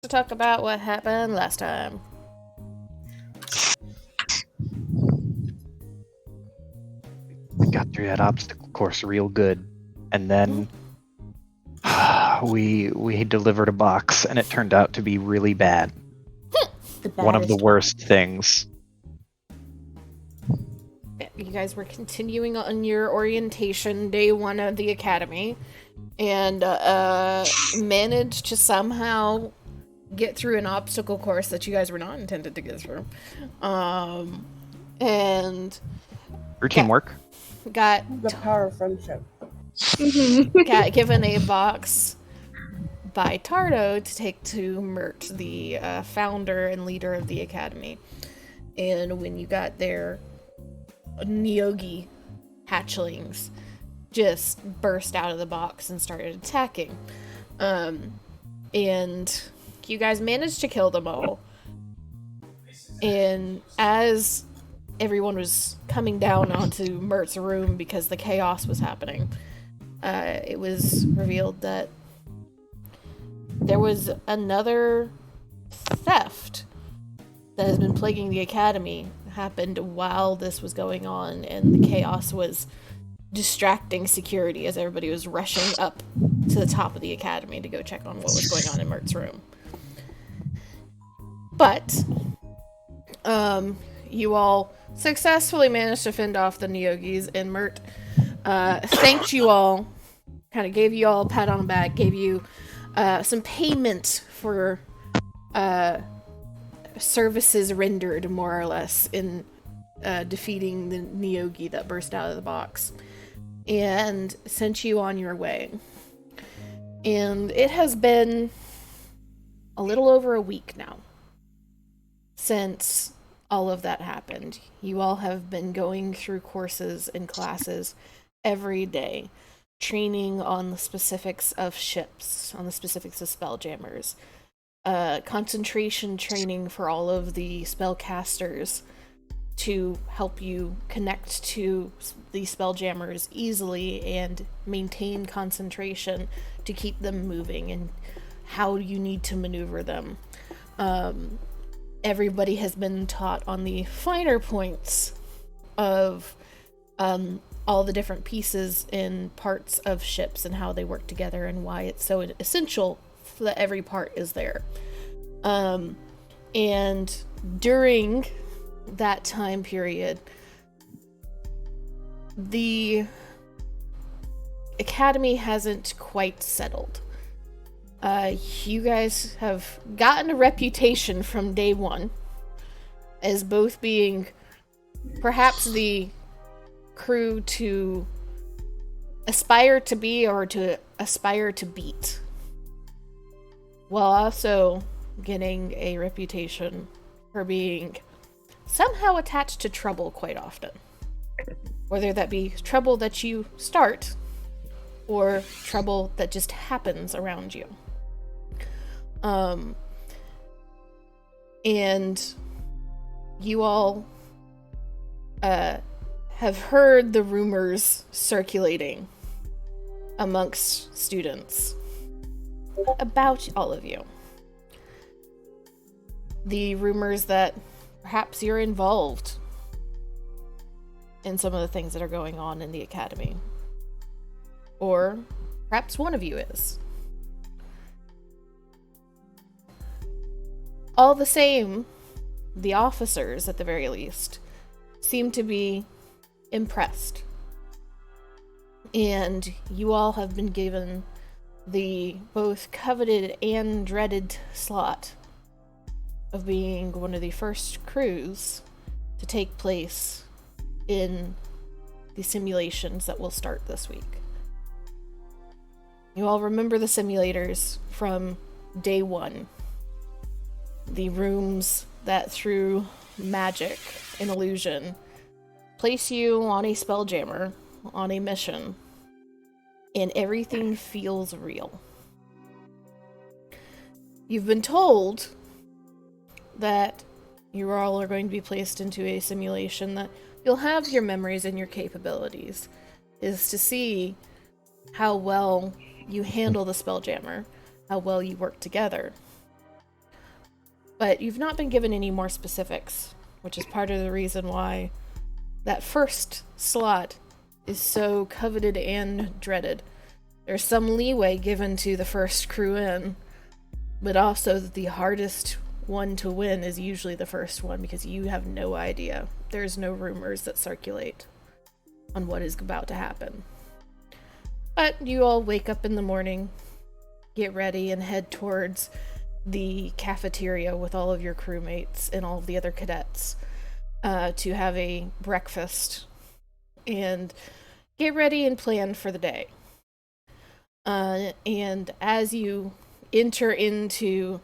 To talk about what happened last time. We got through that obstacle course real good, and then we delivered a box, and it turned out to be really bad. One of the worst things. You guys were continuing on your orientation day one of the academy, and managed to somehow get through an obstacle course that you guys were not intended to get through. And Your teamwork. Got the power of friendship. Got given a box by Tardo to take to Mert, the founder and leader of the academy. And when you got there, Nyogi hatchlings just burst out of the box and started attacking. And you guys managed to kill them all. And as everyone was coming down onto Mert's room because the chaos was happening, it was revealed that there was another theft that has been plaguing the academy. Happened while this was going on, and the chaos was distracting security as everybody was rushing up to the top of the academy to go check on what was going on in Mert's room. But you all successfully managed to fend off the Nyogis, and Mert thanked you all, kind of gave you all a pat on the back, gave you some payment for services rendered, more or less, in defeating the Nyogi that burst out of the box, and sent you on your way. And it has been a little over a week now since all of that happened. You all have been going through courses and classes every day, training on the specifics of ships, on the specifics of spelljammers, concentration training for all of the spellcasters to help you connect to the spelljammers easily and maintain concentration to keep them moving, and how you need to maneuver them. Everybody has been taught on the finer points of all the different pieces and parts of ships and how they work together and why it's so essential that every part is there. And during that time period, the academy hasn't quite settled. You guys have gotten a reputation from day one as both being perhaps the crew to aspire to be or to aspire to beat, while also getting a reputation for being somehow attached to trouble quite often. Whether that be trouble that you start, or trouble that just happens around you. And you all have heard the rumors circulating amongst students about all of you. The rumors that perhaps you're involved in some of the things that are going on in the academy. Or perhaps one of you is. All the same, the officers, at the very least, seem to be impressed. And you all have been given the both coveted and dreaded slot of being one of the first crews to take place in the simulations that will start this week. You all remember the simulators from day one. The rooms that, through magic and illusion, place you on a spelljammer, on a mission, and everything feels real. You've been told that you all are going to be placed into a simulation that you'll have your memories and your capabilities, is to see how well you handle the spelljammer, how well you work together. But you've not been given any more specifics, which is part of the reason why that first slot is so coveted and dreaded. There's some leeway given to the first crew in, but also the hardest one to win is usually the first one because you have no idea. There's no rumors that circulate on what is about to happen. But you all wake up in the morning, get ready, and head towards the cafeteria with all of your crewmates and all of the other cadets to have a breakfast and get ready and plan for the day. And as you enter into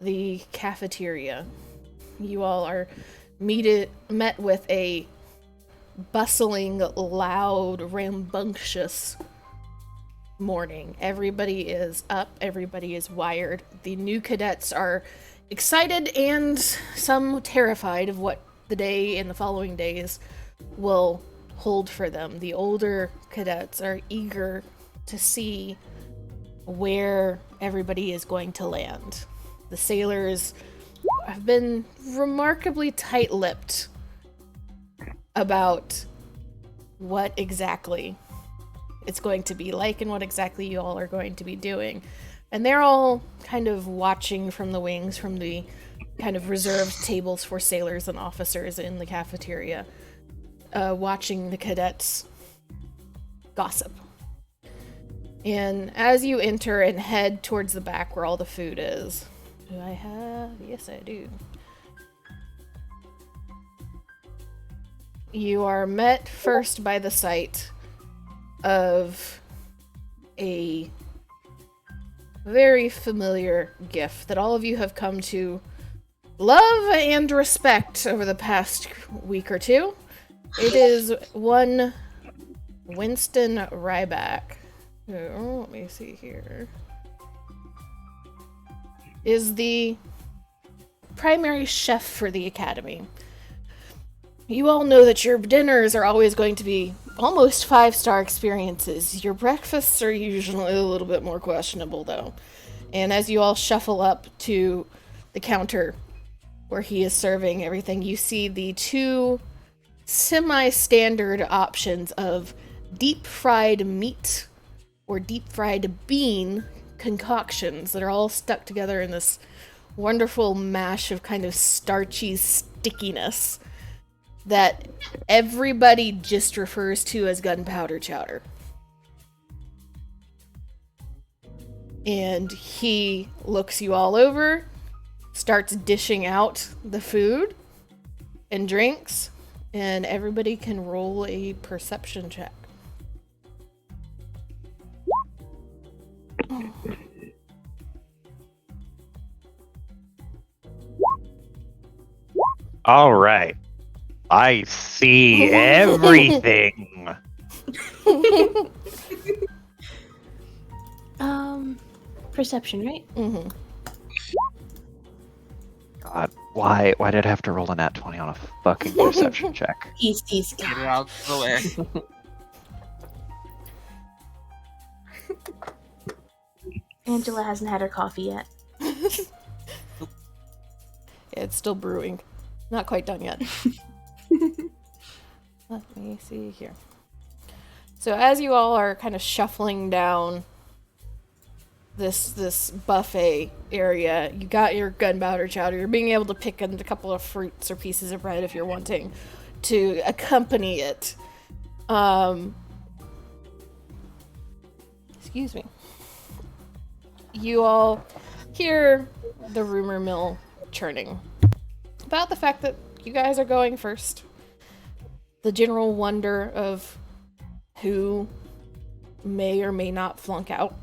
the cafeteria, you all are met with a bustling, loud, rambunctious morning. Everybody is up, everybody is wired. The new cadets are excited and some terrified of what the day and the following days will hold for them. The older cadets are eager to see where everybody is going to land. The sailors have been remarkably tight-lipped about what exactly it's going to be like and what exactly you all are going to be doing. And they're all kind of watching from the wings, from the kind of reserved tables for sailors and officers in the cafeteria, watching the cadets gossip. And as you enter and head towards the back where all the food is, do I have? Yes, I do. You are met first by the sight of a very familiar gift that all of you have come to love and respect over the past week or two. It is one Winston Ryback. Oh, let me see here. Is the primary chef for the academy. You all know that your dinners are always going to be almost 5-star experiences. Your breakfasts are usually a little bit more questionable, though. And as you all shuffle up to the counter where he is serving everything, you see the 2 semi-standard options of deep-fried meat or deep-fried bean concoctions that are all stuck together in this wonderful mash of kind of starchy stickiness that everybody just refers to as gunpowder chowder. And he looks you all over, starts dishing out the food and drinks, and everybody can roll a perception check. All right. I see everything. Perception, right? Mm-hmm. God, why did I have to roll a nat 20 on a fucking perception check? He's Get it out of the way. Angela hasn't had her coffee yet. It's still brewing. Not quite done yet. Let me see here. So as you all are kind of shuffling down this buffet area, you got your gunpowder chowder. You're being able to pick in a couple of fruits or pieces of bread if you're wanting to accompany it. Excuse me. You all hear the rumor mill churning about the fact that you guys are going first. The general wonder of who may or may not flunk out.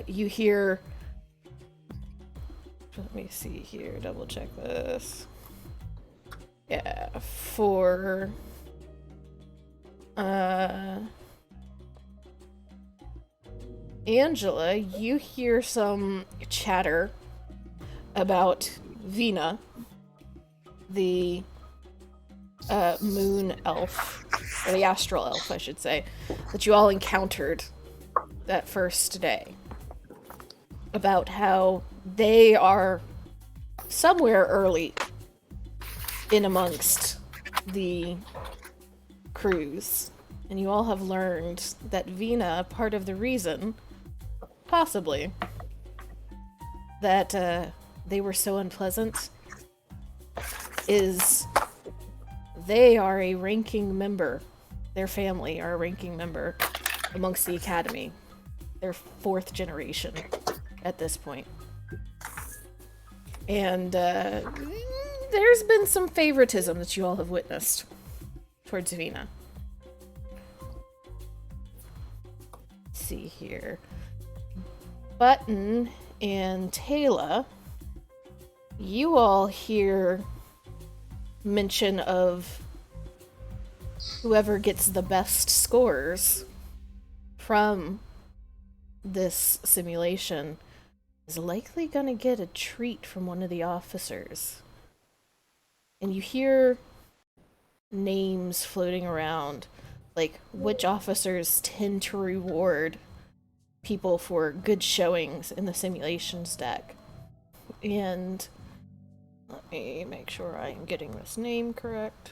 You hear... Let me see here, double check this. Yeah, for... Angela, you hear some chatter about Vina, the moon elf, or the astral elf, I should say, that you all encountered that first day. About how they are somewhere early in amongst the crews. And you all have learned that Vina, part of the reason, possibly, that they were so unpleasant is they are a ranking member. Their family are a ranking member amongst the academy. They're 4th generation at this point. And there's been some favoritism that you all have witnessed towards Vina. Let's see here. Button and Taylor, you all hear mention of whoever gets the best scores from this simulation is likely gonna get a treat from one of the officers. And you hear names floating around, like which officers tend to reward people for good showings in the simulations deck. And let me make sure I am getting this name correct.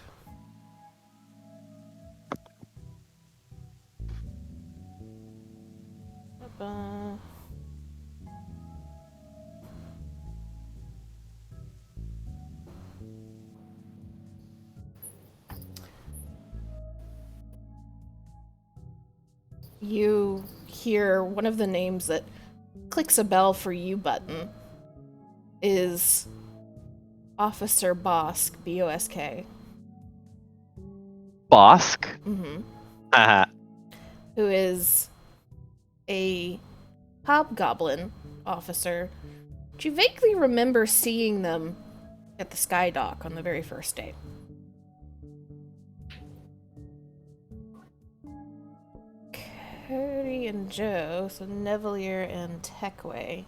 You hear one of the names that clicks a bell for you, Button, is Officer Bosk, B-O-S-K. Bosk? Mm-hmm. Haha. Who is a hobgoblin officer. But you vaguely remember seeing them at the Skydock on the very first day. Cody and Joe, so Nevelier and Techway.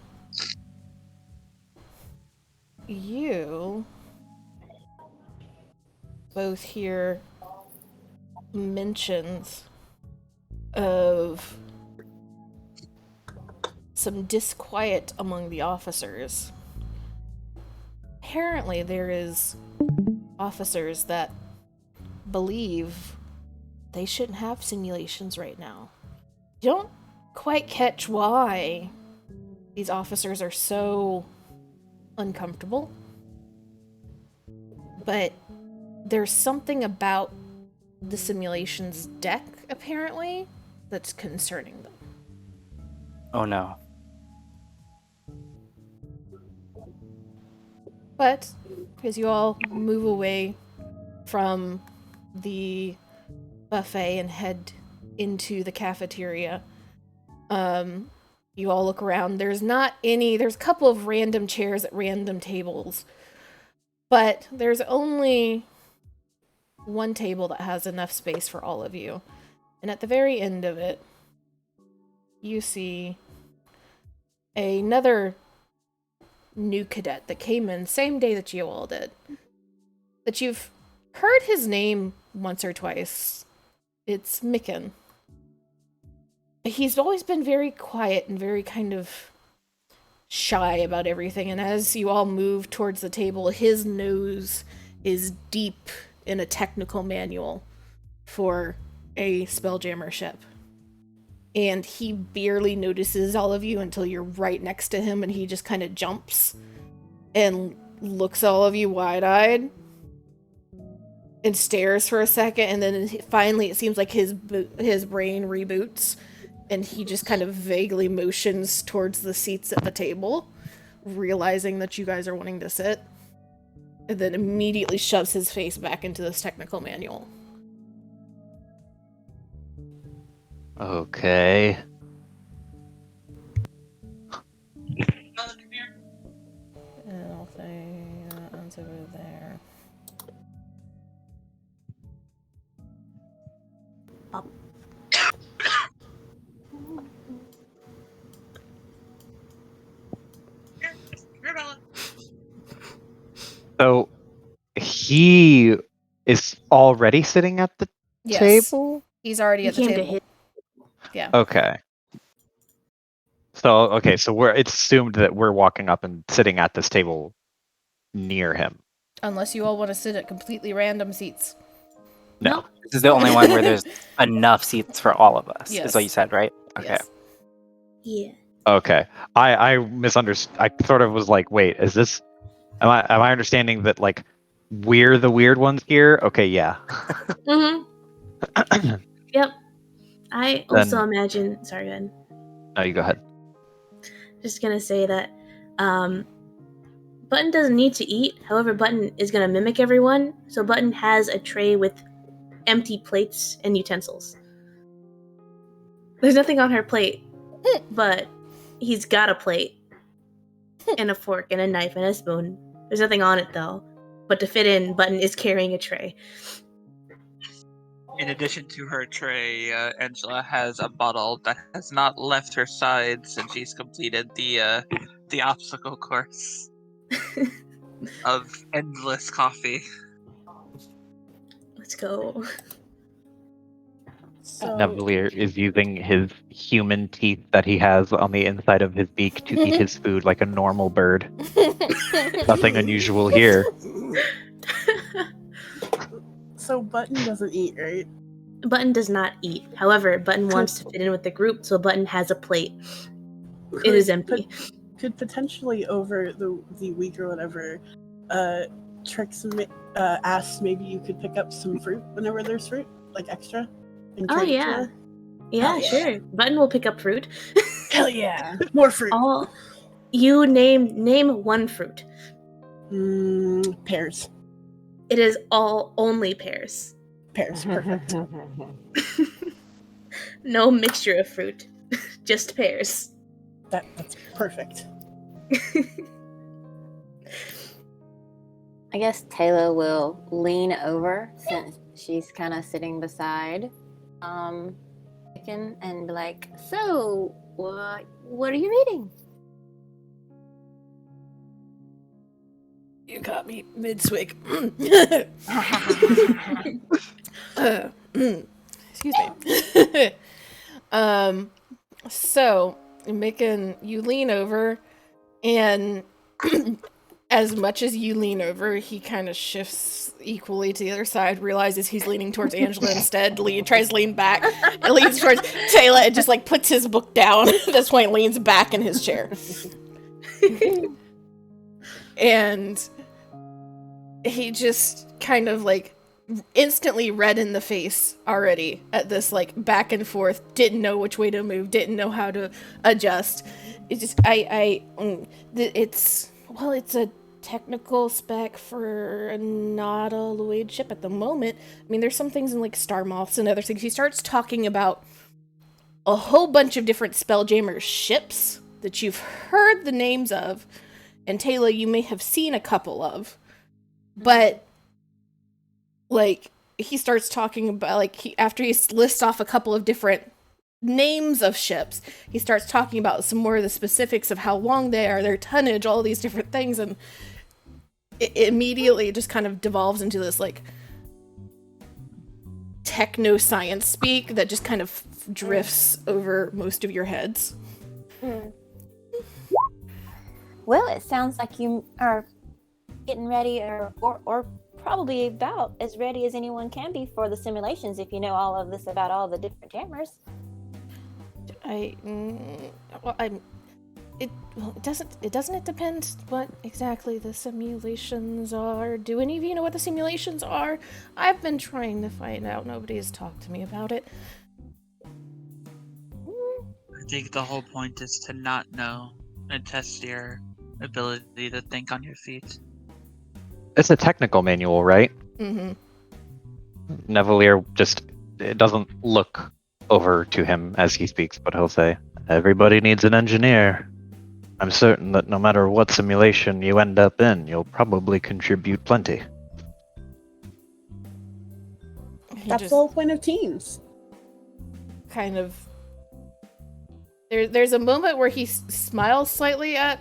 You both hear mentions of some disquiet among the officers. Apparently there is officers that believe they shouldn't have simulations right now. You don't quite catch why these officers are so uncomfortable, but there's something about the simulations deck, apparently, that's concerning them. Oh no. But as you all move away from the buffet and head into the cafeteria, you all look around. There's a couple of random chairs at random tables, but there's only one table that has enough space for all of you. And at the very end of it, you see another new cadet that came in same day that you all did. That you've heard his name once or twice. It's Micken. He's always been very quiet and very kind of shy about everything, and as you all move towards the table, his nose is deep in a technical manual for a Spelljammer ship. And he barely notices all of you until you're right next to him, and he just kind of jumps and looks at all of you wide-eyed and stares for a second, and then finally it seems like his brain reboots, and he just kind of vaguely motions towards the seats at the table, realizing that you guys are wanting to sit, and then immediately shoves his face back into this technical manual. Okay. And I'll say that's over there. Up. So he is already sitting at the Yes. table? He's already You at the came to table. hit. Yeah. Okay. So okay, so it's assumed that we're walking up and sitting at this table near him. Unless you all want to sit at completely random seats. No. Nope. This is the only one where there's enough seats for all of us, is what you said, right? Okay. Yes. Yeah. Okay. I misunderstood. I sort of was like, wait, is this? Am I understanding that like we're the weird ones here? Okay, yeah. Mm-hmm. Yep. I also Then imagine. Sorry, go ahead. no, you go ahead. Just gonna say that Button doesn't need to eat. However, Button is gonna mimic everyone. So Button has a tray with empty plates and utensils. There's nothing on her plate, but he's got a plate and a fork and a knife and a spoon. There's nothing on it though. But to fit in, Button is carrying a tray. In addition to her tray, Angela has a bottle that has not left her side since she's completed the obstacle course of endless coffee. Let's go. So Nevalier is using his human teeth that he has on the inside of his beak to eat his food like a normal bird. Nothing unusual here. So Button doesn't eat, right? Button does not eat. However, Button wants to fit in with the group, so Button has a plate. It is empty. Could potentially over the week or whatever, Trix asked maybe you could pick up some fruit whenever there's fruit, like extra. And Oh trade it to yeah. her. Yeah, Oh, yeah. sure. Button will pick up fruit. Hell yeah, more fruit. All you name one fruit. Pears. It is all only pears. Pears, perfect. No mixture of fruit. Just pears. That's perfect. I guess Taylor will lean over since she's kind of sitting beside Chicken and be like, "So, what are you eating?" You got me mid-swig. Excuse me. So, you lean over, and as much as you lean over, he kind of shifts equally to the other side, realizes he's leaning towards Angela instead, tries to lean back, and leans towards Taylor, and just, like, puts his book down. At this point, leans back in his chair. And he just kind of, like, instantly red in the face already at this, like, back and forth, didn't know which way to move, didn't know how to adjust. It's just, it's a technical spec for a nautiloid ship at the moment. I mean, there's some things in, like, Star Moths and other things. He starts talking about a whole bunch of different Spelljammer ships that you've heard the names of, and Taylor, you may have seen a couple of, but, like, he starts talking about, like, after he lists off a couple of different names of ships, he starts talking about some more of the specifics of how long they are, their tonnage, all these different things, and it immediately just kind of devolves into this, like, techno-science speak that just kind of drifts over most of your heads. Well, it sounds like you are getting ready, or probably about as ready as anyone can be for the simulations if you know all of this about all the different jammers. Doesn't it depend what exactly the simulations are? Do any of you know what the simulations are? I've been trying to find out. Nobody has talked to me about it. I think the whole point is to not know and test your ability to think on your feet. It's a technical manual, right? Mm-hmm. Nevalier it doesn't look over to him as he speaks, but he'll say, "Everybody needs an engineer. I'm certain that no matter what simulation you end up in, you'll probably contribute plenty." That's the whole point of teams. Kind of. There's a moment where he smiles slightly at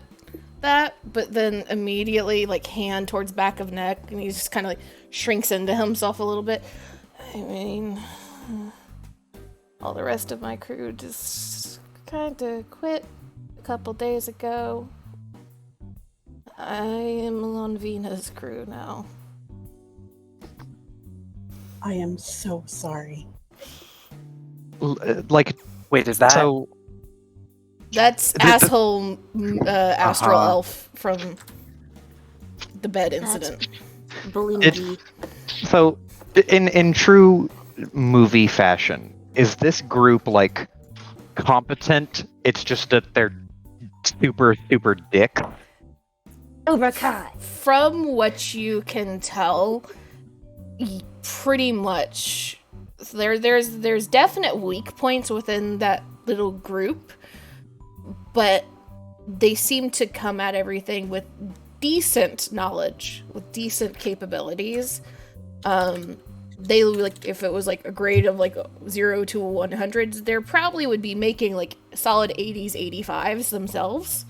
that, but then immediately, like, hand towards back of neck, and he just kind of, like, shrinks into himself a little bit. I mean, all the rest of my crew just kind of quit couple days ago. I am on Vina's crew now. I am so sorry. Like, Wait, is that so That's asshole astral Uh-huh. elf from the bed incident. Bully It- McGee. So, in true movie fashion, is this group like competent? It's just that they're super dick. Overcut. From what you can tell, pretty much there's definite weak points within that little group, but they seem to come at everything with decent knowledge, with decent capabilities. They like if it was like a grade of like 0 to 100, they probably would be making like solid 80s, 85s themselves.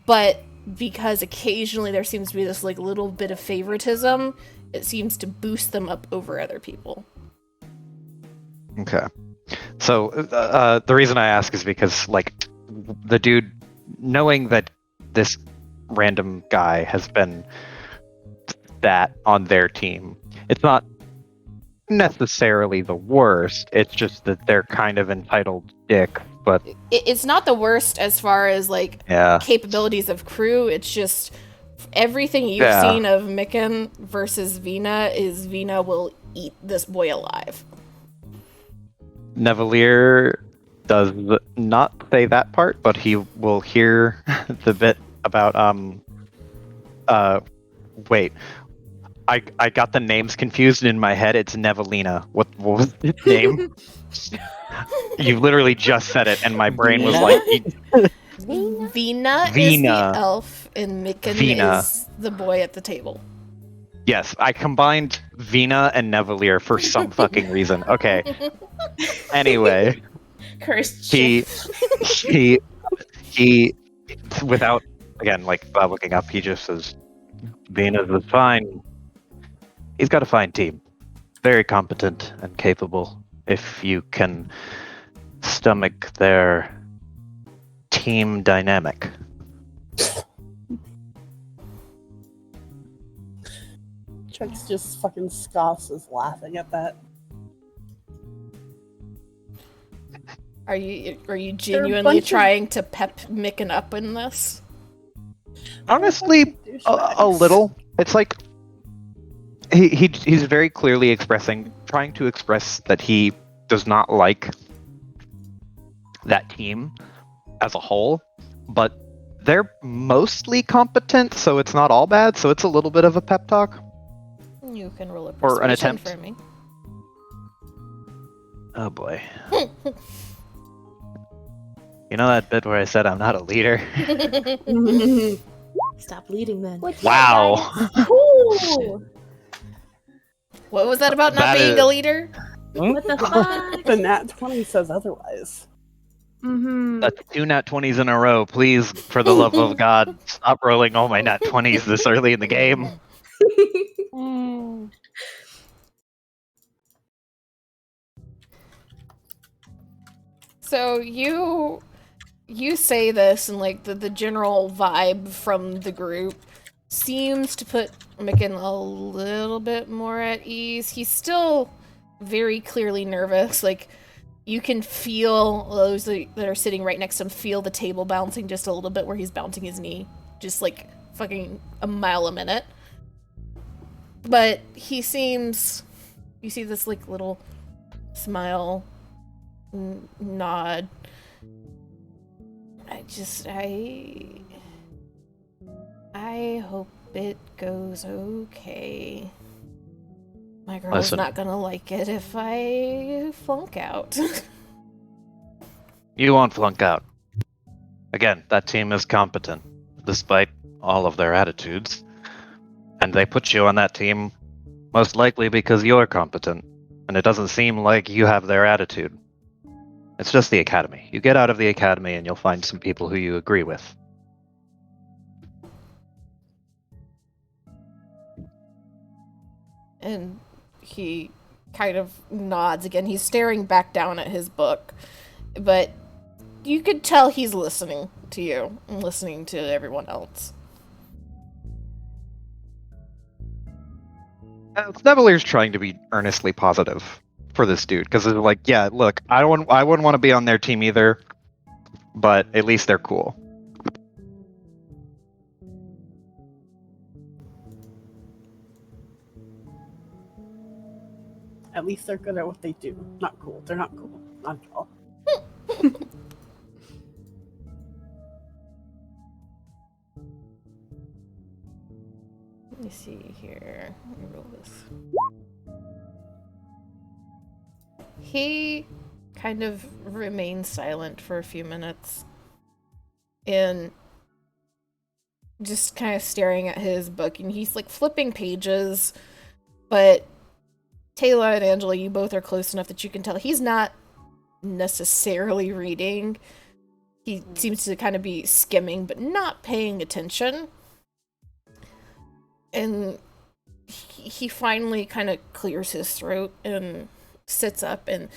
But because occasionally there seems to be this like little bit of favoritism, it seems to boost them up over other people. Okay. So the reason I ask is because like the dude, knowing that this random guy has been that on their team, it's not necessarily the worst. It's just that they're kind of entitled dick. But It's not the worst as far as like yeah, capabilities of crew. It's just everything you've seen of Micken versus Vina is Vina will eat this boy alive. Nevalier does not say that part, but he will hear the bit about wait. I got the names confused in my head. It's Nevelina. What was its name? You literally just said it, and my brain was like, Vina is Vina. the elf, and Micken Vina. is the boy at the table. yes, I combined Vina and Nevalier for some fucking reason. Okay. Anyway, Cursed he, shit. he, without, again, like, without looking up, he just says, Vina's is fine. He's got a fine team. Very competent and capable. If you can stomach their team dynamic. Trix just fucking scoffs as laughing at that. Are you They're a genuinely bunch of- trying to pep Micken up in this? Honestly, a little. It's like he's very clearly trying to express that he does not like that team as a whole, but they're mostly competent, so it's not all bad. So it's a little bit of a pep talk. You can roll a Or an persuasion attempt. for me. Oh boy. You know that bit where I said I'm not a leader? Stop leading then. What's Wow. Ooh, What was that about not That being is- a leader? what the fuck? The nat 20 says otherwise. Mm-hmm. That's 2 nat 20s in a row. Please, for the love of God, stop rolling all my nat 20s this early in the game. Mm. So you say this, and like the general vibe from the group seems to put Micken a little bit more at ease. He's still very clearly nervous. Like you can feel those that are sitting right next to him feel the table bouncing just a little bit where he's bouncing his knee, just like fucking a mile a minute. But he seems, you see this like little smile, nod. I hope it goes okay. My girl's Listen. not gonna like it if I flunk out. You won't flunk out. Again, that team is competent, despite all of their attitudes. And they put you on that team most likely because you're competent. And it doesn't seem like you have their attitude. It's just the academy. You get out of the academy and you'll find some people who you agree with. And he kind of nods again. He's staring back down at his book. But you could tell he's listening to you and listening to everyone else. Nevalier's trying to be earnestly positive for this dude because it's like, yeah, look, I wouldn't want to be on their team either, but at least they're cool. At least they're good at what they do. Not cool. They're not cool. Not at all. Let me see here. Let me roll this. He kind of remains silent for a few minutes and just kind of staring at his book, and he's like flipping pages, but Taylor and Angela, you both are close enough that you can tell he's not necessarily reading. He seems to kind of be skimming, but not paying attention. And he finally kind of clears his throat and sits up and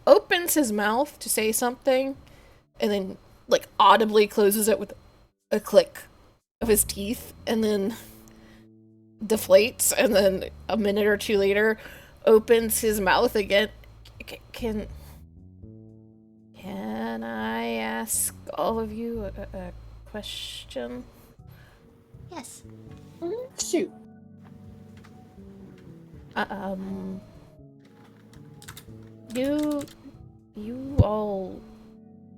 opens his mouth to say something, and then like audibly closes it with a click of his teeth, and then deflates, and then a minute or two later opens his mouth again. Can I ask all of you a question? Yes. Shoot. You all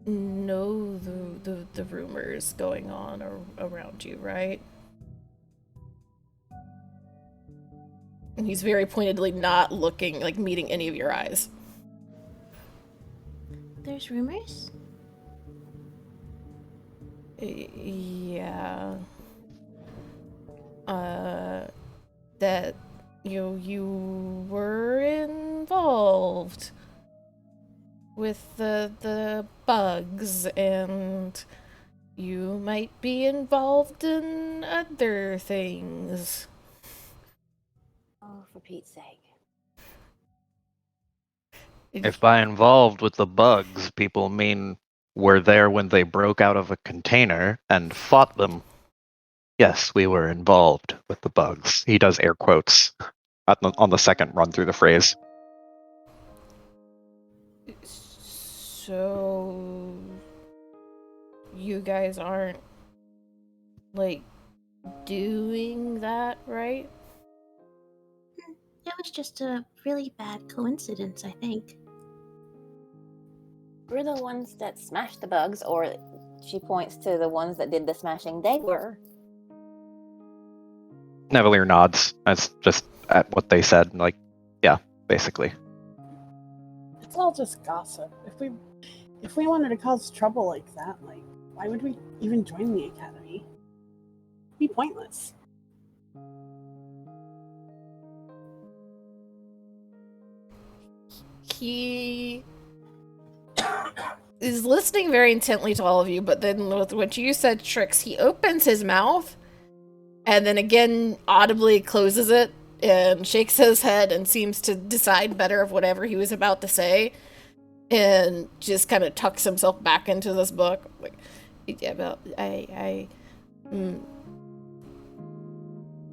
know the rumors going on around you, right? And he's very pointedly not looking, like, meeting any of your eyes. There's rumors? Yeah. That you were involved with the bugs, and you might be involved in other things. Oh, for Pete's sake. If by involved with the bugs, people mean were there when they broke out of a container and fought them, yes, we were involved with the bugs. He does air quotes on the second run through the phrase. So you guys aren't, like, doing that, right? It was just a really bad coincidence, I think. We're the ones that smashed the bugs, or she points to the ones that did the smashing. They were. Nevalier nods. That's just at what they said. Like, yeah, basically. It's all just gossip. If we wanted to cause trouble like that, like, why would we even join the academy? It'd be pointless. He is listening very intently to all of you, but then with what you said, Trix, he opens his mouth and then again audibly closes it and shakes his head and seems to decide better of whatever he was about to say, and just kind of tucks himself back into this book. Like, yeah, but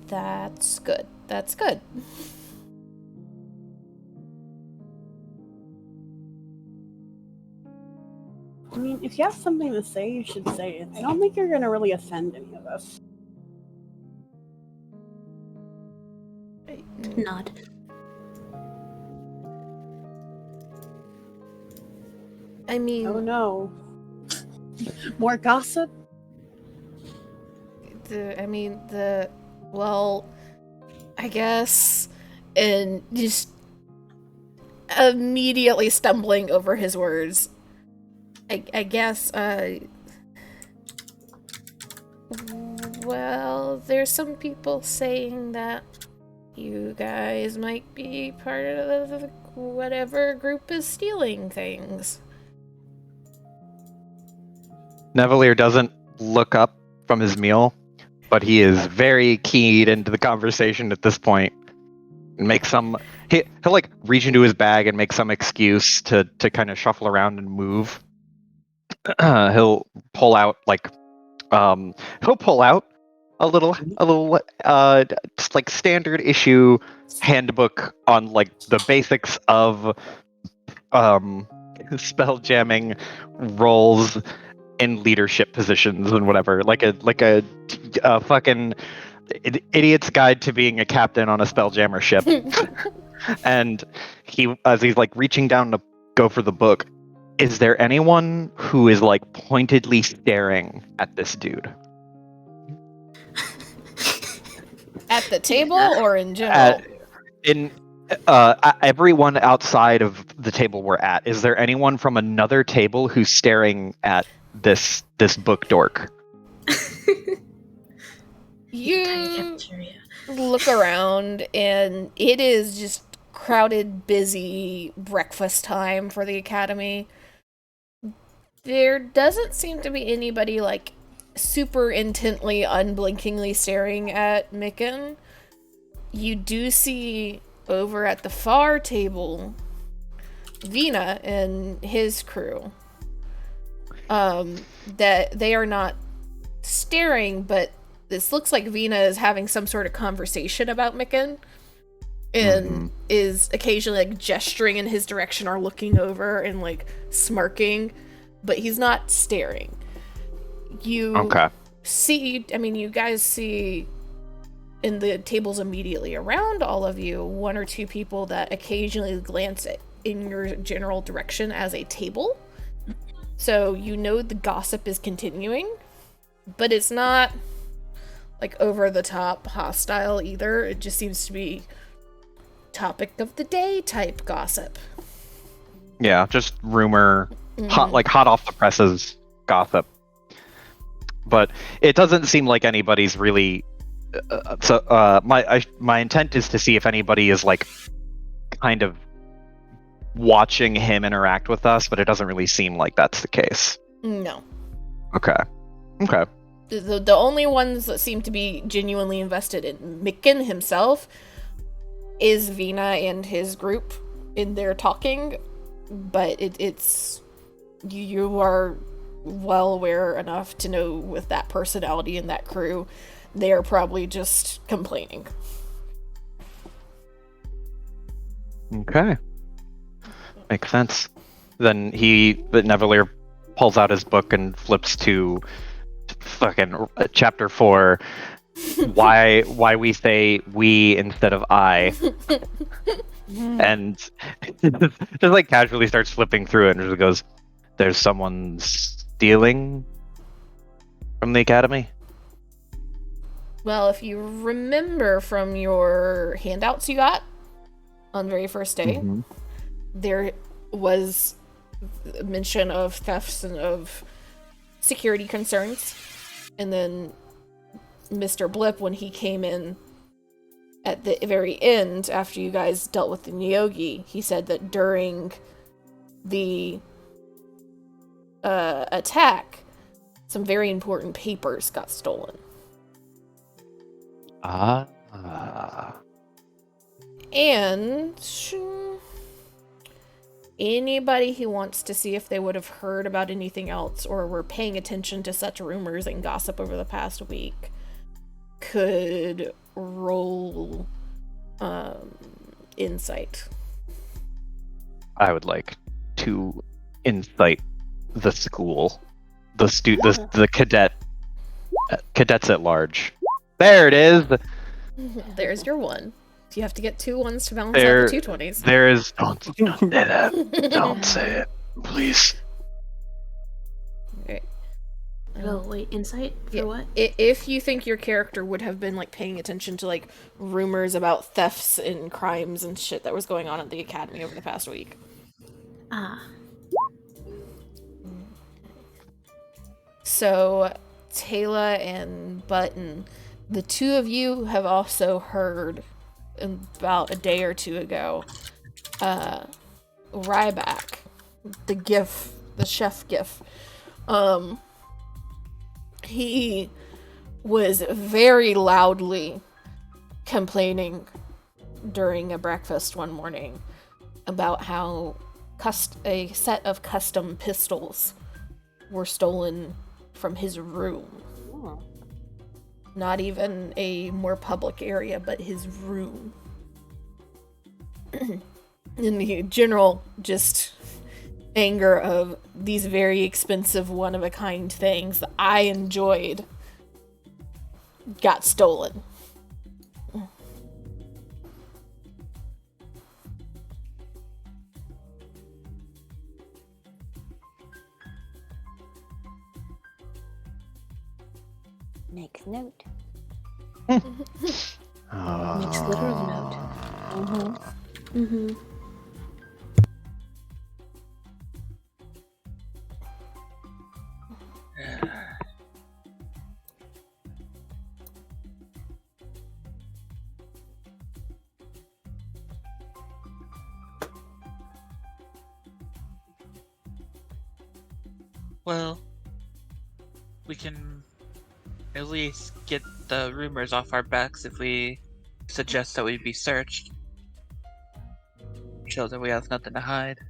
that's good. That's good. I mean, if you have something to say, you should say it. I don't think you're going to really offend any of us. Nod. I mean, Oh no. More gossip? well, I guess, and just immediately stumbling over his words. I guess, well, there's some people saying that you guys might be part of whatever group is stealing things. Nevalier doesn't look up from his meal, but he is very keyed into the conversation at this point. And he'll like reach into his bag and make some excuse to kind of shuffle around and move. he'll pull out he'll pull out a little just like standard issue handbook on like the basics of spell jamming roles in leadership positions and whatever, like a fucking idiot's guide to being a captain on a spelljammer ship. And as he's like reaching down to go for the book, is there anyone who is like pointedly staring at this dude? At the table or in general? Everyone outside of the table we're at. Is there anyone from another table who's staring at this book dork? You look around, and it is just crowded, busy breakfast time for the academy. There doesn't seem to be anybody like super intently, unblinkingly staring at Micken. You do see over at the far table Vina and his crew. That they are not staring, but this looks like Vina is having some sort of conversation about Micken and is occasionally like gesturing in his direction or looking over and like smirking, but he's not staring. You see, I mean, you guys see in the tables immediately around all of you, one or two people that occasionally glance in your general direction as a table. So you know the gossip is continuing, but it's not like over the top hostile either. It just seems to be topic of the day type gossip. Yeah, just rumor, hot off the presses gossip. But it doesn't seem like anybody's really. My intent is to see if anybody is like kind of watching him interact with us, but it doesn't really seem like that's the case. No. Okay. The only ones that seem to be genuinely invested in Micken himself is Vina and his group in their talking, but it's you are well aware enough to know with that personality and that crew, they are probably just complaining. Okay. Makes sense. Then Nevalier pulls out his book and flips to fucking chapter 4. Why we say we instead of I. And just like casually starts flipping through it and just goes, there's someone stealing from the academy? Well, if you remember from your handouts you got on the very first day, there was a mention of thefts and of security concerns. And then Mr. Blip, when he came in at the very end, after you guys dealt with the Nyogi, he said that during the attack, some very important papers got stolen. And anybody who wants to see if they would have heard about anything else or were paying attention to such rumors and gossip over the past week could roll insight. I would like to insight the school, the cadets at large. There it is. There's your one. You have to get 2 1s to balance out the 2 20s. There is. Don't say that. Don't say it, please. Okay. Oh wait, insight for what? If you think your character would have been like paying attention to like rumors about thefts and crimes and shit that was going on at the academy over the past week. So Taylor and Button, the two of you have also heard about a day or two ago, Ryback, the chef Gif, he was very loudly complaining during a breakfast one morning about how a set of custom pistols were stolen from his room. Oh. Not even a more public area, but his room. In the general just anger of these very expensive, one-of-a-kind things that I enjoyed got stolen. Makes note. Makes literal note. Mm-hmm. Well, we can at least get the rumors off our backs if we suggest that we be searched. Show that we have nothing to hide.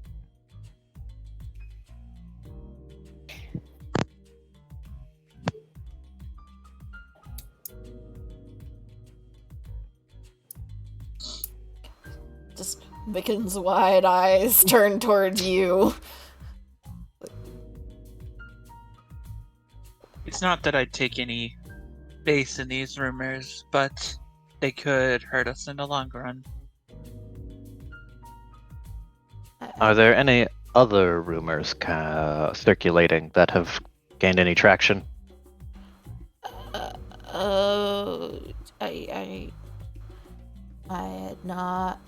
Just Mickens' wide eyes turn towards you. It's not that I'd take any base in these rumors, but they could hurt us in the long run. Are there any other rumors circulating that have gained any traction? I had not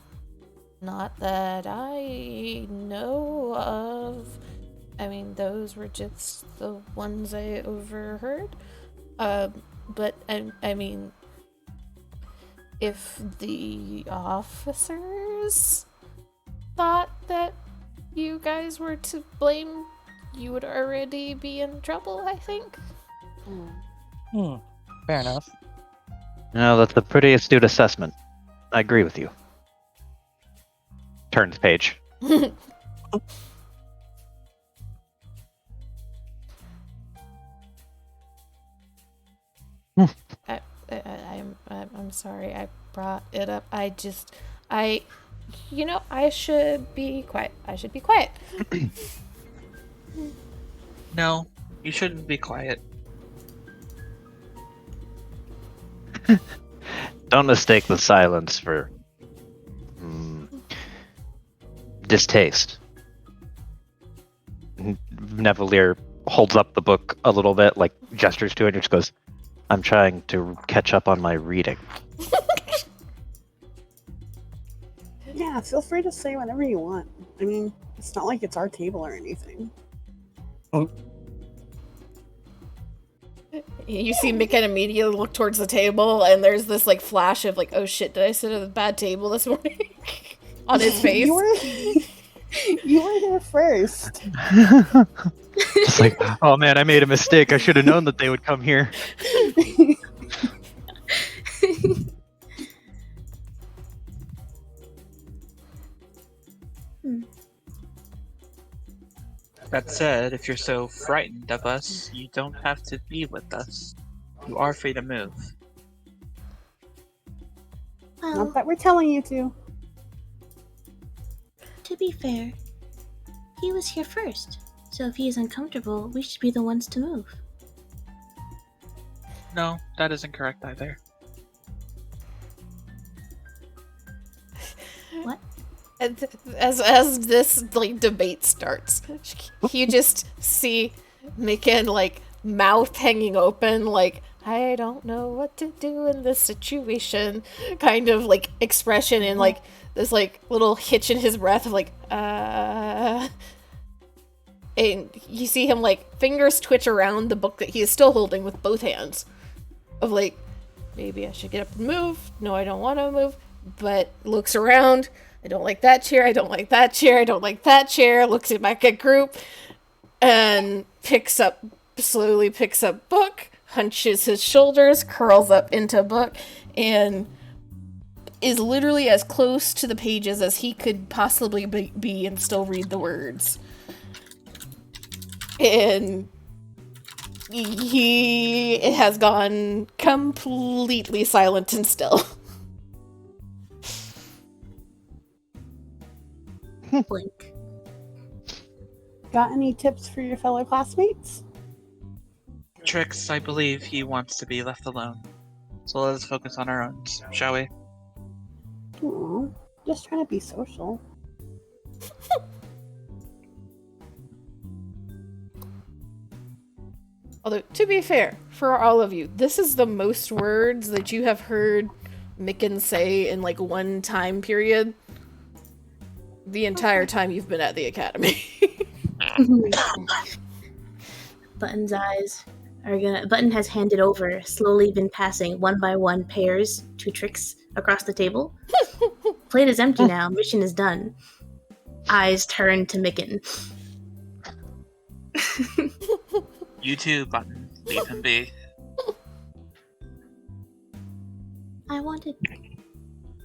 that I know of. I mean, those were just the ones I overheard. But I mean, if the officers thought that you guys were to blame, you would already be in trouble, I think. Fair enough. No, that's a pretty astute assessment. I agree with you. Turns page. I'm sorry I brought it up. I should be quiet. I should be quiet. No, you shouldn't be quiet. Don't mistake the silence for distaste. Nevalier holds up the book a little bit, like gestures to it, and just goes, "I'm trying to catch up on my reading." Yeah, feel free to say whatever you want. I mean, it's not like it's our table or anything. You see Mick immediately look towards the table, and there's this like flash of like, oh shit, did I sit at a bad table this morning? On his face. You were here first. Just like, oh man, I made a mistake. I should have known that they would come here. That said, if you're so frightened of us, you don't have to be with us. You are free to move. Well, Not that we're telling you to. to be fair, he was here first. So if he is uncomfortable, we should be the ones to move. No, that isn't correct either. What? As this like debate starts, you just see Micken like mouth hanging open, like I don't know what to do in this situation, kind of like expression, and like this like little hitch in his breath of like and you see him like fingers twitch around the book that he is still holding with both hands, of like maybe I should get up and move. No, I don't want to move, but looks around. I don't like that chair, I don't like that chair, I don't like that chair, looks at my group, and slowly picks up book, hunches his shoulders, curls up into book, and is literally as close to the pages as he could possibly be and still read the words. And He has gone completely silent and still. Blink. Got any tips for your fellow classmates? Trix, I believe he wants to be left alone. So let us focus on our own, shall we? Aw, just trying to be social. Although, to be fair, for all of you, this is the most words that you have heard Micken say in like one time period the entire time you've been at the academy. Button's eyes are gonna. Button has handed over, slowly been passing one by one pairs to Trix across the table. Plate is empty now. Mission is done. Eyes turn to Micken. You too, Button. Leave him be. I wanted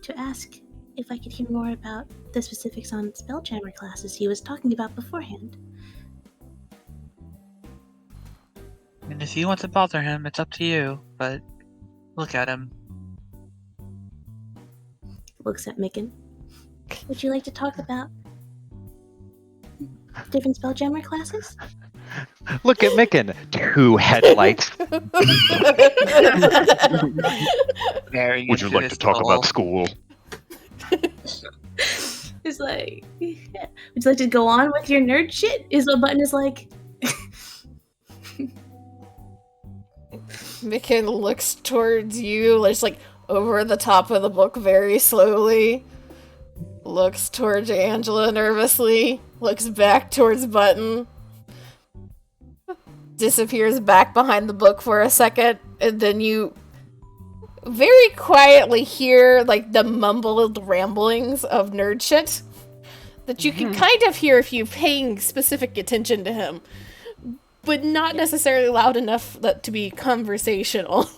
to ask if I could hear more about the specifics on Spelljammer classes he was talking about beforehand. And if you want to bother him, it's up to you, but look at him. Looks at Micken. Would you like to talk about different Spelljammer classes? Look at Micken. 2 headlights. Very Would you like to talk about school? It's like, yeah. Would you like to go on with your nerd shit? Is what Button is like. Micken looks towards you, just like over the top of the book very slowly. Looks towards Angela nervously. Looks back towards Button. Disappears back behind the book for a second, and then you very quietly hear like the mumbled ramblings of nerd shit that you can kind of hear if you're paying specific attention to him, but not necessarily loud enough to be conversational.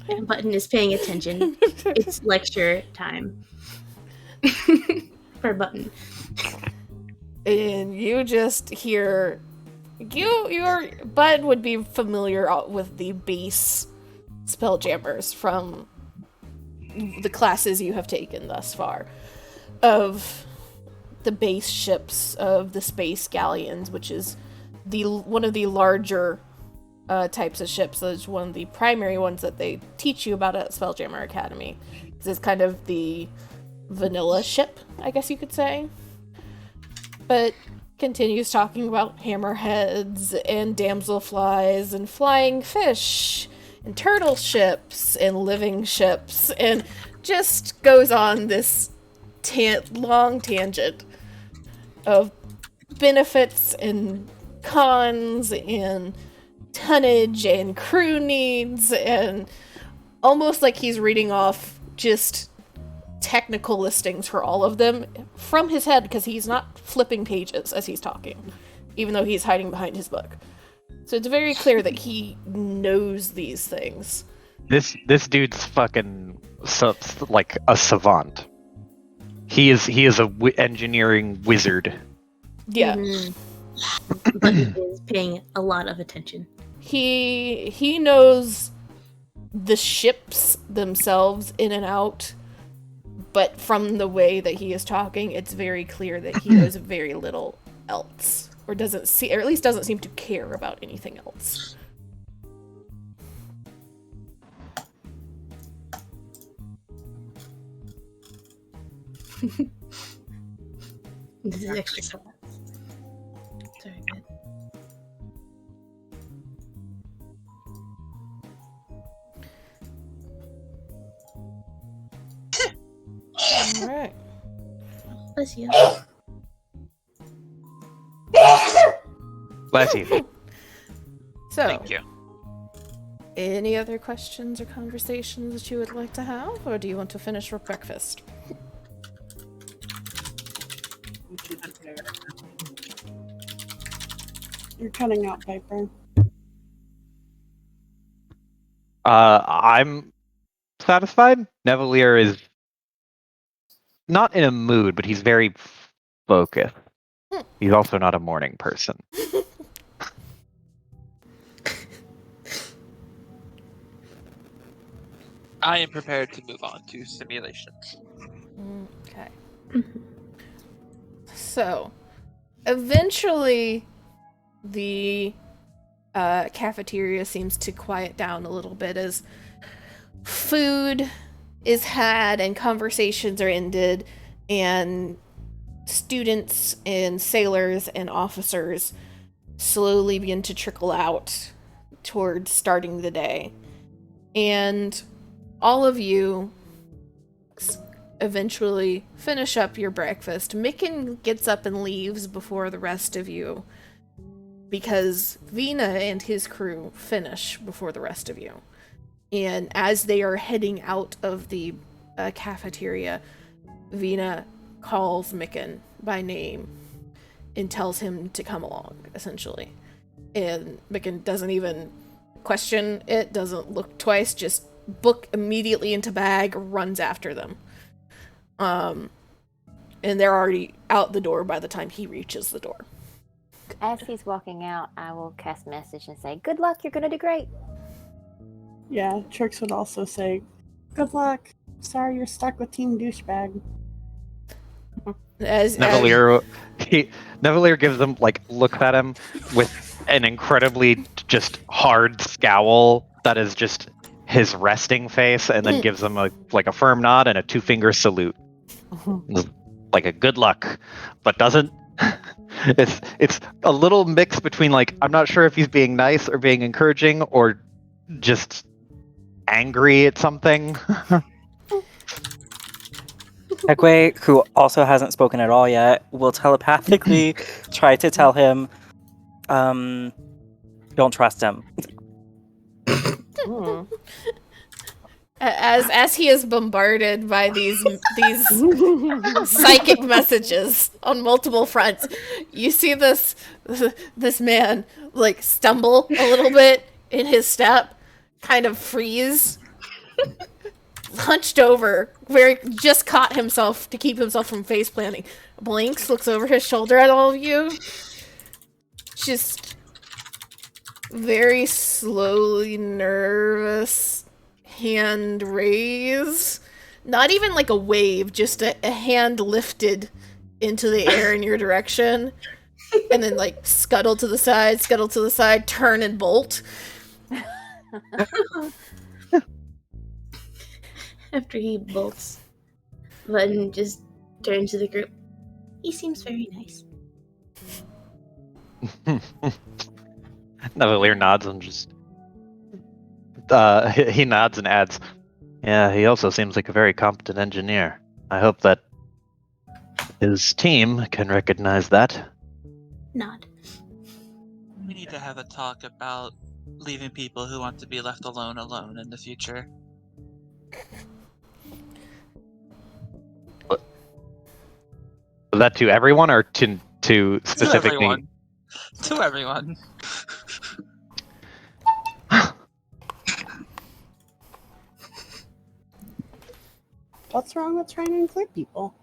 And Button is paying attention. It's lecture time. For Button. And you just hear your Bud would be familiar with the base Spelljammers from the classes you have taken thus far, of the base ships of the space galleons, which is one of the larger types of ships. That's one of the primary ones that they teach you about at Spelljammer Academy. This is kind of the vanilla ship, I guess you could say. But continues talking about hammerheads and damselflies and flying fish and turtle ships and living ships, and just goes on this long tangent of benefits and cons and tonnage and crew needs, and almost like he's reading off just technical listings for all of them from his head, because he's not flipping pages as he's talking, even though he's hiding behind his book. So it's very clear that he knows these things. This dude's fucking like a savant. He is a engineering wizard. Yeah. But he is paying a lot of attention. He knows the ships themselves in and out, but from the way that he is talking, it's very clear that he knows very little else, or doesn't seem to care about anything else. This is extra class. Very good. Alright. Bless you. Bless you. So, Thank you. any other questions or conversations that you would like to have, or do you want to finish for breakfast? You're cutting out, Piper. I'm satisfied. Nevalier is not in a mood, but he's very focused. He's also not a morning person. I am prepared to move on to simulations. Okay. So, eventually, the cafeteria seems to quiet down a little bit as food is had and conversations are ended, and students and sailors and officers slowly begin to trickle out towards starting the day. And all of you eventually finish up your breakfast. Micken gets up and leaves before the rest of you because Vina and his crew finish before the rest of you. And as they are heading out of the cafeteria, Vina calls Micken by name and tells him to come along, essentially. And Micken doesn't even question it, doesn't look twice, just book immediately into bag, runs after them. And they're already out the door by the time he reaches the door. As he's walking out, I will cast message and say, "Good luck, you're gonna do great." Yeah, Trix would also say, "Good luck. Sorry you're stuck with Team Douchebag." Nevalier gives them looks at him with an incredibly just hard scowl that is just his resting face, and then gives them a firm nod and a 2-finger salute, like a good luck, but doesn't. It's a little mix between I'm not sure if he's being nice or being encouraging or just angry at something. Hegway, who also hasn't spoken at all yet, will telepathically try to tell him, don't trust him. As he is bombarded by these psychic messages on multiple fronts, you see this man stumble a little bit in his step, kind of freeze, hunched over, where he just caught himself to keep himself from face planting. Blinks, looks over his shoulder at all of you, just very slowly, nervous, hand raise. Not even like a wave, just a hand lifted into the air in your direction. And then scuttle to the side, turn and bolt. After he bolts, Button just turns to the group. He seems very nice. Nevalier nods and just he nods and adds, "Yeah, he also seems like a very competent engineer. I hope that his team can recognize that." Nod. We need to have a talk about leaving people who want to be left alone in the future. Was that to everyone or to specific? To everyone. What's wrong with trying to include people?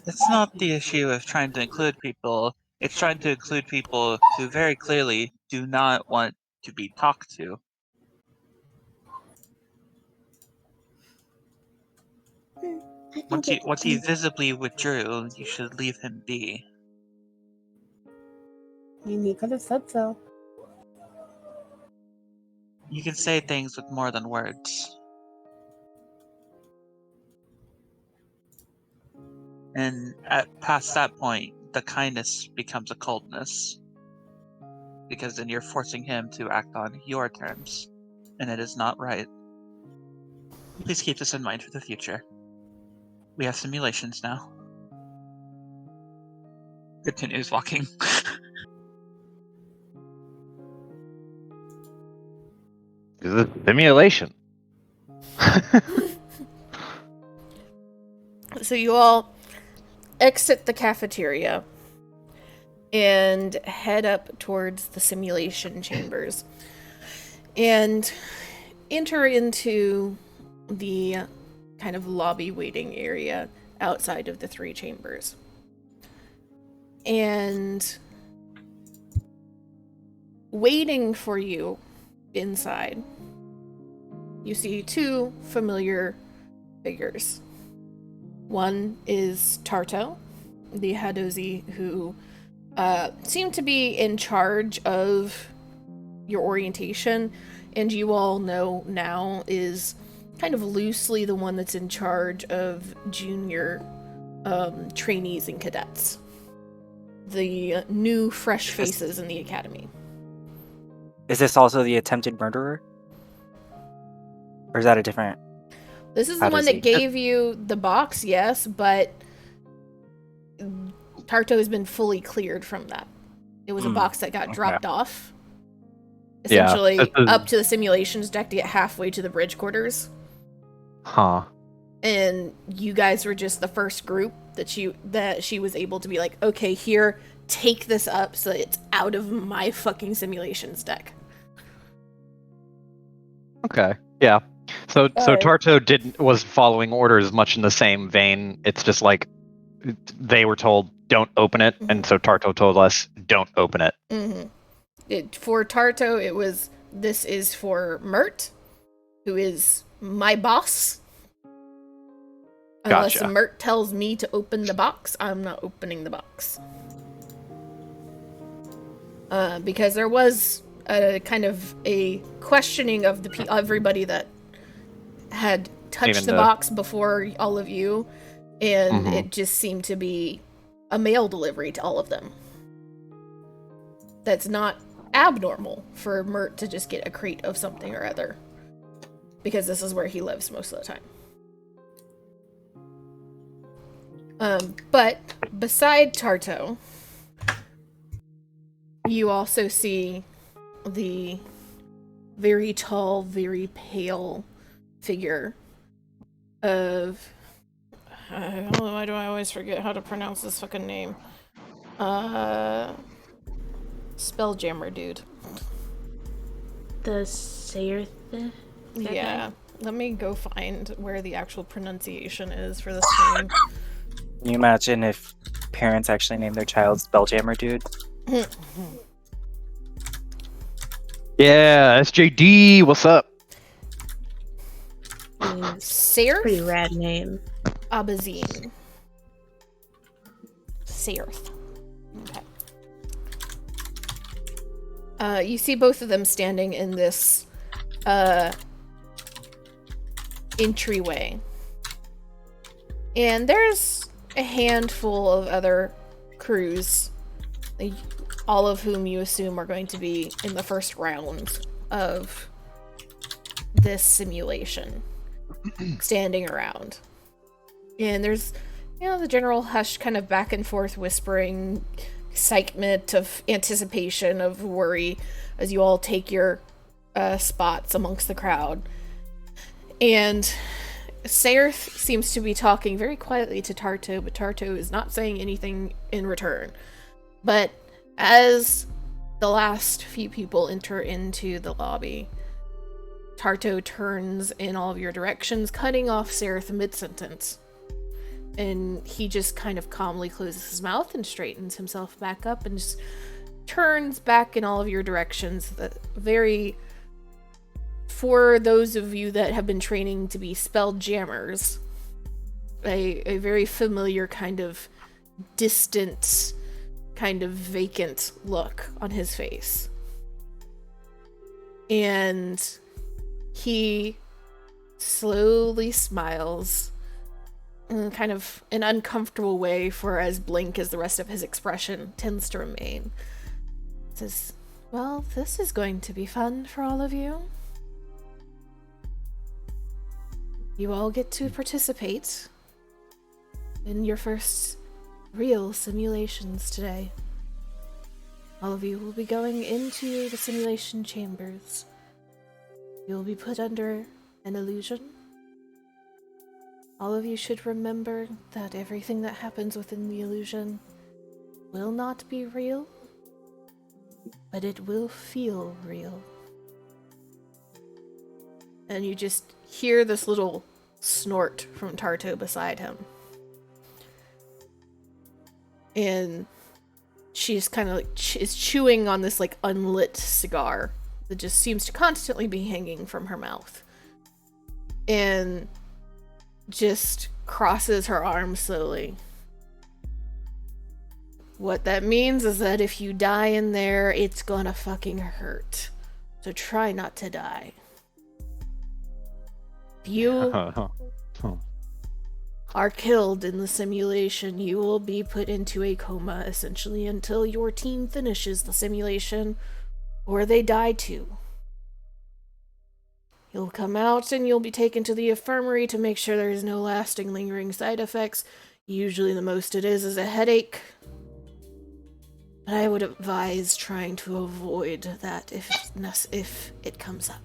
It's not the issue of trying to include people. It's trying to include people who very clearly do not want to be talked to. Once he visibly withdrew, you should leave him be. I mean, he could have said so. You can say things with more than words. And past that point, the kindness becomes a coldness. Because then you're forcing him to act on your terms. And it is not right. Please keep this in mind for the future. We have simulations now. Continues walking. This is a simulation. So you all exit the cafeteria and head up towards the simulation chambers and enter into the kind of lobby waiting area outside of the 3 chambers. And waiting for you inside you see two familiar figures. One is Tarto, the Hadozi, who seemed to be in charge of your orientation, and you all know now is kind of loosely the one that's in charge of junior trainees and cadets. The new, fresh faces in the academy. Is this also the attempted murderer? Or is that a different... This is the How one does that he- gave you the box, yes, but Tarto has been fully cleared from that. It was a box that got dropped off. Yeah, Essentially, this is- up to the simulations deck to get halfway to the bridge quarters. Huh. And you guys were just the first group that she was able to be like, okay, here, take this up so that it's out of my fucking simulations deck. Okay. Yeah. So Tarto was following orders much in the same vein. It's just like they were told don't open it, and so Tarto told us don't open it. For Tarto, it was, this is for Mert, who is my boss. Unless Gotcha. Mert tells me to open the box, I'm not opening the box. Because there was a kind of a questioning of everybody that had touched Even the the- box before all of you, and it just seemed to be a mail delivery to all of them. That's not abnormal for Mert to just get a crate of something or other, because this is where he lives most of the time. But beside Tarto, you also see the very tall, very pale figure of... I don't know, why do I always forget how to pronounce this fucking name? Spelljammer dude. The Sayer Yeah. Let me go find where the actual pronunciation is for this name. Can you imagine if parents actually named their child Spelljammer Dude? Yeah, SJD, what's up? Serth Pretty rad name. Abazine. Serth. Okay. You see both of them standing in this entryway. And there's a handful of other crews, all of whom you assume are going to be in the first round of this simulation, standing around. And there's, the general hush, kind of back and forth whispering, excitement of anticipation, of worry, as you all take your spots amongst the crowd. And Saerth seems to be talking very quietly to Tarto, but Tarto is not saying anything in return. But as the last few people enter into the lobby, Tarto turns in all of your directions, cutting off Saerth mid-sentence. And he just kind of calmly closes his mouth and straightens himself back up and just turns back in all of your directions. Very... For those of you that have been training to be spelljammers, a very familiar kind of distant, kind of vacant look on his face. And he slowly smiles in kind of an uncomfortable way, for as blank as the rest of his expression tends to remain. Says, well, this is going to be fun for all of you. You all get to participate in your first real simulations today. All of you will be going into the simulation chambers. You will be put under an illusion. All of you should remember that everything that happens within the illusion will not be real, but it will feel real. And you just hear this little snort from Tarto beside him. And she's kind of like is chewing on this like unlit cigar that just seems to constantly be hanging from her mouth. and just crosses her arms slowly. What that means is that if you die in there, it's gonna fucking hurt. So try not to die. If you are killed in the simulation, you will be put into a coma, essentially, until your team finishes the simulation, or they die too. You'll come out and you'll be taken to the infirmary to make sure there's no lasting lingering side effects. Usually the most it is a headache. But I would advise trying to avoid that if it comes up.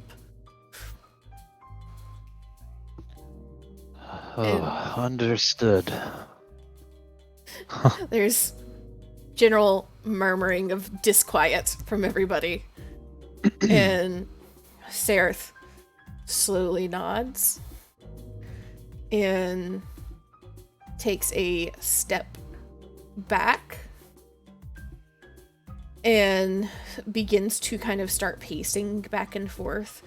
Oh, understood. There's general murmuring of disquiet from everybody. And Sereth slowly nods and takes a step back and begins to kind of start pacing back and forth,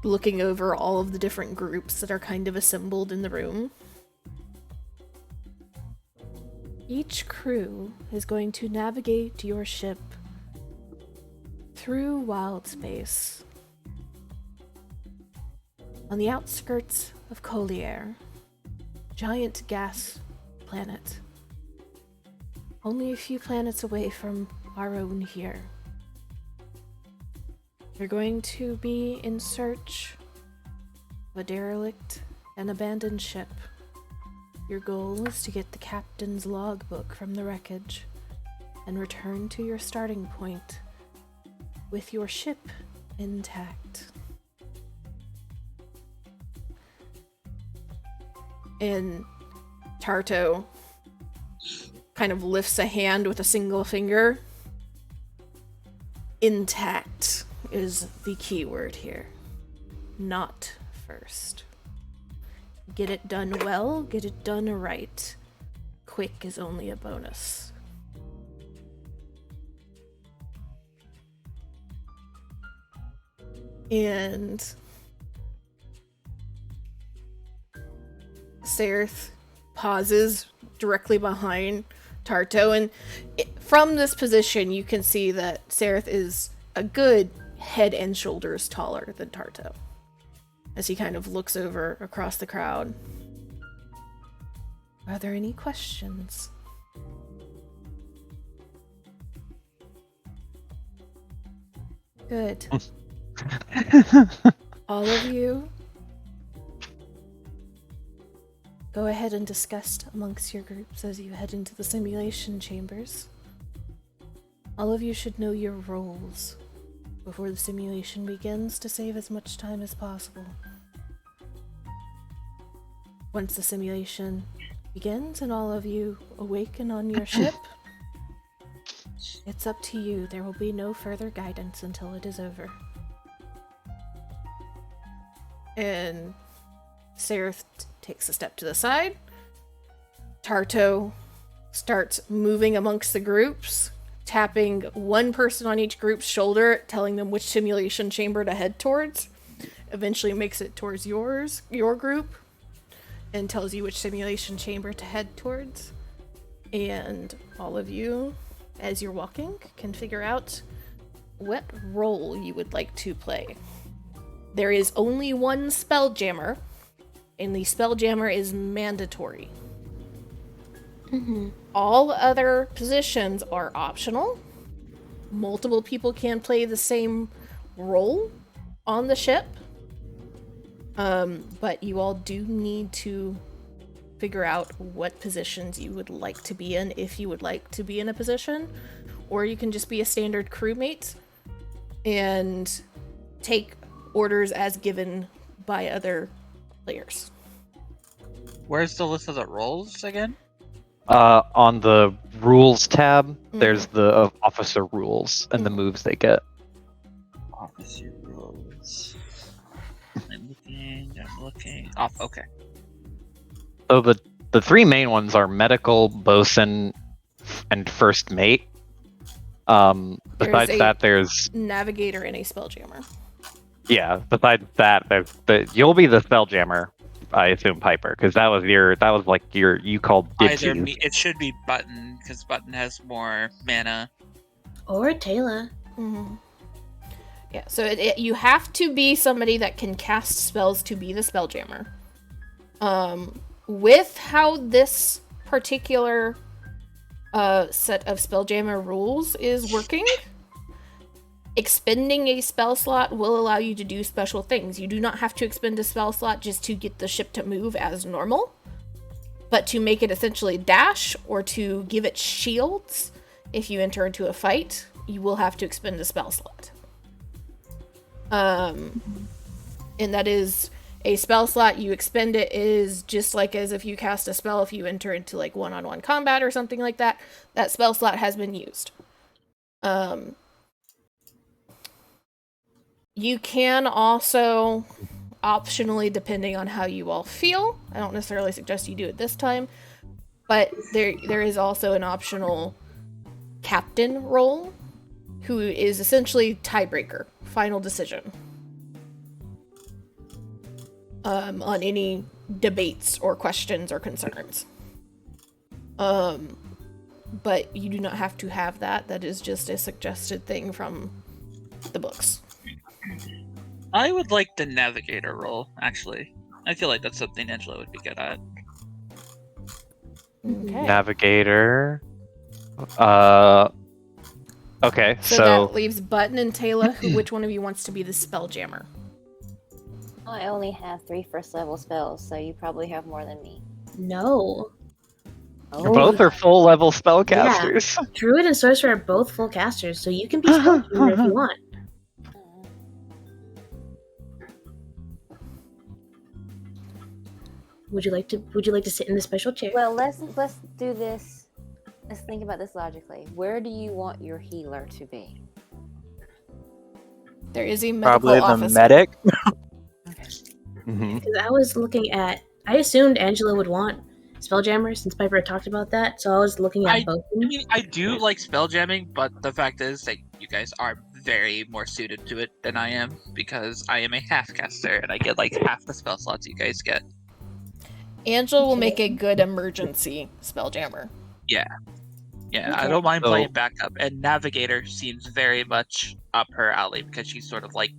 looking over all of the different groups that are kind of assembled in the room. Each crew is going to navigate your ship through wild space. On the outskirts of Collier, giant gas planet, only a few planets away from our own here. You're going to be in search of a derelict and abandoned ship. Your goal is to get the captain's logbook from the wreckage and return to your starting point with your ship intact. And Tarto kind of lifts a hand with a single finger. Intact is the key word here. Not first. Get it done well, get it done right. Quick is only a bonus. And Sereth pauses directly behind Tarto, and from this position you can see that Sereth is a good head and shoulders taller than Tarto as he kind of looks over across the crowd. Are there any questions? Good. All of you, go ahead and discuss amongst your groups as you head into the simulation chambers. All of you should know your roles before the simulation begins to save as much time as possible. Once the simulation begins and all of you awaken on your ship, it's up to you. There will be no further guidance until it is over. And Sereth takes a step to the side. Tarto starts moving amongst the groups, tapping one person on each group's shoulder, telling them which simulation chamber to head towards. Eventually makes it towards your group, and tells you which simulation chamber to head towards. And all of you, as you're walking, can figure out what role you would like to play. There is only one Spelljammer, and the Spelljammer is mandatory. All other positions are optional. Multiple people can play the same role on the ship. But you all do need to figure out what positions you would like to be in, if you would like to be in a position. Or you can just be a standard crewmate and take orders as given by other players. Where's the list of the roles again? On the rules tab, there's the officer rules and the moves they get. Officer roles. I'm looking. Off. Okay. So the three main ones are medical, bosun, and first mate. Besides that, there's navigator and a spelljammer. Yeah. Besides that, you'll be the Spelljammer, I assume, Piper, because that was you called Either dibsies. me, it should be Button because Button has more mana. Or Taylor. Mhm. Yeah, so you have to be somebody that can cast spells to be the Spelljammer. With how this particular set of Spelljammer rules is working, expending a spell slot will allow you to do special things. You do not have to expend a spell slot just to get the ship to move as normal, but to make it essentially dash or to give it shields if you enter into a fight, you will have to expend a spell slot. And that is a spell slot. You expend it is just like as if you cast a spell if you enter into like one-on-one combat or something like that. That spell slot has been used. You can also optionally, depending on how you all feel, I don't necessarily suggest you do it this time, but there is also an optional captain role who is essentially tiebreaker, final decision on any debates or questions or concerns. But you do not have to have that. That is just a suggested thing from the books. I would like the navigator role, actually. I feel like that's something Angela would be good at. Okay. Navigator. Okay, So that leaves Button and Taylor. Which one of you wants to be the Spelljammer? I only have 3 first-level spells, so you probably have more than me. No. Oh, both are full level spellcasters. Yeah. Druid and Sorcerer are both full casters, so you can be Spelljammer if you want. Would you like to sit in the special chair? Well, let's do this. Let's think about this logically. Where do you want your healer to be? There is a medical Probably the officer. medic. Mhm. Because I was looking at, I assumed Angela would want Spelljammer since Piper had talked about that, so I was looking at both. I mean, I do like spelljamming, but the fact is that you guys are very more suited to it than I am because I am a half caster and I get like half the spell slots you guys get. Angela will make a good emergency Spelljammer. Yeah, Okay. I don't mind So- playing backup, and Navigator seems very much up her alley because she's sort of like,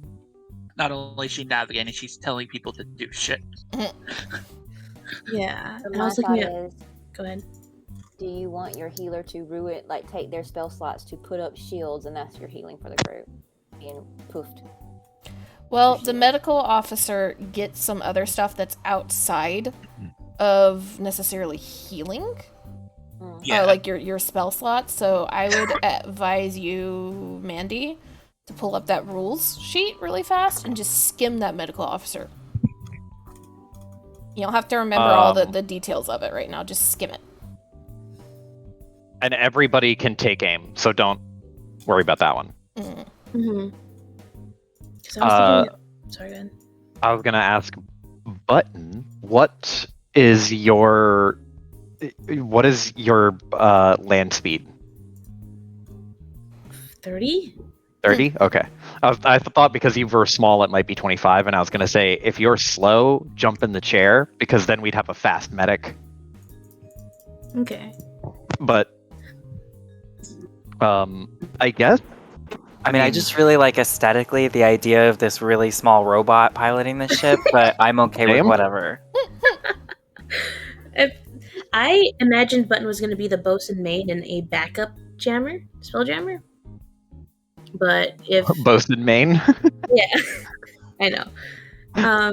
not only is she navigating, she's telling people to do shit. Yeah, So and I my was looking thought at. is, Go ahead. do you want your healer to ruin, like take their spell slots to put up shields, and that's your healing for the group? Being poofed. Well, the medical officer gets some other stuff that's outside of necessarily healing. Yeah, Like your spell slots. So I would advise you, Mandy, to pull up that rules sheet really fast and just skim that medical officer. You don't have to remember all the details of it right now. Just skim it. And everybody can take aim, so don't worry about that one. Mm. Mm-hmm. I was looking at, sorry, go ahead. I was gonna ask Button, what is your land speed? 30? 30? Okay. I thought because you were small it might be 25, and I was gonna say if you're slow, jump in the chair because then we'd have a fast medic. Okay. But I guess. I mean, I just really like aesthetically the idea of this really small robot piloting the ship, but I'm okay with Same. whatever. If I imagined Button was going to be the bosun maid and a backup spelljammer. But if Boasted Maine. yeah, I know.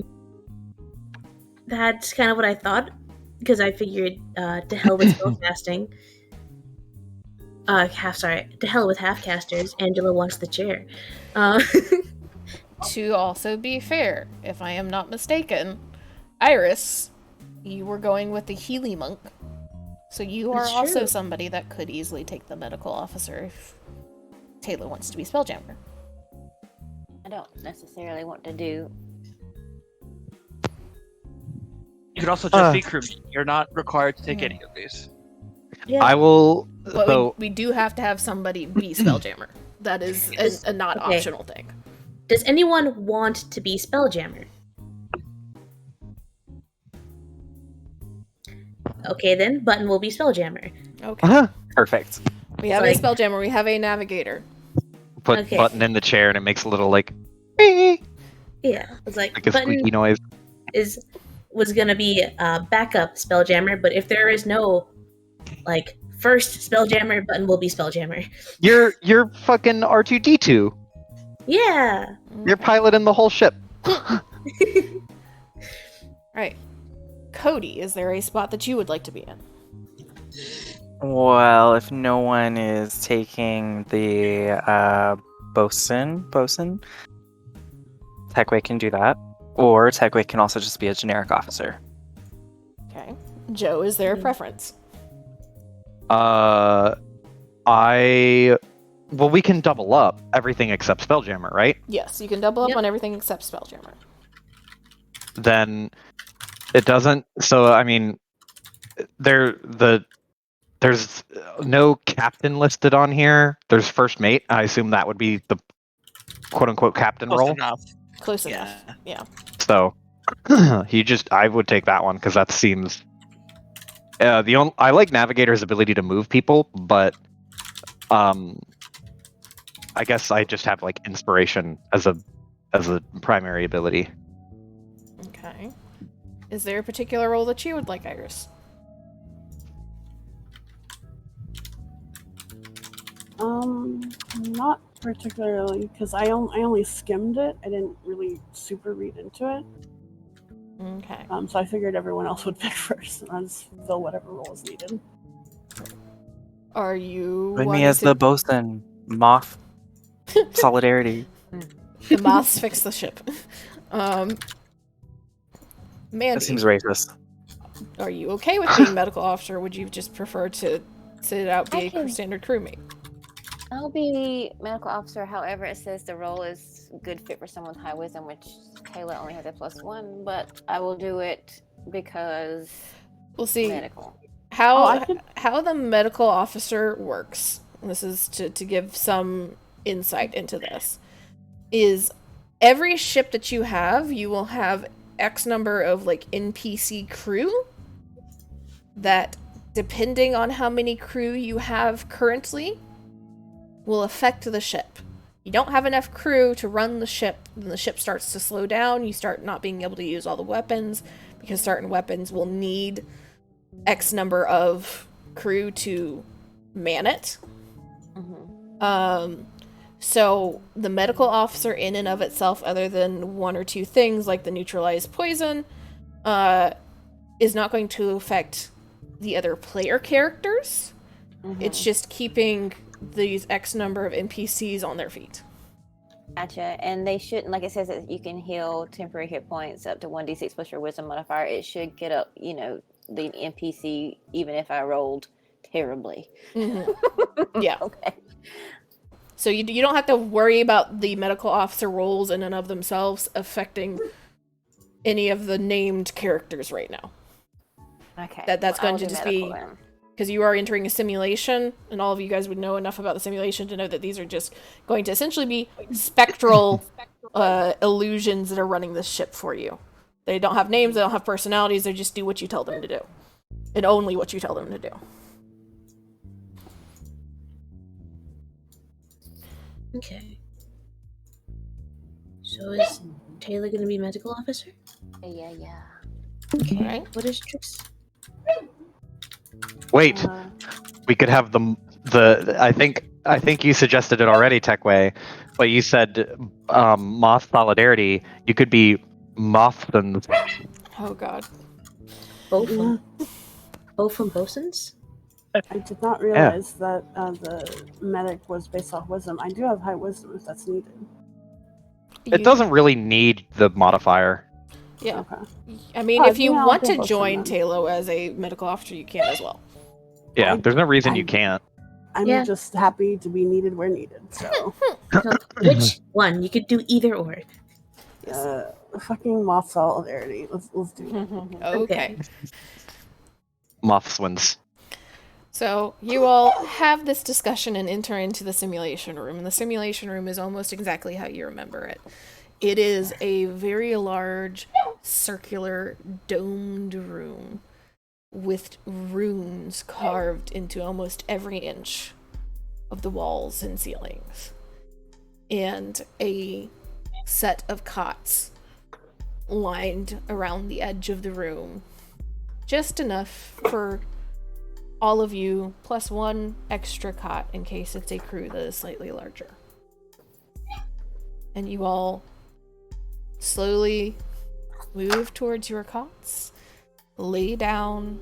That's kind of what I thought because I figured to hell with spellcasting. To hell with half casters. Angela wants the chair. To also be fair, if I am not mistaken, Iris, you were going with the Healy monk. So you are That's also true. somebody that could easily take the medical officer if Taylor wants to be Spelljammer. I don't necessarily want to do. you could also just be crewmate. You're not required to take any of these. Yeah. I will. But So we do have to have somebody be Spelljammer. That is a not Okay. optional thing. Does anyone want to be Spelljammer? Okay, then Button will be Spelljammer. Okay. Uh-huh. Perfect. We have Like- a Spelljammer. We have a Navigator. Put Okay. Button in the chair and it makes a little like like Yeah, it's like a Button squeaky noise. was gonna be backup Spelljammer, but if there is no like first Spelljammer, Button will be Spelljammer. You're fucking R2D2. Yeah. You're piloting the whole ship. Right. Cody, is there a spot that you would like to be in? Well, if no one is taking the bosun, Techway can do that. Or Techway can also just be a generic officer. Okay. Joe, is there a preference? Well, we can double up everything except Spelljammer, right? Yes, you can double up Yep. on everything except Spelljammer. Then it doesn't. So I mean, there's no captain listed on here. There's first mate. I assume that would be the quote unquote captain Close role. enough. Close Yeah. enough. Yeah. So I would take that one because that seems. I like Navigator's ability to move people, but I guess I just have like inspiration as a primary ability. Okay. Is there a particular role that you would like, Iris? Not particularly, because I only skimmed it. I didn't really super read into it. Okay. So I figured everyone else would pick first, and I'll just fill whatever role is needed. Are you Join me wanting as to- the bosun. Moth. Solidarity. the moths fix the ship? Mandy, That seems racist. are you okay with being medical officer? Or would you just prefer to sit it out, be I a can- standard crewmate? I'll be medical officer. However, it says the role is good fit for someone with high wisdom, which Kayla only has a +1, but I will do it because We'll see. medical. How I could- how the medical officer works, and this is to give some insight into this, is every ship that you will have X number of like NPC crew that, depending on how many crew you have currently, will affect the ship. You don't have enough crew to run the ship, then the ship starts to slow down, you start not being able to use all the weapons, because certain weapons will need X number of crew to man it. Mhm. So the medical officer in and of itself, other than one or two things like the neutralized poison, is not going to affect the other player characters. It's just keeping these X number of NPCs on their feet. Gotcha. And they shouldn't, like it says that you can heal temporary hit points up to 1d6 plus your wisdom modifier. It should get up, the NPC, even if I rolled terribly. Yeah. Okay. So you don't have to worry about the medical officer roles in and of themselves affecting any of the named characters right now. Okay. That's Well, going I'll to do just medical be- then. Because you are entering a simulation, and all of you guys would know enough about the simulation to know that these are just going to essentially be spectral illusions that are running this ship for you. They don't have names, they don't have personalities, they just do what you tell them to do. And only what you tell them to do. Okay. So is Taylor gonna be medical officer? Yeah. Okay. Alright. What is Trix? Wait, we could have the. I think you suggested it already, Techway, but you said Moth Solidarity. You could be Mothson. Oh god. Both from Bosons? I did not realize that the medic was based off wisdom. I do have high wisdom if that's needed. It doesn't really need the modifier. Yeah. Okay. I mean, Oh, if you yeah, I'll want do to both of join them. Talo as a medical officer, you can as well. Yeah, I- there's no reason you I- can't. I'm Yeah. just happy to be needed where needed. So, So, which one? You could do either or. fucking moth solidarity. Let's do it. Okay. Mothswins. So you all have this discussion and enter into the simulation room, and the simulation room is almost exactly how you remember it. It is a very large, circular, domed room with runes carved into almost every inch of the walls and ceilings, and a set of cots lined around the edge of the room, just enough for all of you, plus one extra cot in case it's a crew that is slightly larger. And you all slowly move towards your cots, lay down,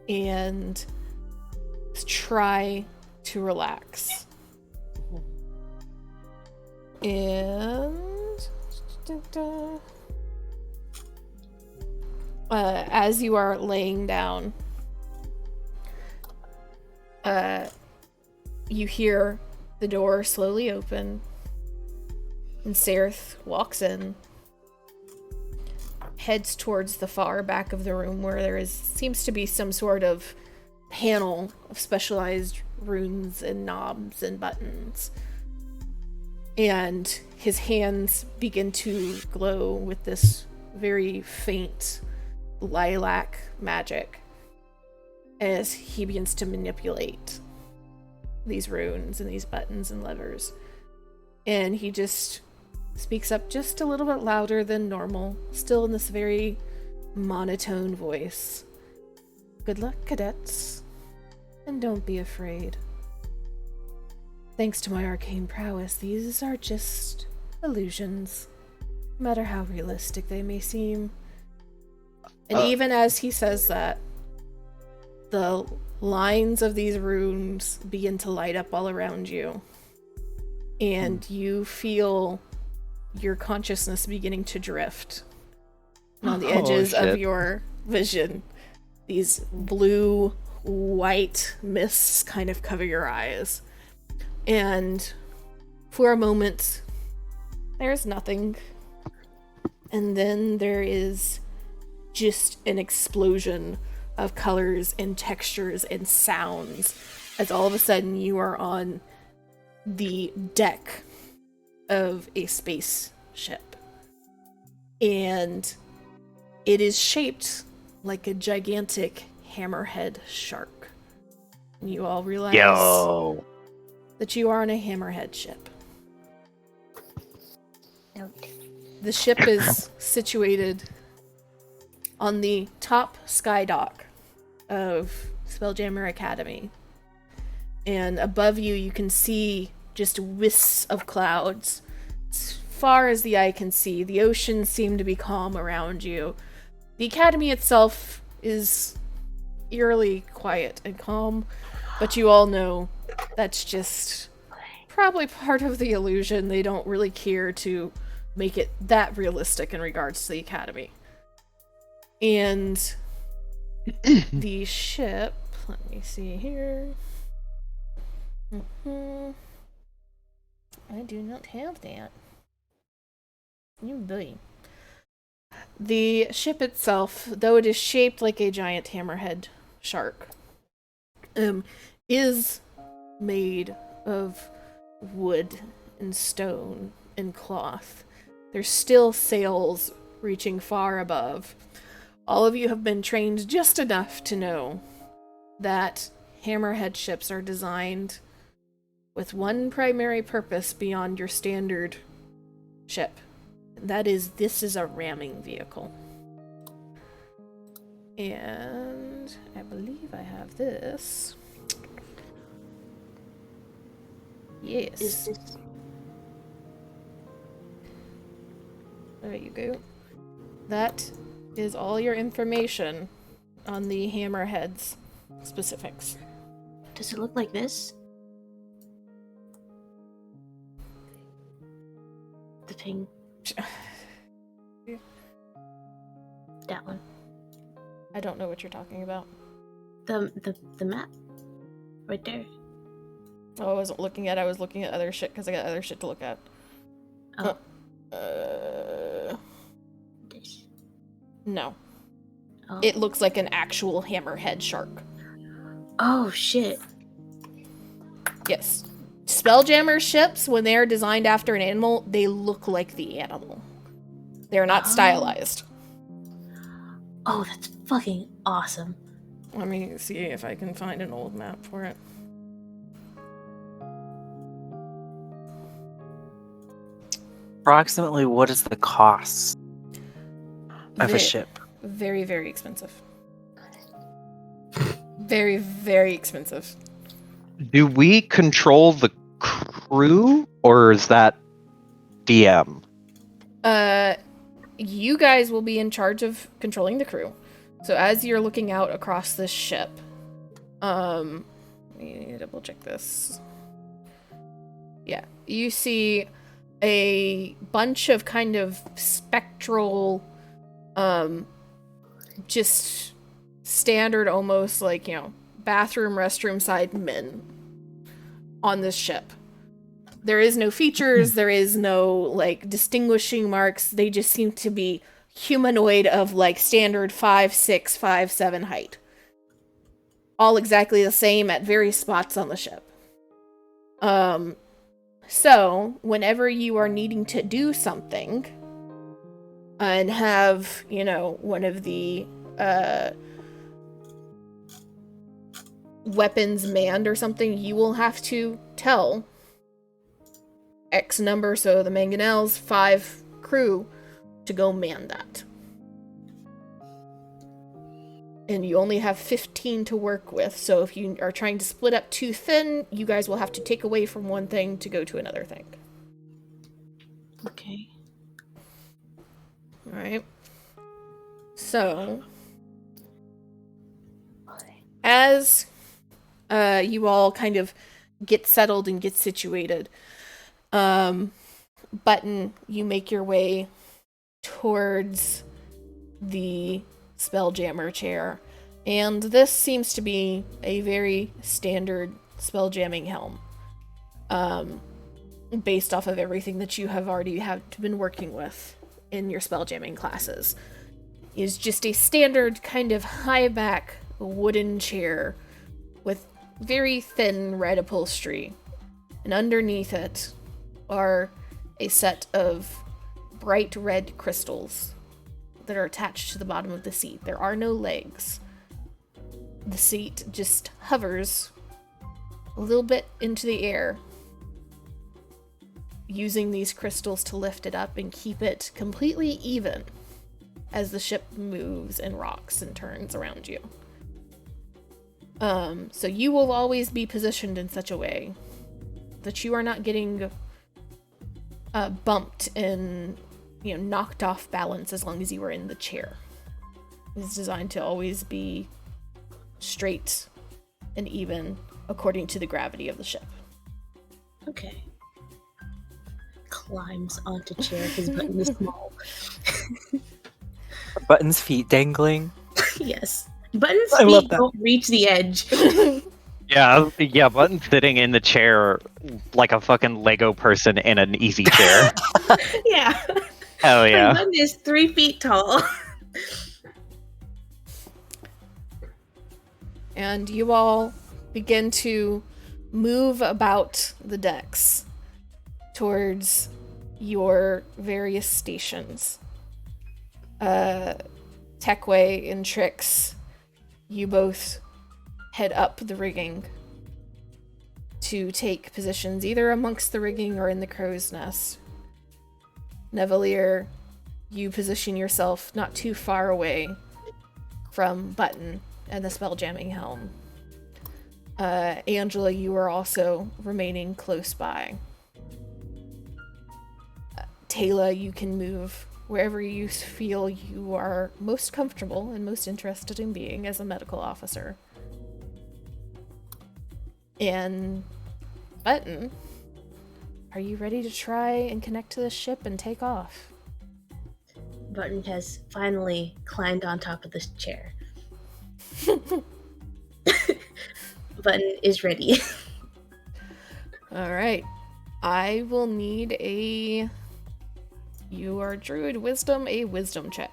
and try to relax. And as you are laying down, you hear the door slowly open, and Sereth walks in, heads towards the far back of the room where there seems to be some sort of panel of specialized runes and knobs and buttons. And his hands begin to glow with this very faint lilac magic as he begins to manipulate these runes and these buttons and levers. And he just speaks up just a little bit louder than normal, still in this very monotone voice. Good luck, cadets, and don't be afraid. Thanks to my arcane prowess, these are just illusions, no matter how realistic they may seem. And even as he says that, the lines of these runes begin to light up all around you, and you feel your consciousness beginning to drift. And on the edges of your vision, these blue, white mists kind of cover your eyes. And for a moment, there's nothing. And then there is just an explosion of colors and textures and sounds as all of a sudden you are on the deck of a spaceship. And it is shaped like a gigantic hammerhead shark. And you all realize that you are on a hammerhead ship. Note. The ship is situated on the top sky dock of Spelljammer Academy. And above you, you can see just wisps of clouds. As far as the eye can see, the oceans seem to be calm around you. The academy itself is eerily quiet and calm, but you all know that's just probably part of the illusion. They don't really care to make it that realistic in regards to the academy. And the ship, let me see here. I do not have that. You boy. The ship itself, though it is shaped like a giant hammerhead shark, is made of wood and stone and cloth. There's still sails reaching far above. All of you have been trained just enough to know that hammerhead ships are designed with one primary purpose beyond your standard ship. That is, this is a ramming vehicle. And I believe I have this. Yes. Is this... There you go. That is all your information on the hammerhead's specifics. Does it look like this? The thing. That one. I don't know what you're talking about. The map. Right there. Oh, I wasn't looking at it. I was looking at other shit because I got other shit to look at. Oh. No. Oh. It looks like an actual hammerhead shark. Oh shit. Yes. Spelljammer ships, when they are designed after an animal, they look like the animal. They're not stylized. Oh, that's fucking awesome. Let me see if I can find an old map for it. Approximately, what is the cost of a ship? Very, very expensive. Very, very expensive. Do we control the crew, or is that DM? You guys will be in charge of controlling the crew. So as you're looking out across this ship, let me double check this. Yeah, you see a bunch of kind of spectral, just standard, almost like, bathroom, restroom side men on this ship. There is no features, there is no, like, distinguishing marks. They just seem to be humanoid of, like, standard 5'6", 5'7" height. All exactly the same at various spots on the ship. So, whenever you are needing to do something, and have, one of the, weapons manned or something, you will have to tell X number, so the Mangonels, 5 crew, to go man that. And you only have 15 to work with, so if you are trying to split up too thin, you guys will have to take away from one thing to go to another thing. Okay. Alright. So, as you all kind of get settled and get situated, Button, you make your way towards the Spelljammer chair, and this seems to be a very standard spelljamming helm, based off of everything that you have already been working with in your spelljamming classes. Is just a standard kind of high back wooden chair with very thin red upholstery, and underneath it are a set of bright red crystals that are attached to the bottom of the seat. There are no legs. The seat just hovers a little bit into the air, using these crystals to lift it up and keep it completely even as the ship moves and rocks and turns around you. So you will always be positioned in such a way that you are not getting bumped and knocked off balance as long as you are in the chair. It's designed to always be straight and even according to the gravity of the ship. Okay. Climbs onto chair because Button is small. Button's feet dangling. Yes. Button's I love feet that. don't reach the edge. Yeah, Button sitting in the chair like a fucking Lego person in an easy chair. Yeah. Hell yeah. Button is 3 feet tall. And you all begin to move about the decks towards your various stations. Techway and Trix, you both head up the rigging to take positions either amongst the rigging or in the crow's nest. Nevalier, you position yourself not too far away from Button and the spelljamming helm. Angela, you are also remaining close by. Taylor, you can move wherever you feel you are most comfortable and most interested in being as a medical officer. And Button, are you ready to try and connect to the ship and take off? Button has finally climbed on top of this chair. Button is ready. Alright. I will need you are Druid Wisdom, a Wisdom check.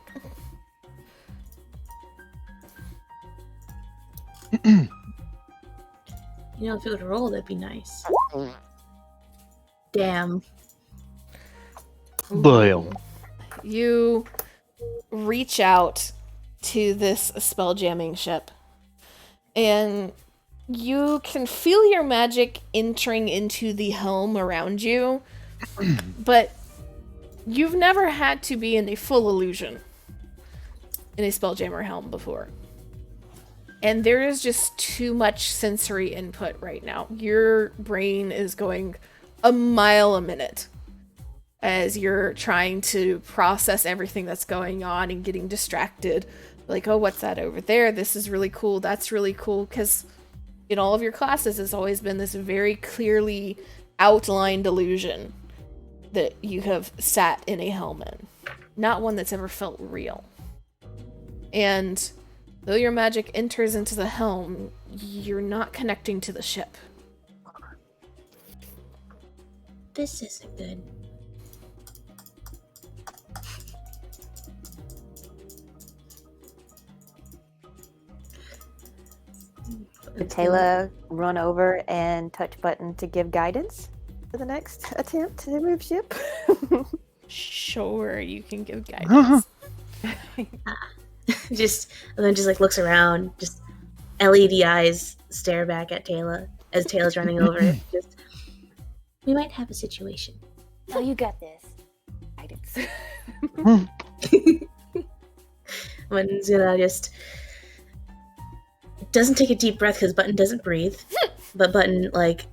You know, if it would roll, that'd be nice. Damn. Boom. You reach out to this spelljamming ship, and you can feel your magic entering into the helm around you, but you've never had to be in a full illusion in a spelljammer helm before. And there is just too much sensory input right now. Your brain is going a mile a minute as you're trying to process everything that's going on and getting distracted. Like, oh, what's that over there? This is really cool. That's really cool. Because in all of your classes, it's always been this very clearly outlined illusion that you have sat in a helm in. Not one that's ever felt real. And though your magic enters into the helm, you're not connecting to the ship. This isn't good. Would Taylor run over and touch button to give guidance for the next attempt to move ship? Sure, you can give guidance. Just and then just like looks around, just LED eyes stare back at Taylor as Taylor's running over. Just, we might have a situation. Oh, you got this. Guidance. Button's gonna just doesn't take a deep breath because Button doesn't breathe, but Button like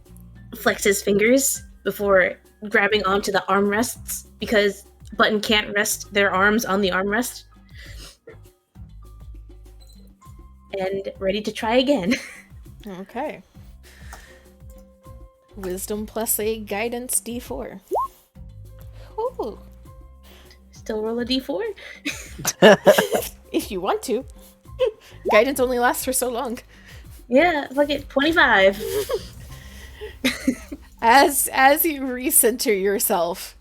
flexes fingers before grabbing onto the armrests because Button can't rest their arms on the armrest. And ready to try again. Okay. Wisdom plus a guidance d4. Ooh. Still roll a d4? If you want to. Guidance only lasts for so long. Yeah, fuck it, 25. As you recenter yourself,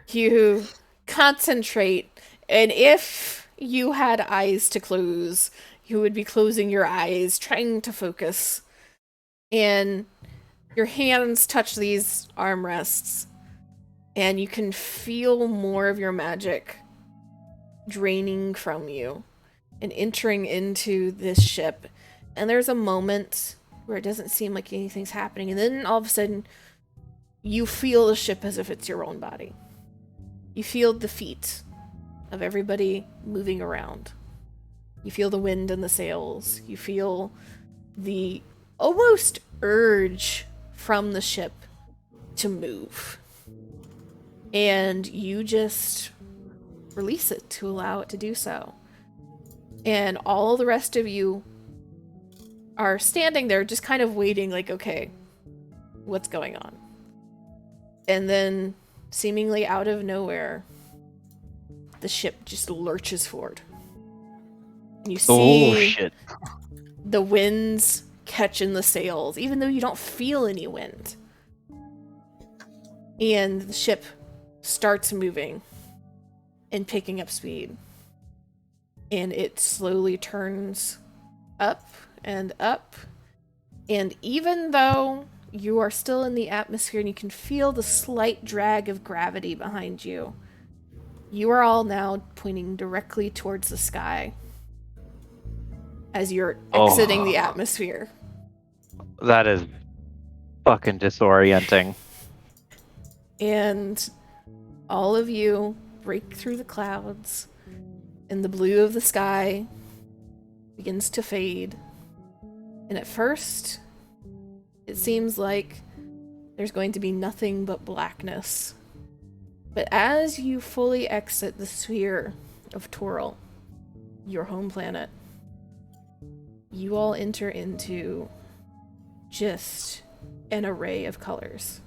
you concentrate, and if you had eyes to close, you would be closing your eyes, trying to focus. And your hands touch these armrests, and you can feel more of your magic draining from you and entering into this ship. And there's a moment where it doesn't seem like anything's happening, and then all of a sudden you feel the ship as if it's your own body. You feel the feet of everybody moving around. You feel the wind in the sails. You feel the almost urge from the ship to move. And you just release it to allow it to do so. And all the rest of you are standing there just kind of waiting, like, okay, what's going on? And then, seemingly out of nowhere, the ship just lurches forward. And you see shit. the winds catch in the sails, even though you don't feel any wind. And the ship starts moving and picking up speed. And it slowly turns up and up. And even though you are still in the atmosphere and you can feel the slight drag of gravity behind you, you are all now pointing directly towards the sky as you're exiting the atmosphere. That is fucking disorienting. And all of you break through the clouds, and the blue of the sky begins to fade. And at first, it seems like there's going to be nothing but blackness. But as you fully exit the sphere of Toril, your home planet, you all enter into just an array of colors.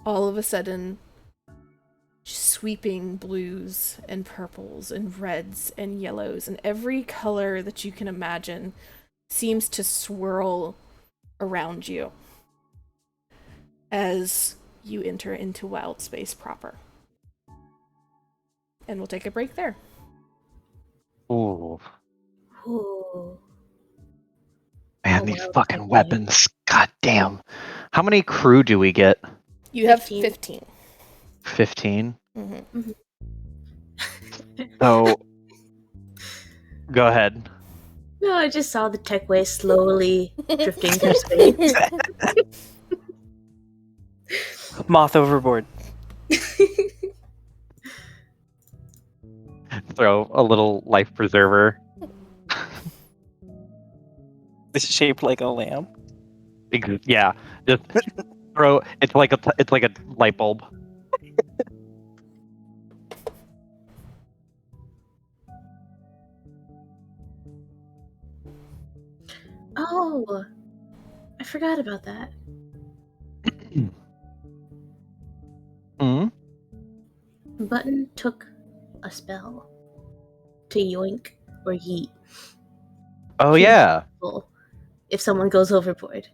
All of a sudden, sweeping blues and purples and reds and yellows, and every color that you can imagine seems to swirl around you as you enter into wild space proper. And we'll take a break there. Ooh. Ooh. Man, Man, these wild fucking technique. weapons. God damn. How many crew do we get? You have 15. 15. 15? Mm-hmm. So, go ahead. No, I just saw the tech way slowly drifting through space. Moth overboard. Throw a little life preserver. It's shaped like a lamp. Yeah, just throw. It's like a light bulb. Oh, I forgot about that. Hmm? Button took a spell to yoink or yeet. Oh He's yeah. helpful if someone goes overboard.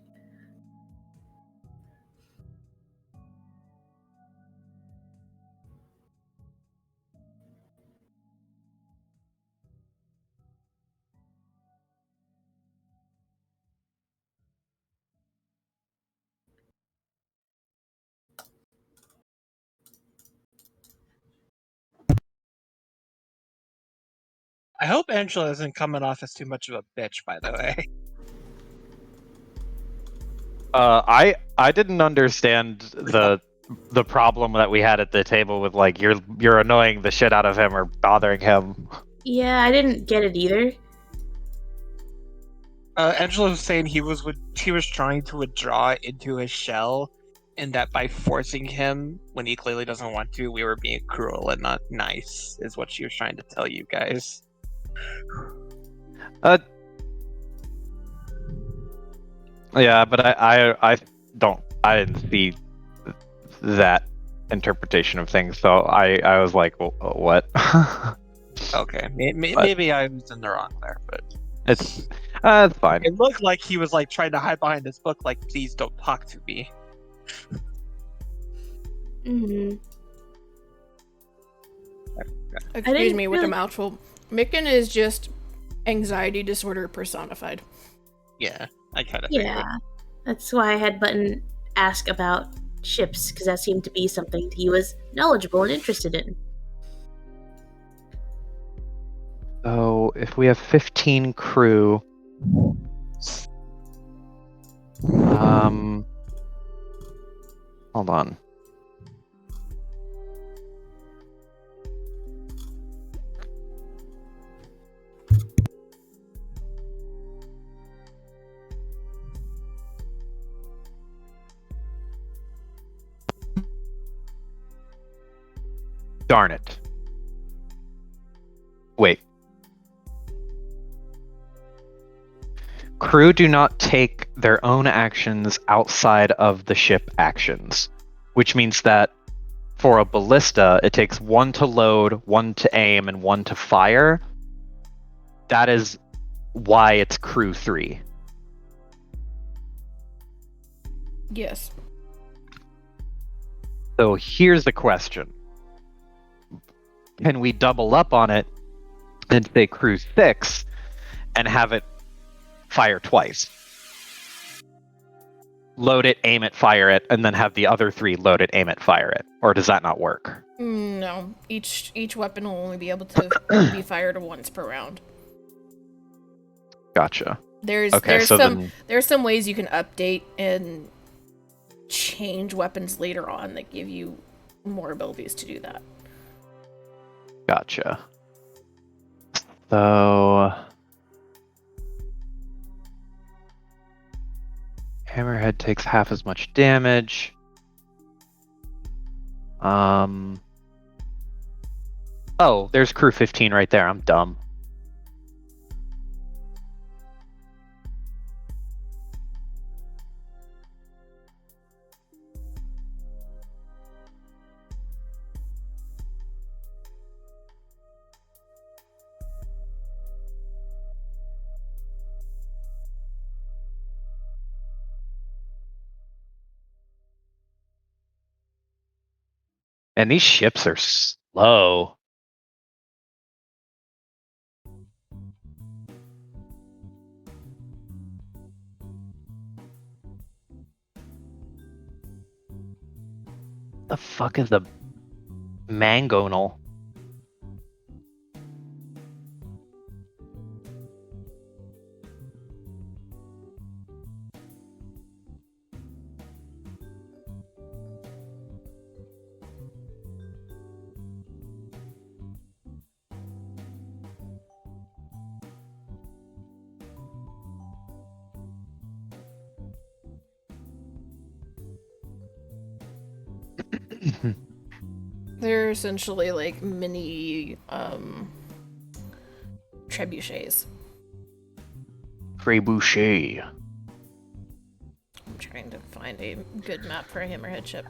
I hope Angela isn't coming off as too much of a bitch, by the way. I didn't understand the problem that we had at the table with like you're annoying the shit out of him or bothering him. Yeah, I didn't get it either. Angela was saying he was trying to withdraw into his shell, and that by forcing him when he clearly doesn't want to, we were being cruel and not nice, is what she was trying to tell you guys. Yeah, but I didn't see that interpretation of things, so I was like, well, what? Okay, maybe I was in the wrong there, but it's fine. it looked like he was like trying to hide behind his book, like, please don't talk to me. Mm-hmm. Excuse didn't me with really- the mouthful. Micken is just anxiety disorder personified. Yeah, I kind of Yeah, figured. that's why I had Button ask about ships, because that seemed to be something he was knowledgeable and interested in. So if we have 15 crew, hold on. Darn it. Wait. Crew do not take their own actions outside of the ship actions, which means that for a ballista, it takes 1 to load, 1 to aim, and 1 to fire. That is why it's crew 3. Yes. So here's the question. Can we double up on it and say crew 6 and have it fire twice? Load it, aim it, fire it, and then have the other 3 load it, aim it, fire it? Or does that not work? No. Each weapon will only be able to be fired once per round. Gotcha. There's Okay, so some then there's some ways you can update and change weapons later on that give you more abilities to do that. gotcha. So Hammerhead takes half as much damage. Oh, there's crew 15 right there. I'm dumb. And these ships are slow. the fuck is a mangonel? They're essentially like mini trebuchets. Trebuchet. I'm trying to find a good map for a hammerhead ship.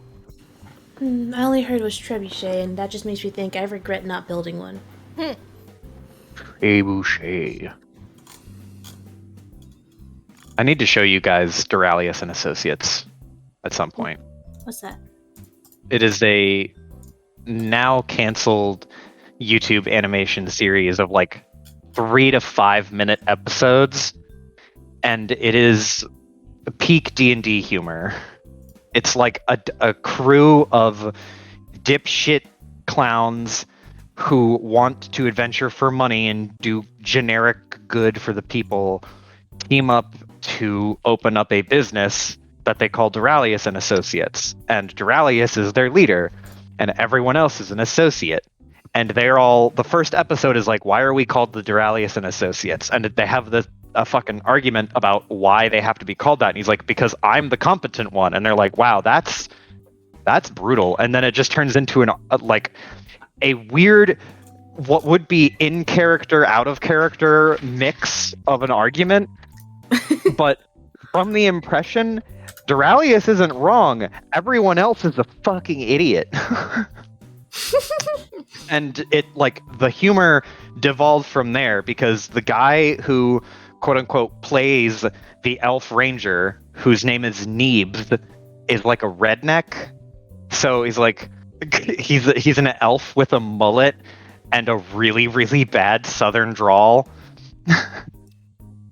I only heard it was trebuchet, and that just makes me think I regret not building one. Trebuchet. I need to show you guys Duralius and Associates at some point. What's that? It is a now canceled YouTube animation series of like 3 to 5 minute episodes, and it is peak D&D humor. It's like a crew of dipshit clowns who want to adventure for money and do generic good for the people team up to open up a business that they call Duralius and Associates. And Duralius is their leader, and everyone else is an associate. And they're all, the first episode is like, why are we called the Duralius and Associates? And they have a fucking argument about why they have to be called that. And he's like, because I'm the competent one. And they're like, wow, that's brutal. And then it just turns into a weird, what would be in character, out of character mix of an argument. But from the impression, Duralius isn't wrong. Everyone else is a fucking idiot. And it, like, the humor devolved from there because the guy who, quote unquote, plays the elf ranger, whose name is Neebs, is like a redneck. So he's like, he's an elf with a mullet and a really, really bad southern drawl.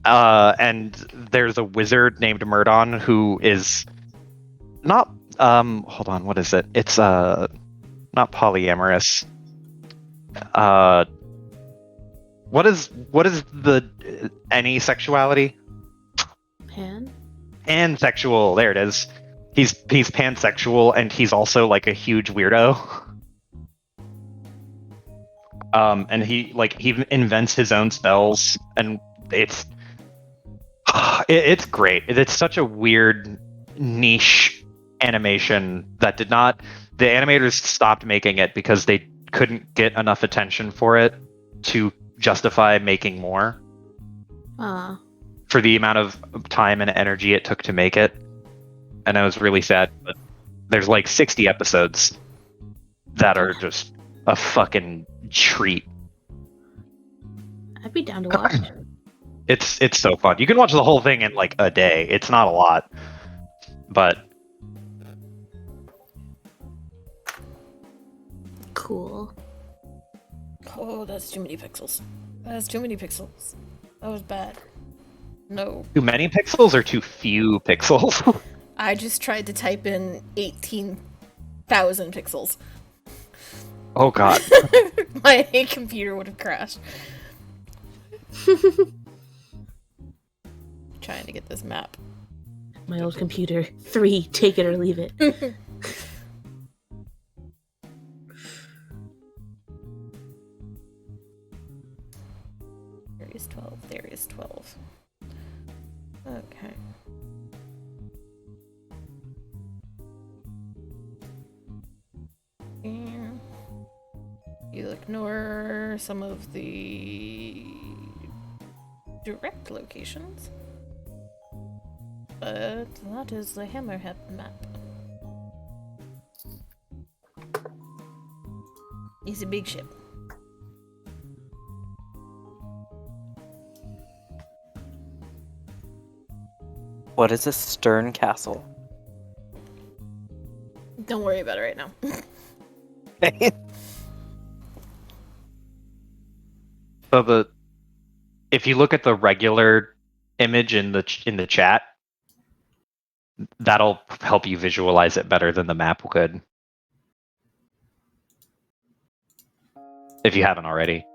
And there's a wizard named Murdon who is not hold on, what is it? It's not polyamorous. What is the any sexuality? Pansexual, there it is. He's pansexual, and he's also like a huge weirdo. And he invents his own spells, and it's great. It's such a weird niche animation that the animators stopped making it because they couldn't get enough attention for it to justify making more. For the amount of time and energy it took to make it. And I was really sad, but there's like 60 episodes that are just a fucking treat. I'd be down to watch. It's so fun. You can watch the whole thing in like a day. It's not a lot, but Cool. Oh, that's too many pixels. That's too many pixels. That was bad. No. too many pixels or too few pixels? I just tried to type in 18,000 pixels. Oh god. My computer would have crashed. Trying to get this map. My old computer. 3, take it or leave it. There is 12. There is 12. Okay. And you ignore some of the direct locations. But that is the Hammerhead map. It's a big ship. What is a stern castle? Don't worry about it right now. So if you look at the regular image in the chat, that'll help you visualize it better than the map could. if you haven't already.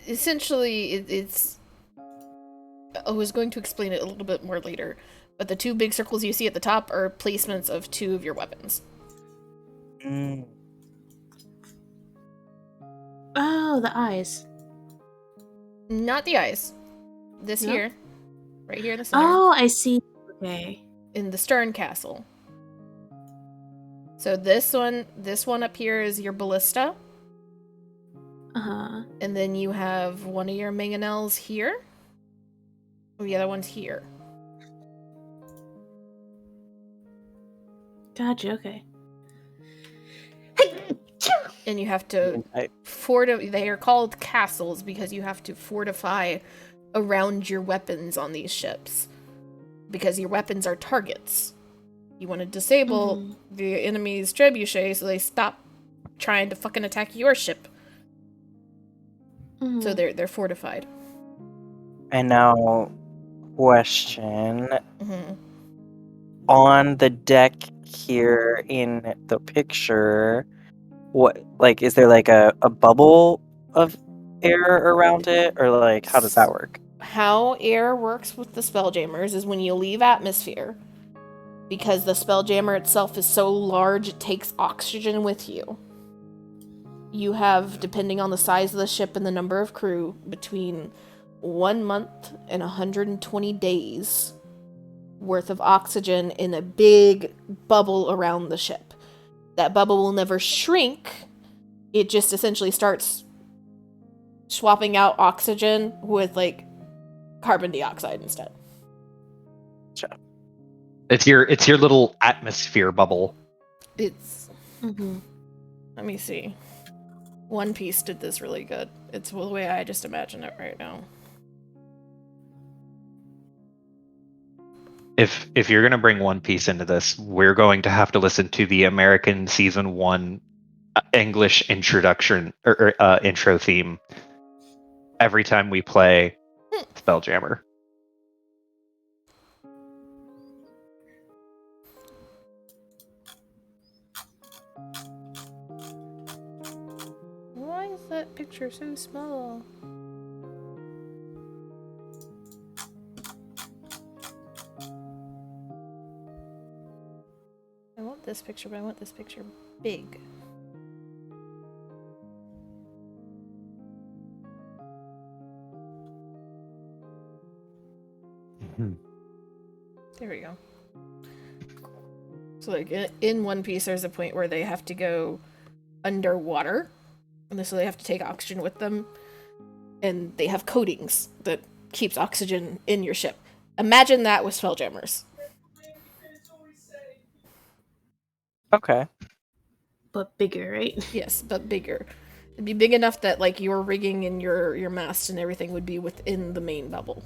Essentially, it's. I was going to explain it a little bit more later, but the two big circles you see at the top are placements of two of your weapons. Mm. Oh, the eyes. Not the eyes. This No? here. Right here in the center. Oh, I see. Okay. In the stern castle. So this one up here is your ballista. Uh-huh. And then you have one of your mangonels here. And the other one's here. Gotcha, okay. And you have to they are called castles because you have to fortify around your weapons on these ships. Because your weapons are targets. You want to disable the enemy's trebuchet so they stop trying to fucking attack your ship. So they're fortified. And now, question. Mm-hmm. On the deck here in the picture, is there like a bubble of air around it, or like how does that work? How air works with the Spelljammers is when you leave atmosphere, because the Spelljammer itself is so large it takes oxygen with you. You have, depending on the size of the ship and the number of crew, between 1 month and 120 days worth of oxygen in a big bubble around the ship. That bubble will never shrink. It just essentially starts swapping out oxygen with like carbon dioxide instead. Sure. It's your little atmosphere bubble. It's let me see. One Piece did this really good. It's the way I just imagine it right now. If you're gonna bring One Piece into this, we're going to have to listen to the American season 1 English introduction or intro theme every time we play Spelljammer. Why is that picture so small? I want this picture, but I want this picture big. There we go. So like in One Piece there's a point where they have to go underwater, and so they have to take oxygen with them, and they have coatings that keeps oxygen in your ship. Imagine that with Spelljammers. Okay. But bigger, right? Yes, but bigger. It'd be big enough that like your rigging and your mast and everything would be within the main bubble.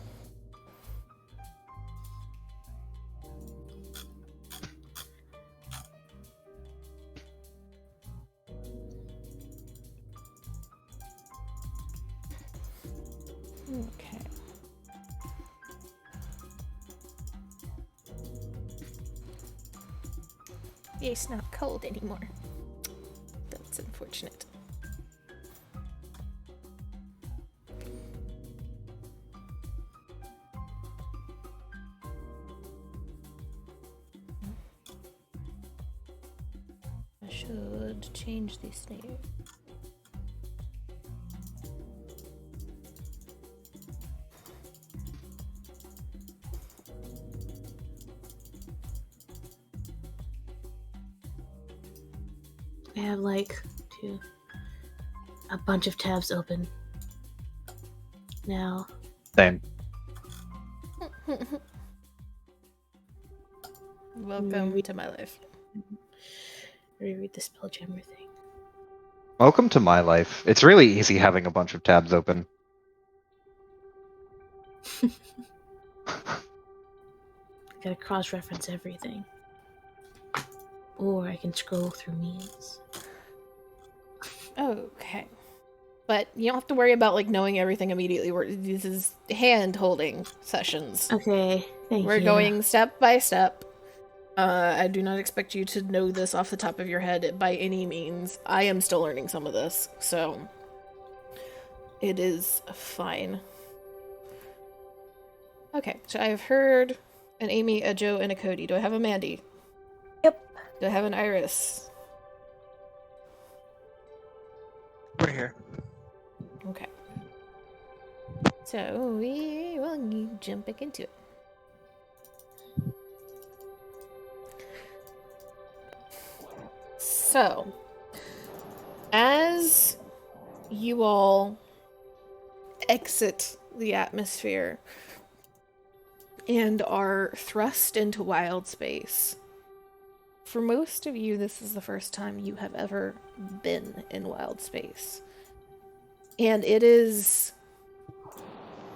Okay. It's not cold anymore. That's unfortunate. I should change this name. I have like a bunch of tabs open now. Same. Welcome to my life. Reread the Spelljammer thing. Welcome to my life. It's really easy having a bunch of tabs open. Gotta cross-reference everything. Or I can scroll through memes. Okay. But you don't have to worry about like knowing everything immediately. This is hand-holding sessions. Okay, thank you. We're going step by step. I do not expect you to know this off the top of your head by any means. I am still learning some of this, so it is fine. Okay, so I have heard an Amy, a Joe, and a Cody. Do I have a Mandy? Yep. Do I have an Iris? We're here. Okay. So we will jump back into it. So, as you all exit the atmosphere and are thrust into wild space, for most of you, this is the first time you have ever been in wild space. And it is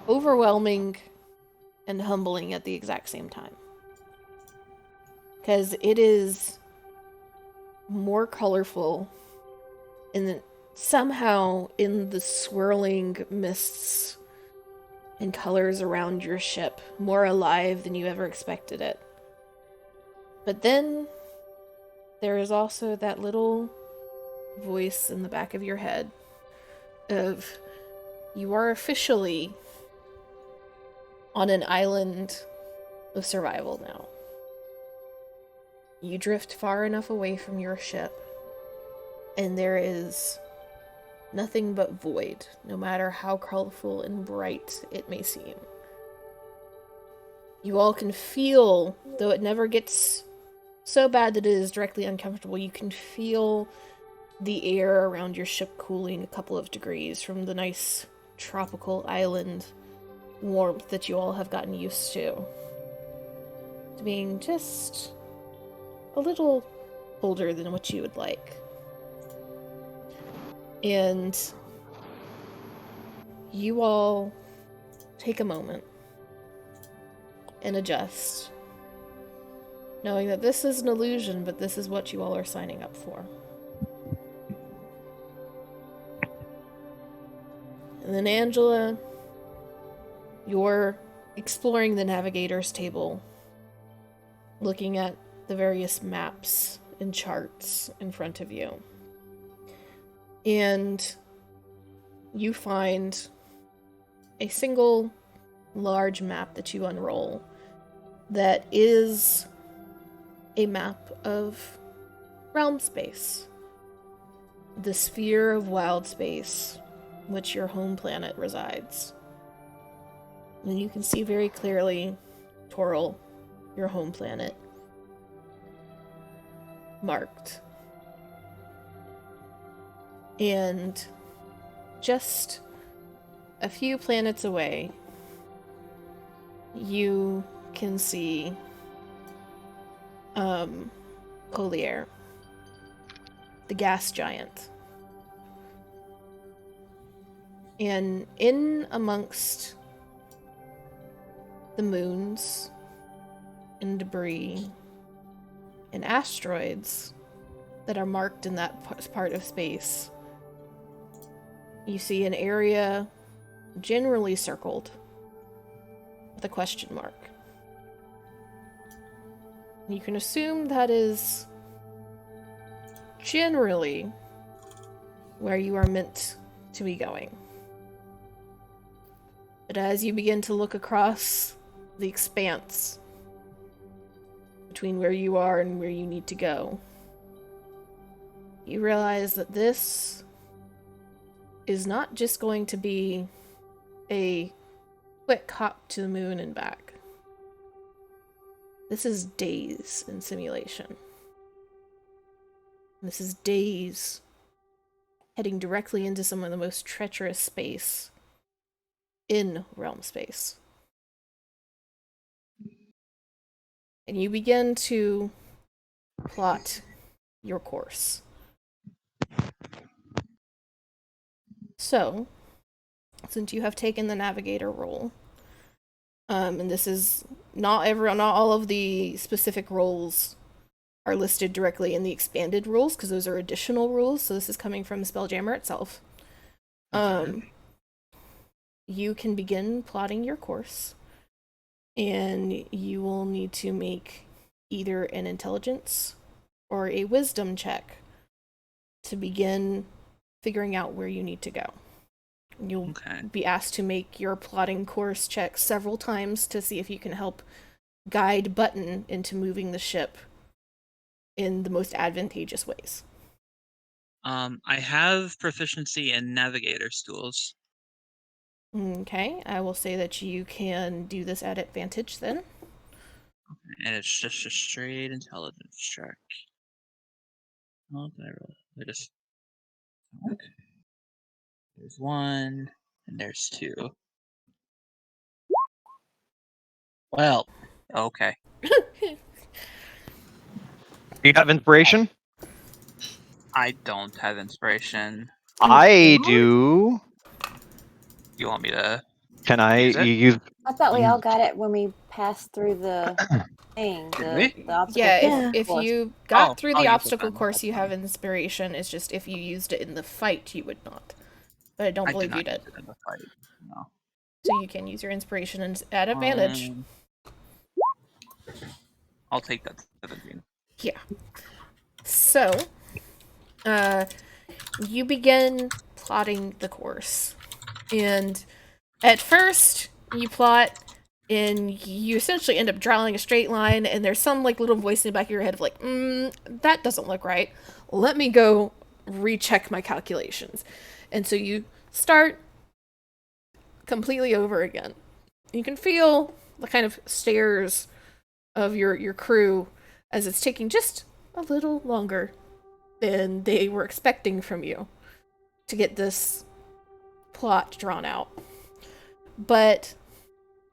overwhelming and humbling at the exact same time. Because it is more colorful and somehow in the swirling mists and colors around your ship, more alive than you ever expected it. But then there is also that little voice in the back of your head of, you are officially on an island of survival now. You drift far enough away from your ship, and there is nothing but void, no matter how colorful and bright it may seem. You all can feel, though it never gets so bad that it is directly uncomfortable, you can feel the air around your ship cooling a couple of degrees from the nice tropical island warmth that you all have gotten used to being just a little colder than what you would like. And you all take a moment and adjust, knowing that this is an illusion, but this is what you all are signing up for. And then Angela, you're exploring the navigator's table, looking at the various maps and charts in front of you. And you find a single large map that you unroll that is a map of realm space, the sphere of wild space in which your home planet resides. And you can see very clearly Toril, your home planet, marked. And just a few planets away, you can see Collier, the gas giant. And in amongst the moons and debris and asteroids that are marked in that part of space, you see an area generally circled with a question mark. You can assume that is generally where you are meant to be going. But as you begin to look across the expanse between where you are and where you need to go, you realize that this is not just going to be a quick hop to the moon and back. This is days in simulation. This is days heading directly into some of the most treacherous space in realm space. And you begin to plot your course. So, since you have taken the navigator role, and this is not all of the specific roles are listed directly in the expanded rules, because those are additional rules, so this is coming from Spelljammer itself. You can begin plotting your course, and you will need to make either an intelligence or a wisdom check to begin figuring out where you need to go. You'll Okay. be asked to make your plotting course check several times to see if you can help guide Button into moving the ship in the most advantageous ways. I have proficiency in navigator's tools. Okay, I will say that you can do this at advantage then. And it's just a straight intelligence check. Oh, did I roll? I just. Okay. There's 1, and there's 2. Well, okay. Do you have inspiration? I don't have inspiration. I do. You want me to Can I use it? use? I thought we You- all got it when we passed through the thing, Did the we? obstacle. Yeah, Yeah. if course. you got Oh, through I'll the use it obstacle then. course, That's you fine. have inspiration. It's just if you used it in the fight, you would not. But I don't I did believe you not did. use it in the fight. No. So you can use your inspiration and at advantage. I'll take that 17. Yeah. So, you begin plotting the course. And at first, you plot and you essentially end up drawing a straight line, and there's some like little voice in the back of your head of like, that doesn't look right. Let me go recheck my calculations. And so you start completely over again. You can feel the kind of stares of your crew as it's taking just a little longer than they were expecting from you to get this plot drawn out. But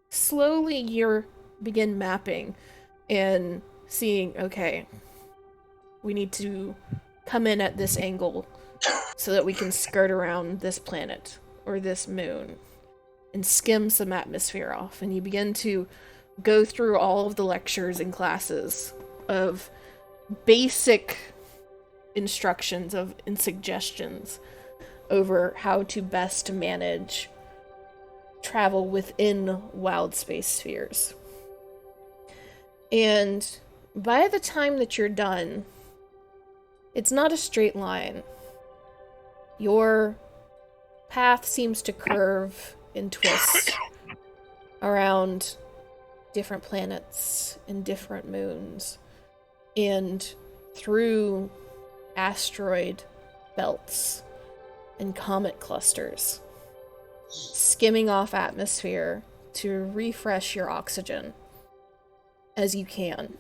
slowly you begin mapping and seeing, okay, we need to come in at this angle so that we can skirt around this planet or this moon and skim some atmosphere off. And you begin to go through all of the lectures and classes of basic instructions and suggestions over how to best manage travel within wild space spheres. And by the time that you're done, it's not a straight line. Your path seems to curve and twist around different planets and different moons and through asteroid belts and comet clusters, skimming off atmosphere to refresh your oxygen as you can.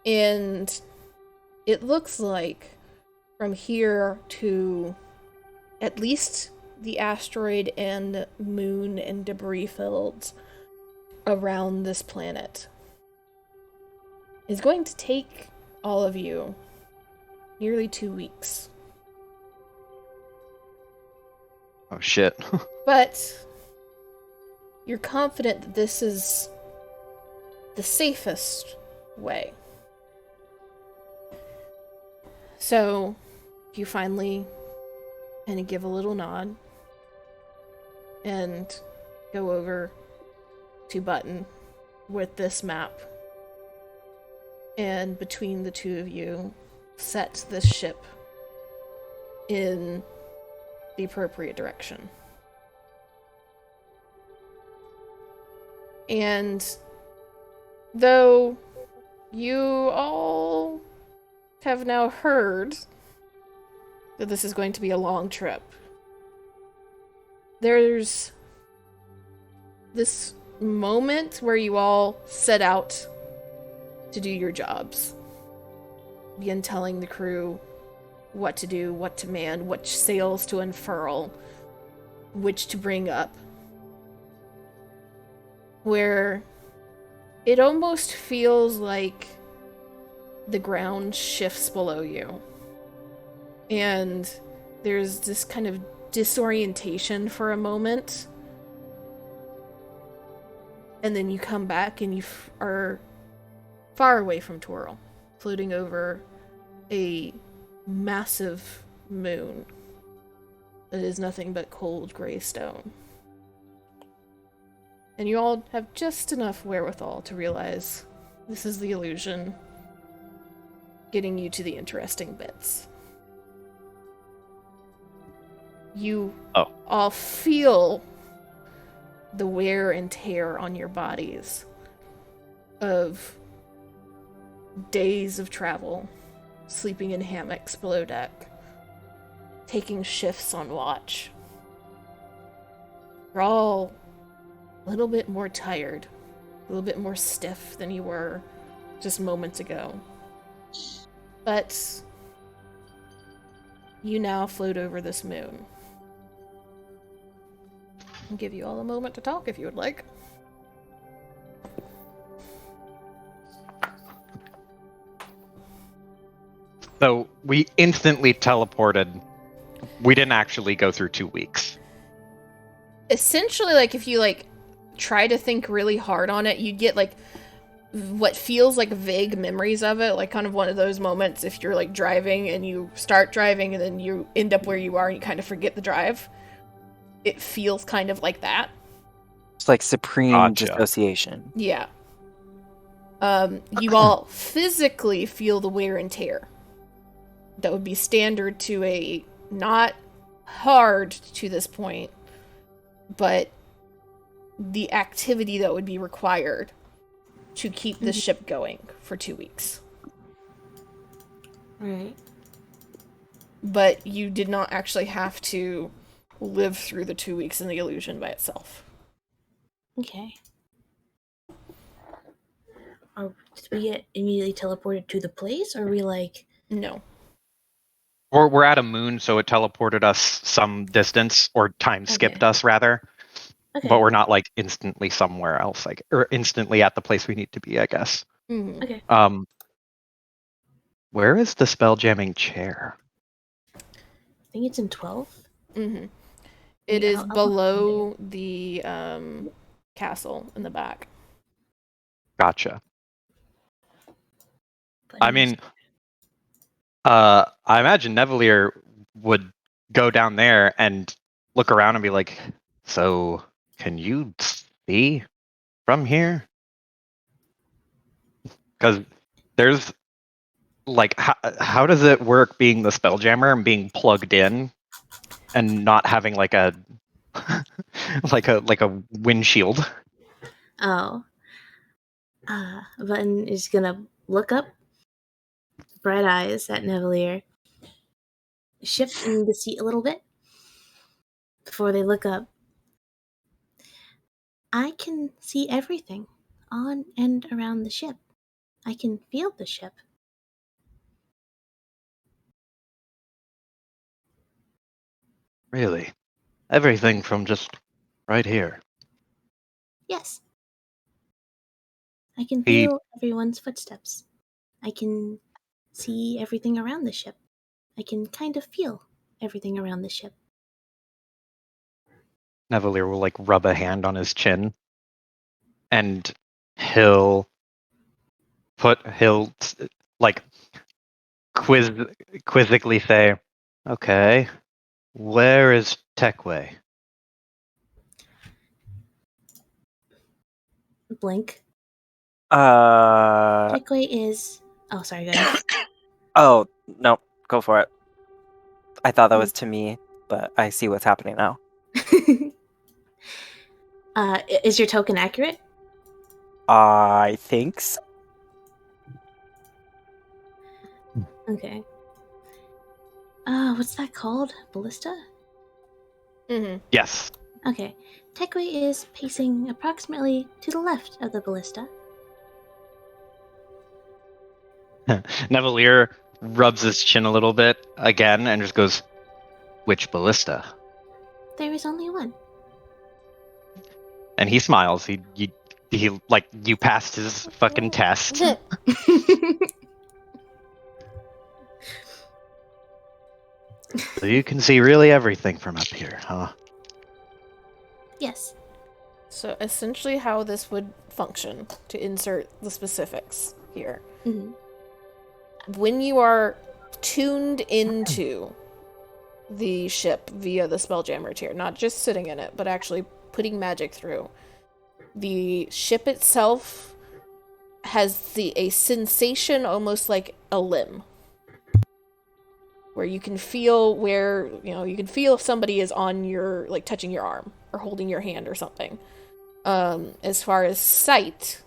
And it looks like from here to at least the asteroid and moon and debris fields around this planet is going to take all of you nearly 2 weeks. Oh shit. But you're confident that this is the safest way. So you finally kind of give a little nod and go over to Button with this map. And between the two of you, set this ship in the appropriate direction. And though you all have now heard that this is going to be a long trip, there's this moment where you all set out to do your jobs. Begin telling the crew what to do, what to man, which sails to unfurl, which to bring up. Where it almost feels like the ground shifts below you. And there's this kind of disorientation for a moment. And then you come back and you are far away from Twirl, floating over a massive moon that is nothing but cold gray stone. And you all have just enough wherewithal to realize this is the illusion getting you to the interesting bits. You all feel the wear and tear on your bodies of days of travel, sleeping in hammocks below deck, taking shifts on watch. You're all a little bit more tired, a little bit more stiff than you were just moments ago. But you now float over this moon. I'll give you all a moment to talk if you would like. So we instantly teleported. We didn't actually go through 2 weeks. Essentially, like, if you, like, try to think really hard on it, you'd get, like, what feels like vague memories of it, like kind of one of those moments if you're, like, driving and you start driving and then you end up where you are and you kind of forget the drive. It feels kind of like that. It's like supreme Gotcha. dissociation. Yeah. You all physically feel the wear and tear. That would be standard to a not hard to this point, but the activity that would be required to keep the ship going for 2 weeks. Right. But you did not actually have to live through the 2 weeks in the illusion by itself. Okay. Did we get immediately teleported to the place, or are we like... No. We're at a moon, so it teleported us some distance, or time skipped us rather. Okay. But we're not like instantly somewhere else, like, or instantly at the place we need to be, I guess. Mm-hmm. Okay. Where is the spell jamming chair? I think it's in 12. Mm-hmm. It Yeah, is I'll below the castle in the back. Gotcha. But I mean, I imagine Nevelier would go down there and look around and be like, so, can you see from here? Because there's, like, how does it work being the Spelljammer and being plugged in and not having, like, a like a windshield? Oh. Button is gonna look up, bright eyes at Nevelier, shift in the seat a little bit before they look up. I can see everything on and around the ship. I can feel the ship. Really? Everything from just right here. Yes. I can He- feel everyone's footsteps. I can see everything around the ship. I can kind of feel everything around the ship. Nevelier will like rub a hand on his chin, and he'll like quizzically say, "Okay, where is Techway?" Blink. Uh Techway is... Oh, sorry, go ahead. oh, no, go for it. I thought that was to me, but I see what's happening now. Is your token accurate? I think so. Okay. What's that called? Ballista? Mm-hmm. Yes. Okay. Techway is pacing approximately to the left of the ballista. Nevelier rubs his chin a little bit again and just goes, "Which ballista?" There is only one. And he smiles. He like, you passed his fucking test. So you can see really everything from up here, huh? Yes. So essentially how this would function, to insert the specifics here. Mhm. When you are tuned into the ship via the Spelljammer tier, not just sitting in it, but actually putting magic through, The ship itself has a sensation almost like a limb, where you can feel you can feel if somebody is on your, like, touching your arm or holding your hand or something. As far as sight,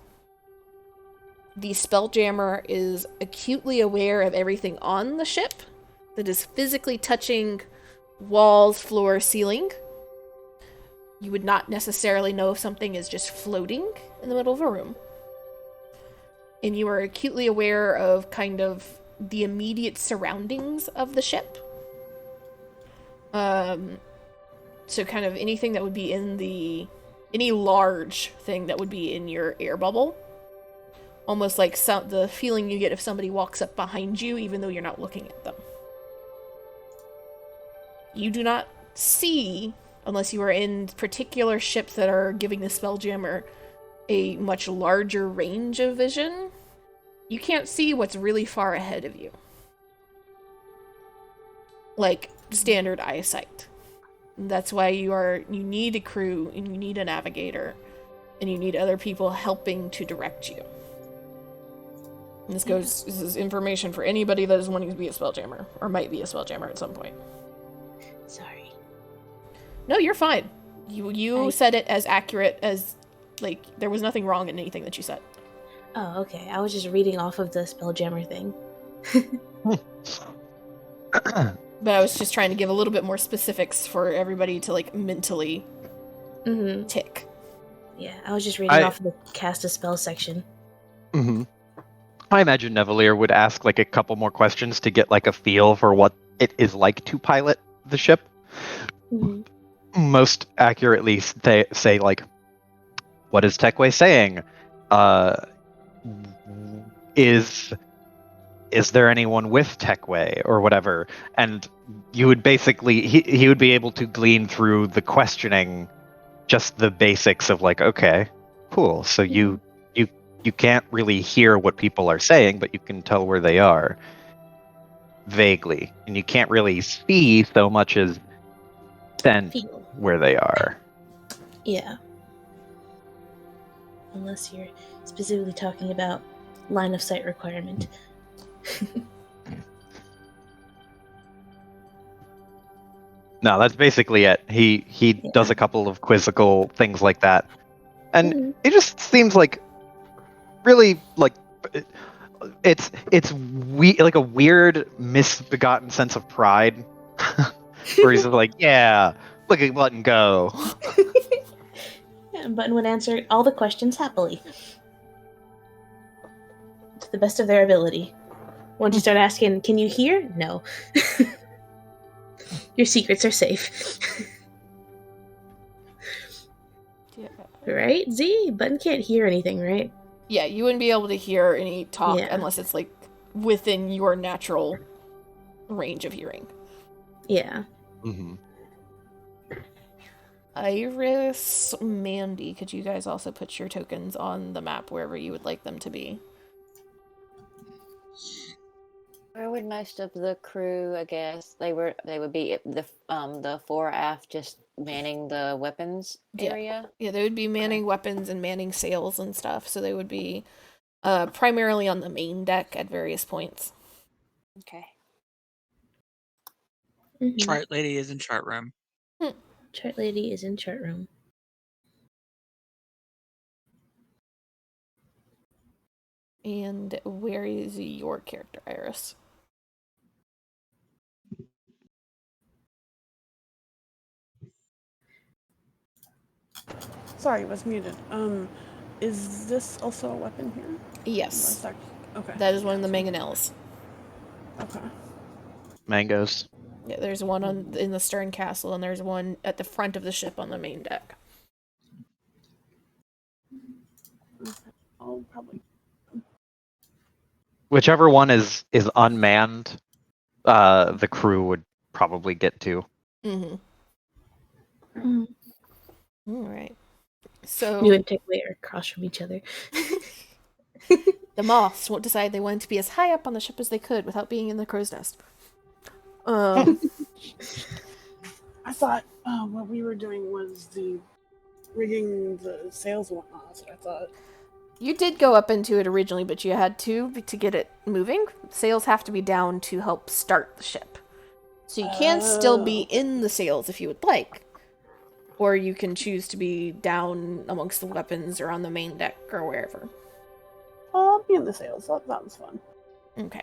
the Spelljammer is acutely aware of everything on the ship that is physically touching walls, floor, ceiling. You would not necessarily know if something is just floating in the middle of a room. And you are acutely aware of kind of the immediate surroundings of the ship. So kind of anything that would be in any large thing that would be in your air bubble. Almost like the feeling you get if somebody walks up behind you, even though you're not looking at them. You do not see, unless you are in particular ships that are giving the Spelljammer a much larger range of vision, you can't see what's really far ahead of you. Like standard eyesight. That's why you need a crew, and you need a navigator, and you need other people helping to direct you. And this is information for anybody that is wanting to be a Spelljammer, or might be a Spelljammer at some point. Sorry. No, you're fine. You said it as accurate as, like, there was nothing wrong in anything that you said. Oh, okay. I was just reading off of the Spelljammer thing. But I was just trying to give a little bit more specifics for everybody to, like, mentally tick. Yeah, I was just reading off of the cast a spell section. Mm-hmm. I imagine Nevalier would ask, like, a couple more questions to get, like, a feel for what it is like to pilot the ship. Mm-hmm. Most accurately say, like, what is Techway saying? Is there anyone with Techway or whatever? And you would basically he would be able to glean through the questioning just the basics of, like, okay, cool. So you can't really hear what people are saying, but you can tell where they are vaguely, and you can't really see so much as sense Feel. where they are. Yeah. Unless you're specifically talking about line of sight requirement. No, that's basically it. He does a couple of quizzical things like that, and it just seems like really, like, it's like a weird misbegotten sense of pride, where he's like, yeah, look at Button go. Yeah, and Button would answer all the questions happily. To the best of their ability. Once you start asking, can you hear? No. Your secrets are safe. Yeah. Right, Z? Button can't hear anything, right? Yeah, you wouldn't be able to hear any talk unless it's, like, within your natural range of hearing. Yeah. Mm-hmm. Iris, Mandy, could you guys also put your tokens on the map wherever you would like them to be? Where would most of the crew, I guess, they would be the fore aft, just manning the weapons area? Yeah, they would be manning weapons and manning sails and stuff, so they would be primarily on the main deck at various points. Okay. Chart lady is in chart room. Chart lady is in chart room. And where is your character, Iris? Sorry, was muted. Is this also a weapon here? Yes. Okay. That is one of the mangonels. Okay. Mangoes. Yeah, there's one in the stern castle, and there's one at the front of the ship on the main deck. I'll probably. Whichever one is unmanned, the crew would probably get to. Mm-hmm. All right. So You and Techway are across from each other. the moths won't decide they wanted to be as high up on the ship as they could without being in the crow's nest. I thought what we were doing was the rigging the sails and whatnot. That's what I thought. You did go up into it originally, but you had to get it moving. Sails have to be down to help start the ship. So you can still be in the sails if you would like. Or you can choose to be down amongst the weapons or on the main deck or wherever. I'll be in the sails. That sounds fun. Okay.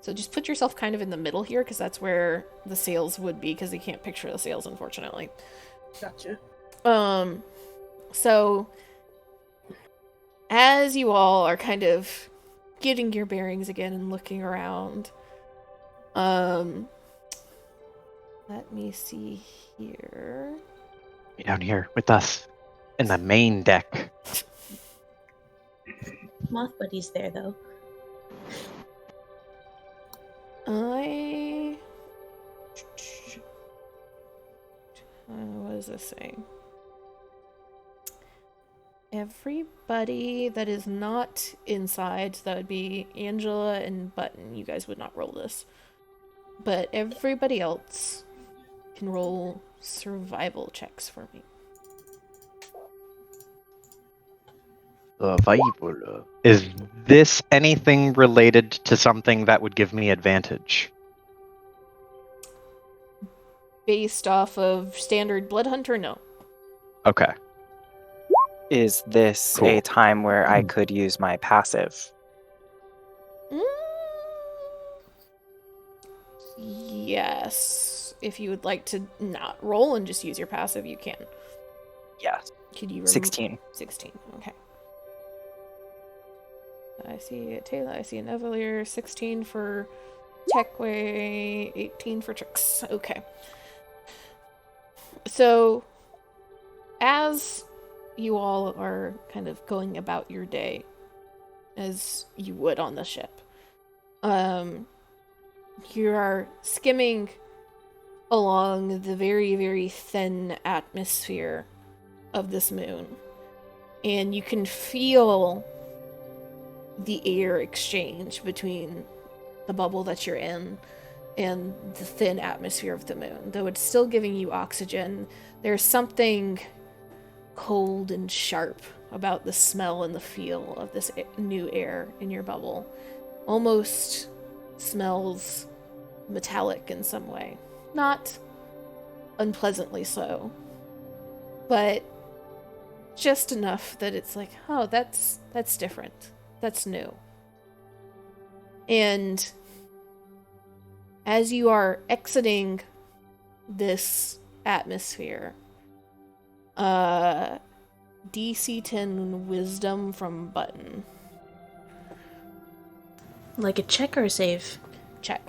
So just put yourself kind of in the middle here, because that's where the sails would be, because you can't picture the sails, unfortunately. Gotcha. So as you all are kind of getting your bearings again and looking around, let me see here. Be down here with us in the main deck. Moth Buddy's there though. What is this saying? Everybody that is not inside, so that would be Angela and Button. You guys would not roll this. But everybody else can roll survival checks for me. Survival. Is this anything related to something that would give me advantage? Based off of standard Blood Hunter, no. Okay. Is this Cool. a time where I could use my passive? Yes. If you would like to not roll and just use your passive, you can. Yes. Could you 16. 16, okay. I see a Taylor, I see an Evelier, 16 for Techway, 18 for Tricks. Okay. So, as you all are kind of going about your day, as you would on the ship, you are skimming along the very, very thin atmosphere of this moon, and you can feel the air exchange between the bubble that you're in and the thin atmosphere of the moon. Though it's still giving you oxygen, there's something cold and sharp about the smell and the feel of this new air in your bubble. Almost smells metallic in some way. Not unpleasantly so, but just enough that it's like, oh, that's different. That's new. And as you are exiting this atmosphere, DC 10 wisdom from Button. Like a check or a save? Check.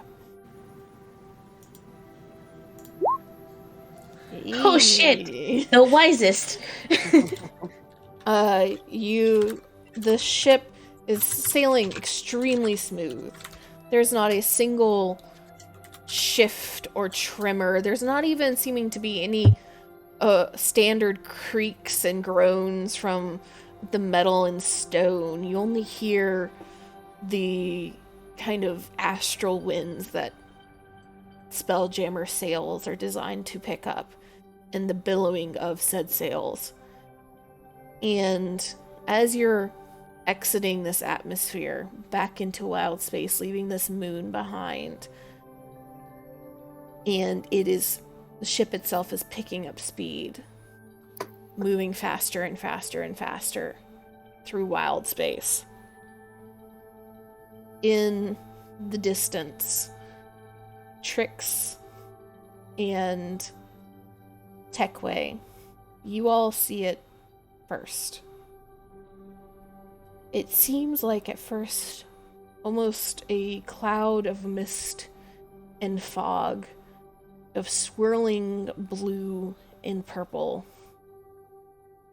Oh shit! The wisest. The ship is sailing extremely smooth. There's not a single shift or tremor. There's not even seeming to be any standard creaks and groans from the metal and stone. You only hear the kind of astral winds that Spelljammer sails are designed to pick up, and the billowing of said sails. And as you're exiting this atmosphere back into wild space, leaving this moon behind, and the ship itself is picking up speed, moving faster and faster and faster through wild space. In the distance, Trix and Techway, you all see it first. It seems like at first almost a cloud of mist and fog, of swirling blue and purple.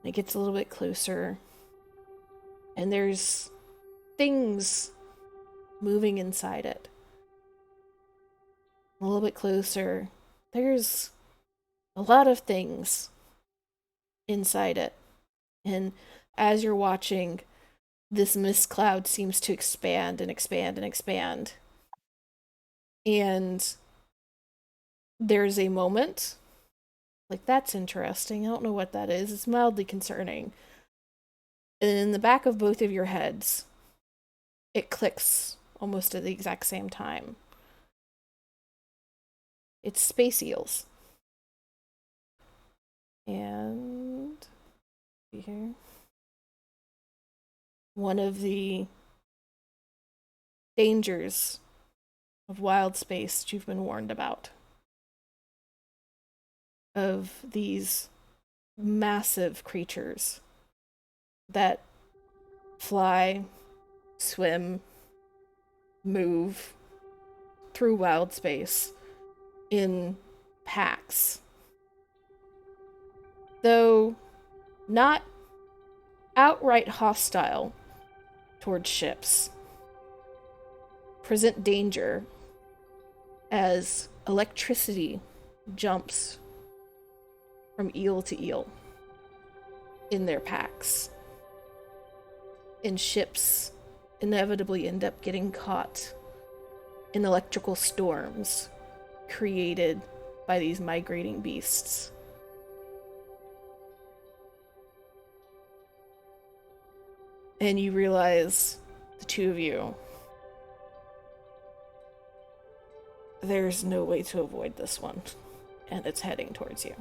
It gets a little bit closer, and there's things moving inside it. A little bit closer, there's a lot of things inside it. And as you're watching, this mist cloud seems to expand and expand and expand. And there's a moment Like, that's interesting. I don't know what that is. It's mildly concerning. And in the back of both of your heads, it clicks almost at the exact same time. It's space eels. And here, one of the dangers of wild space that you've been warned about. Of these massive creatures that fly, swim, move through wild space in packs. Though not outright hostile towards ships, present danger as electricity jumps from eel to eel in their packs. And ships inevitably end up getting caught in electrical storms created by these migrating beasts. And you realize, the two of you, there's no way to avoid this one, and it's heading towards you.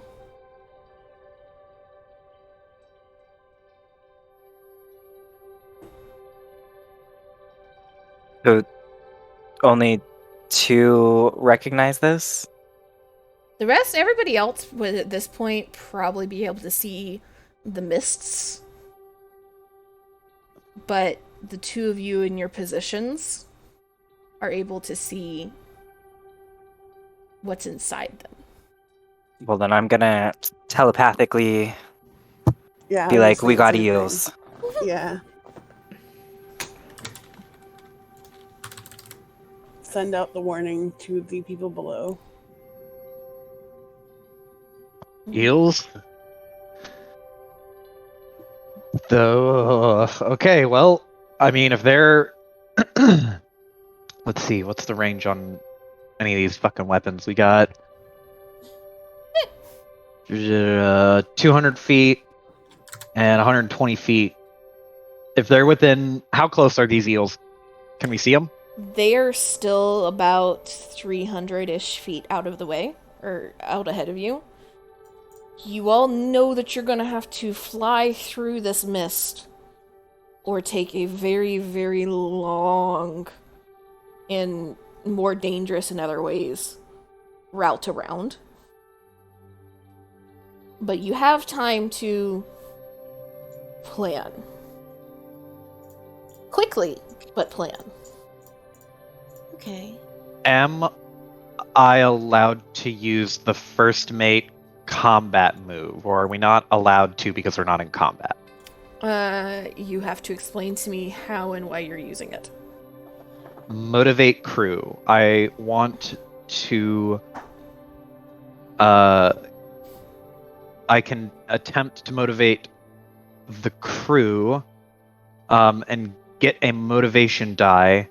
So only two recognize this? The rest, everybody else would at this point probably be able to see the mists. But the two of you in your positions are able to see what's inside them. Well, then I'm gonna telepathically Yeah. be I like, was we thinking got the same eels. thing. Yeah. Send out the warning to the people below. Eels? Though, okay, well, I mean, if they're... Let's see, what's the range on any of these fucking weapons? We got 200 feet and 120 feet. If they're within... How close are these eels? Can we see them? They're still about 300-ish feet out of the way, or out ahead of you. You all know that you're gonna have to fly through this mist, or take a very, very long, and more dangerous in other ways, route around. But you have time to plan. Quickly, but plan. Okay. Am I allowed to use the first mate combat move, or are we not allowed to because we're not in combat? You have to explain to me how and why you're using it. Motivate crew. I want to... I can attempt to motivate the crew, and get a motivation die,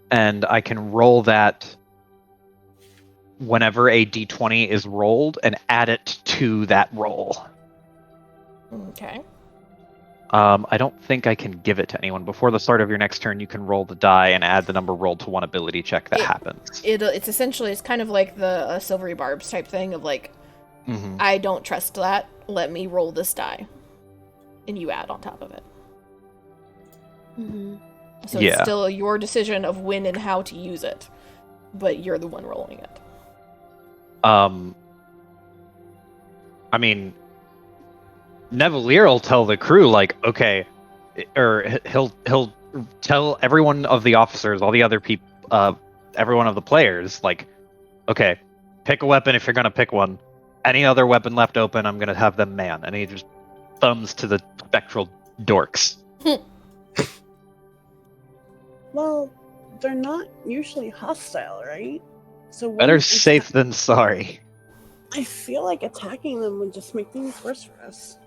and I can roll that whenever a d20 is rolled and add it to that roll. Okay. I don't think I can give it to anyone. Before the start of your next turn, you can roll the die and add the number rolled to one ability check that happens. It's essentially, it's kind of like the Silvery Barbs type thing of like, Mm-hmm. I don't trust that, let me roll this die. And you add on top of it. Mm-hmm. So Yeah. it's still your decision of when and how to use it, but you're the one rolling it. I mean, Nevalier will tell the crew, like, okay, or he'll tell everyone of the officers, all the other people, everyone of the players, like, okay, pick a weapon if you're gonna pick one. Any other weapon left open, I'm gonna have them man. And he just thumbs to the spectral dorks. Well, they're not usually hostile, right? So Better wouldn't safe than sorry. I feel like attacking them would just make things worse for us.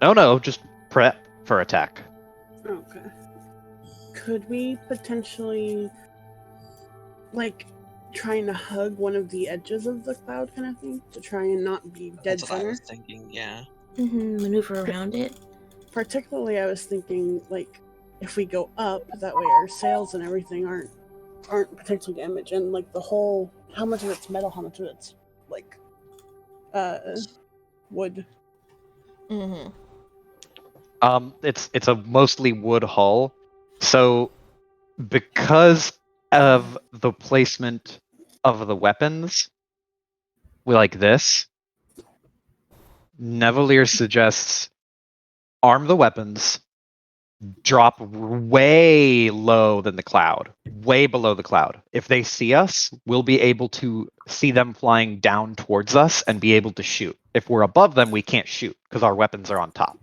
No, just prep for attack. Okay. Could we potentially, like, trying to hug one of the edges of the cloud kind of thing to try and not be dead That's what I center. was thinking. Yeah. Maneuver around it. Particularly, I was thinking like if we go up, that way our sails and everything aren't potentially damaged, and like the whole how much of it's metal, how much of it's like wood. Mm-hmm. It's a mostly wood hull, so because of the placement of the weapons, we like this. Nevalier suggests arm the weapons, drop way low than the cloud, way below the cloud. If they see us, we'll be able to see them flying down towards us and be able to shoot. If we're above them, we can't shoot because our weapons are on top.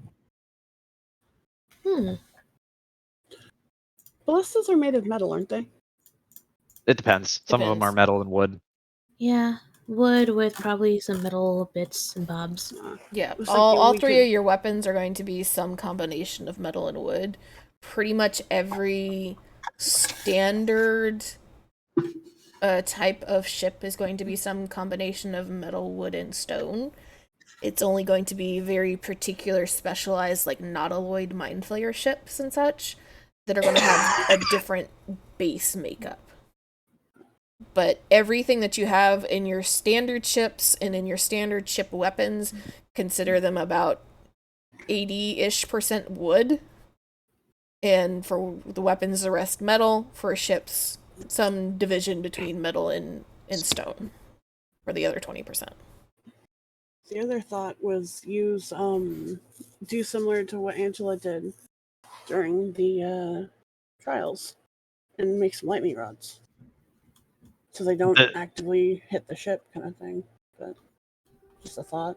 Ballistas are made of metal, aren't they? It depends. Some of them are Depends. metal and wood. Yeah, wood with probably some metal bits and bobs. Yeah, was all thinking we three could- of your weapons are going to be some combination of metal and wood. Pretty much every standard type of ship is going to be some combination of metal, wood, and stone. It's only going to be very particular, specialized, like nautiloid mind flayer ships and such that are going to have a different base makeup. But everything that you have in your standard ships and in your standard ship weapons, consider them about 80-ish% wood. And for the weapons, the rest metal. For ships, some division between metal and stone for the other 20%. The other thought was use do similar to what Angela did during the trials and make some lightning rods. So they don't actively hit the ship kind of thing. But just a thought.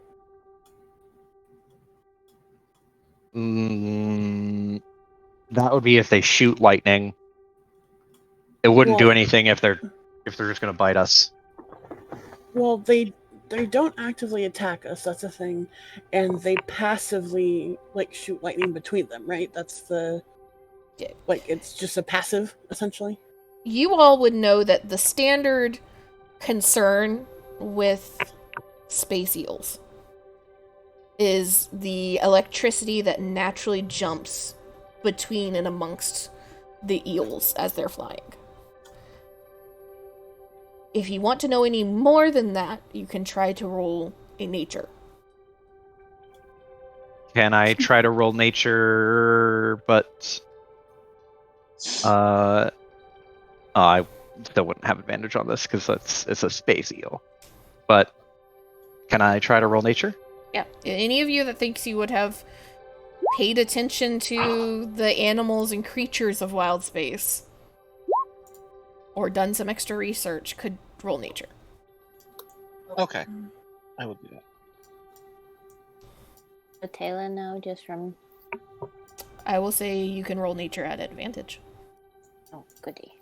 That would be if they shoot lightning. It wouldn't do Well- anything if they're just gonna bite us. Well, they don't actively attack us, that's a thing. And they passively like shoot lightning between them, right? That's the Yeah. like it's just a passive, essentially. You all would know that the standard concern with space eels is the electricity that naturally jumps between and amongst the eels as they're flying. If you want to know any more than that, you can try to roll a nature. Can I try to roll nature, but I still wouldn't have advantage on this because it's a space eel. But can I try to roll nature? Yeah. Any of you that thinks you would have paid attention to the animals and creatures of wild space or done some extra research could roll nature. Okay. I will do that. So Taylor, no, just from. I will say you can roll nature at advantage. Oh, goody.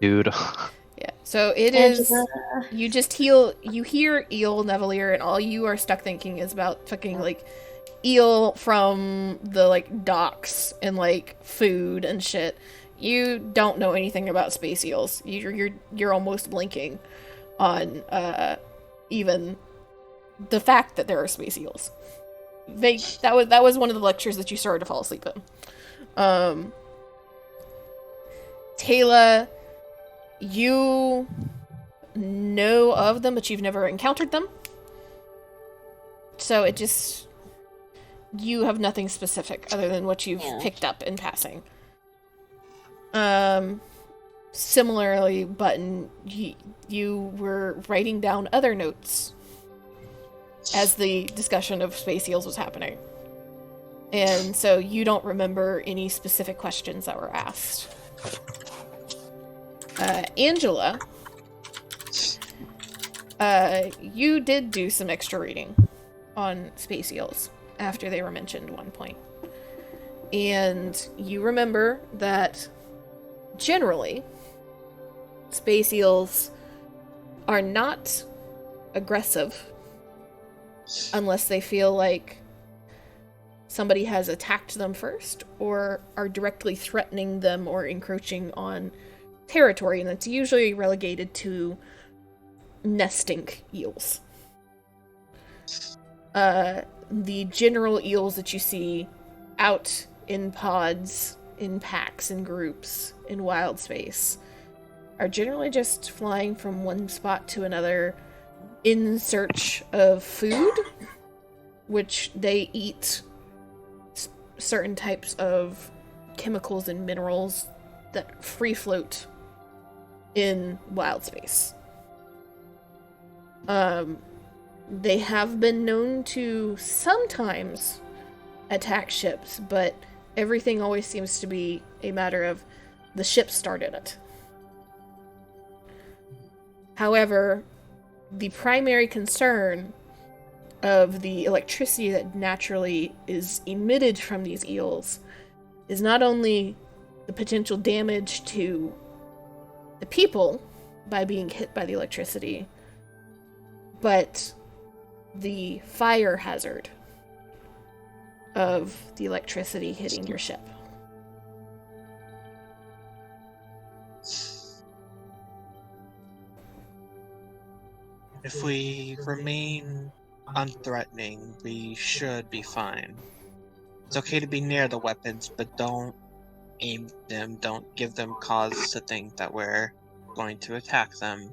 Dude. Yeah. So it is. Angela. You just you hear eel Nevalier, and all you are stuck thinking is about fucking like eel from the like docks and like food and shit. You don't know anything about space eels. You're almost blinking on even the fact that there are space eels. That was one of the lectures that you started to fall asleep in. Taylor, you know of them, but you've never encountered them. So it just... You have nothing specific other than what you've picked up in passing. Similarly, Button, you were writing down other notes as the discussion of space eels was happening. And so you don't remember any specific questions that were asked. Angela, you did do some extra reading on space eels after they were mentioned at one point. And you remember that generally, space eels are not aggressive unless they feel like somebody has attacked them first or are directly threatening them or encroaching on territory, and that's usually relegated to nesting eels. The general eels that you see out in pods, in packs, in groups, in wild space, are generally just flying from one spot to another in search of food, which they eat certain types of chemicals and minerals that free float in wild space. They have been known to sometimes attack ships, but everything always seems to be a matter of the ship started it. However, the primary concern of the electricity that naturally is emitted from these eels is not only the potential damage to the people by being hit by the electricity, but the fire hazard of the electricity hitting your ship. If we remain unthreatening, we should be fine. It's okay to be near the weapons, but don't aim them, don't give them cause to think that we're going to attack them.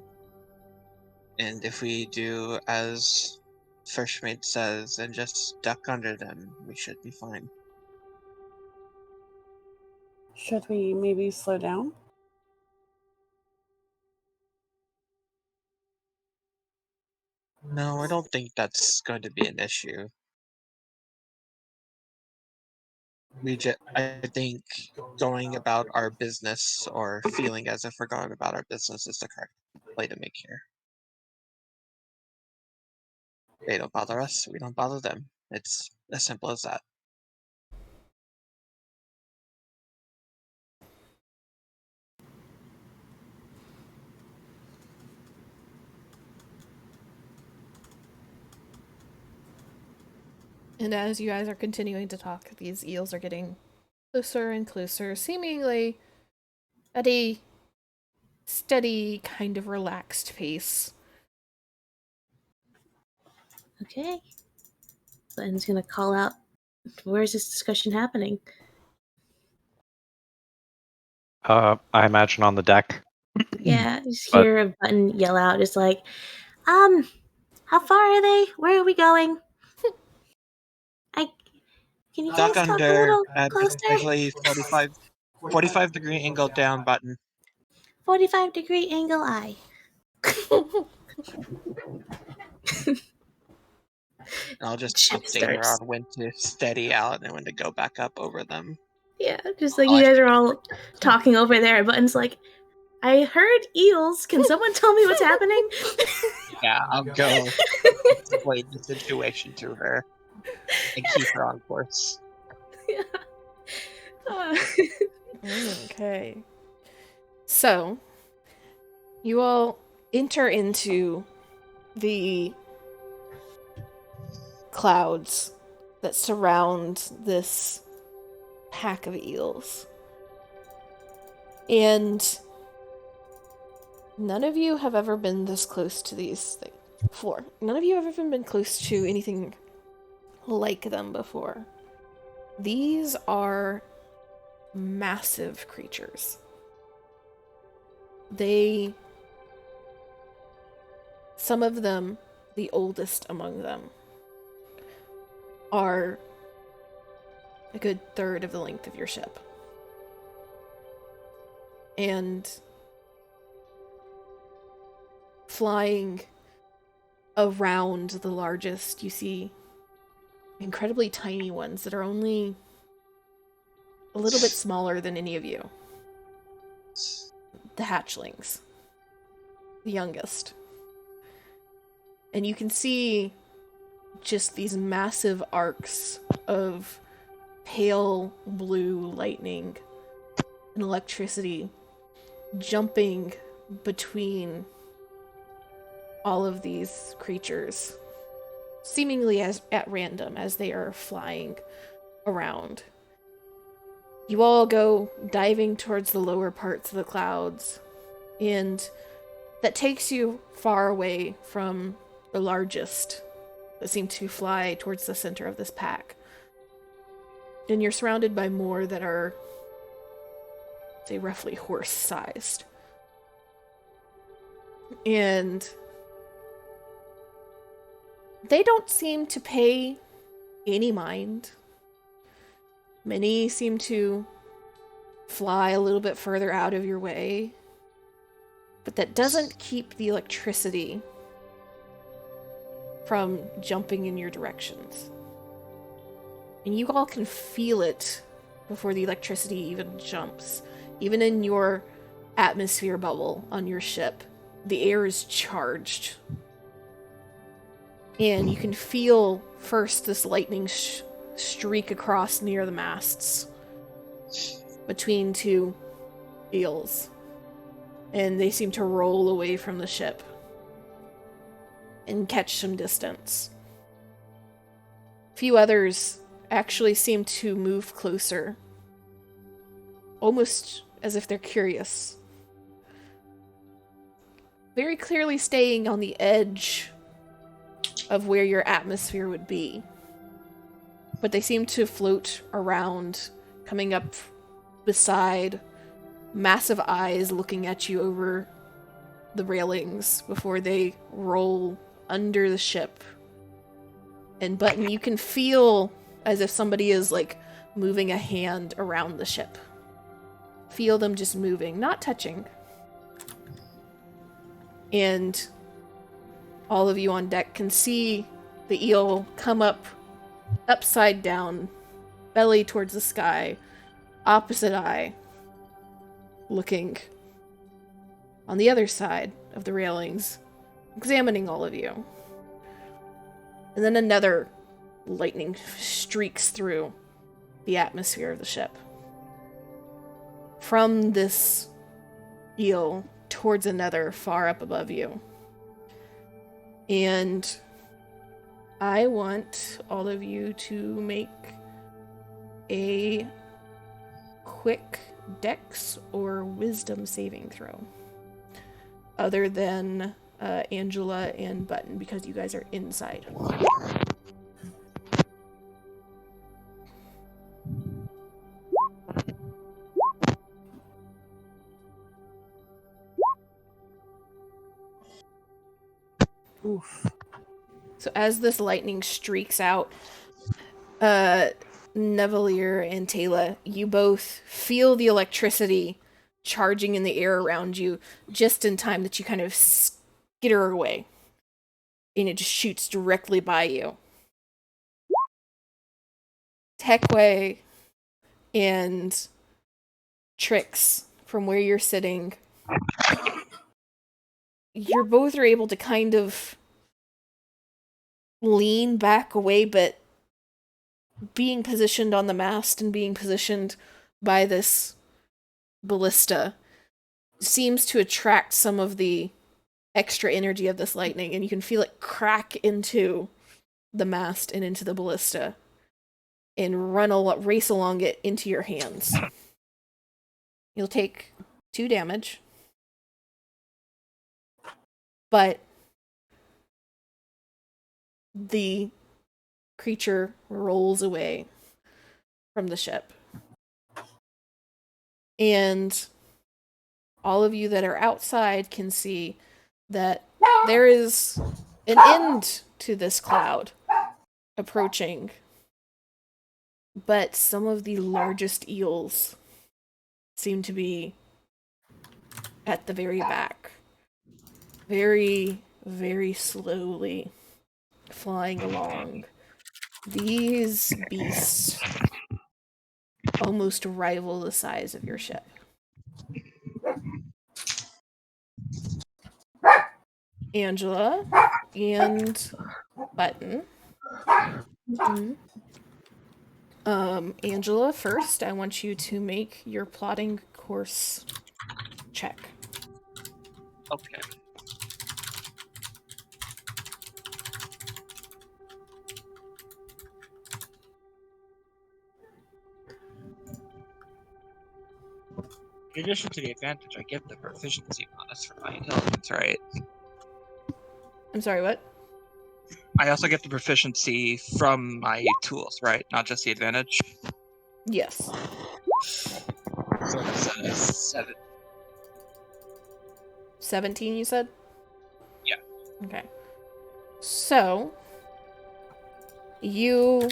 And if we do as First Mate says and just duck under them, we should be fine. Should we maybe slow down? No, I don't think that's going to be an issue. I think going about our business or feeling as if we're going about our business is the correct play to make here. They don't bother us, we don't bother them. It's as simple as that. And as you guys are continuing to talk, these eels are getting closer and closer, seemingly at a steady, kind of relaxed pace. Okay. Button's gonna call out, where is this discussion happening? I imagine on the deck. Yeah, just But- hear a Button yell out, just like, how far are they? Where are we going? Can you guys Duck talk a under little at closer? especially 45-degree angle down button. 45-degree angle eye. And I'll just Ship update her starts. on when to steady out and when to go back up over them. Yeah, just like Oh, you I guys see. are all talking over there. Button's like, I heard eels. Can someone tell me what's happening? Yeah, I'll go explain the situation to her and keep her on course. Okay. So, you all enter into the clouds that surround this pack of eels. And none of you have ever been this close to these things before. None of you have ever been close to anything like them before. These are massive creatures. Some of them, the oldest among them, are a good third of the length of your ship. And flying around the largest, you see incredibly tiny ones that are only a little bit smaller than any of you. The hatchlings. The youngest. And you can see just these massive arcs of pale blue lightning and electricity jumping between all of these creatures. seemingly at random as they are flying around. You all go diving towards the lower parts of the clouds, and that takes you far away from the largest that seem to fly towards the center of this pack. And you're surrounded by more that are, say, roughly horse-sized. And they don't seem to pay any mind. Many seem to fly a little bit further out of your way, but that doesn't keep the electricity from jumping in your directions. And you all can feel it before the electricity even jumps. Even in your atmosphere bubble on your ship, the air is charged. And you can feel first this lightning streak across near the masts between two eels. And they seem to roll away from the ship and catch some distance. A few others actually seem to move closer, almost as if they're curious. Very clearly staying on the edge of where your atmosphere would be. But they seem to float around, coming up beside, massive eyes looking at you over the railings before they roll under the ship. And Button, you can feel as if somebody is like moving a hand around the ship. Feel them just moving, not touching. And all of you on deck can see the eel come up upside down, belly towards the sky, opposite eye, looking on the other side of the railings, examining all of you. And then another lightning streaks through the atmosphere of the ship. From this eel towards another far up above you. And I want all of you to make a quick dex or wisdom saving throw. Other than Angela and Button, because you guys are inside. Oof. So as this lightning streaks out, Nevalier and Taylor, you both feel the electricity charging in the air around you just in time that you kind of skitter away. And it just shoots directly by you. Techway and Trix, from where you're sitting, you're both are able to kind of lean back away, but being positioned on the mast and being positioned by this ballista seems to attract some of the extra energy of this lightning, and you can feel it crack into the mast and into the ballista and race along it into your hands. You'll take 2 damage, but the creature rolls away from the ship. And all of you that are outside can see that there is an end to this cloud approaching. But some of the largest eels seem to be at the very back. Very, very slowly flying along. These beasts almost rival the size of your ship. Angela and Button. Angela, first, I want you to make your plotting course check. Okay. In addition to the advantage, I get the proficiency bonus for my intelligence, right? I'm sorry, what? I also get the proficiency from my tools, right? Not just the advantage. Yes. So it's 7. 17, you said? Yeah. Okay. So, you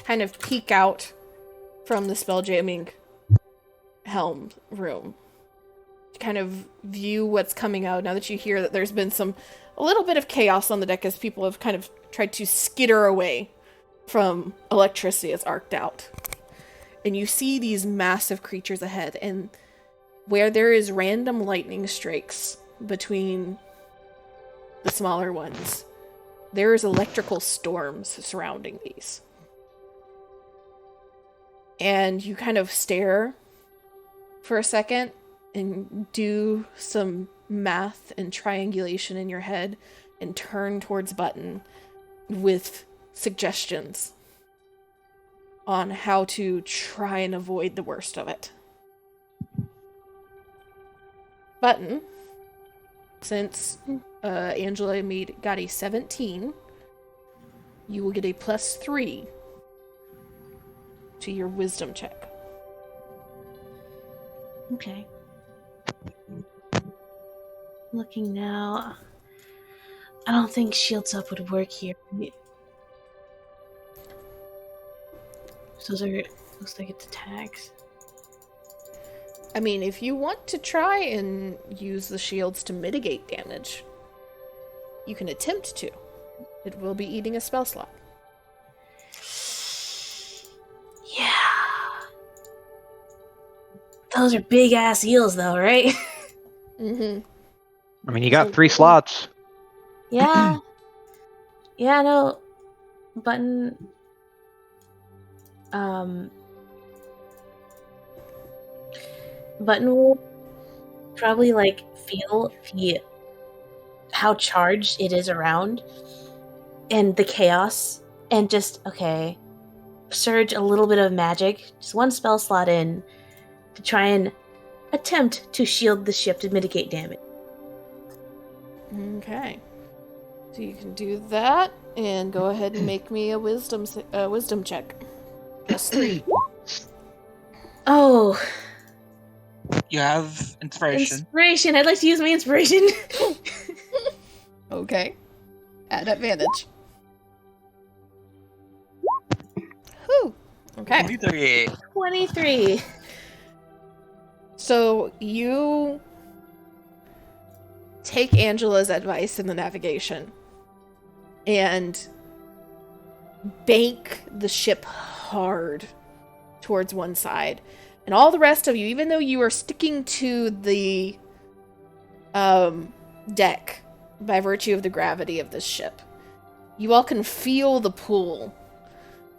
kind of peek out from the spelljamming helm room to kind of view what's coming out now that you hear that there's been a little bit of chaos on the deck as people have kind of tried to skitter away from electricity that's arced out. And you see these massive creatures ahead, and where there is random lightning strikes between the smaller ones, there is electrical storms surrounding these. And you kind of stare for a second and do some math and triangulation in your head and turn towards Button with suggestions on how to try and avoid the worst of it. Button, since Angela got a 17, you will get a +3 to your wisdom check. Okay. Looking now. I don't think Shields Up would work here. So those are, looks like it's attacks. I mean, if you want to try and use the shields to mitigate damage, you can attempt to. It will be eating a spell slot. Yeah. Those are big ass eels, though, right? Mm-hmm. I mean, you got So- 3 slots. Yeah. Yeah, no. Button. Button will probably feel how charged it is around and the chaos, and just surge a little bit of magic, just one spell slot in to try and attempt to shield the ship to mitigate damage. Okay. So you can do that, and go ahead and make me a wisdom check. +3. Oh, You have inspiration. inspiration! I'd like to use my inspiration. Okay. At advantage. Whew. Okay. 23. 23. So you take Angela's advice in the navigation and bank the ship hard towards one side. And all the rest of you, even though you are sticking to the deck by virtue of the gravity of this ship, you all can feel the pull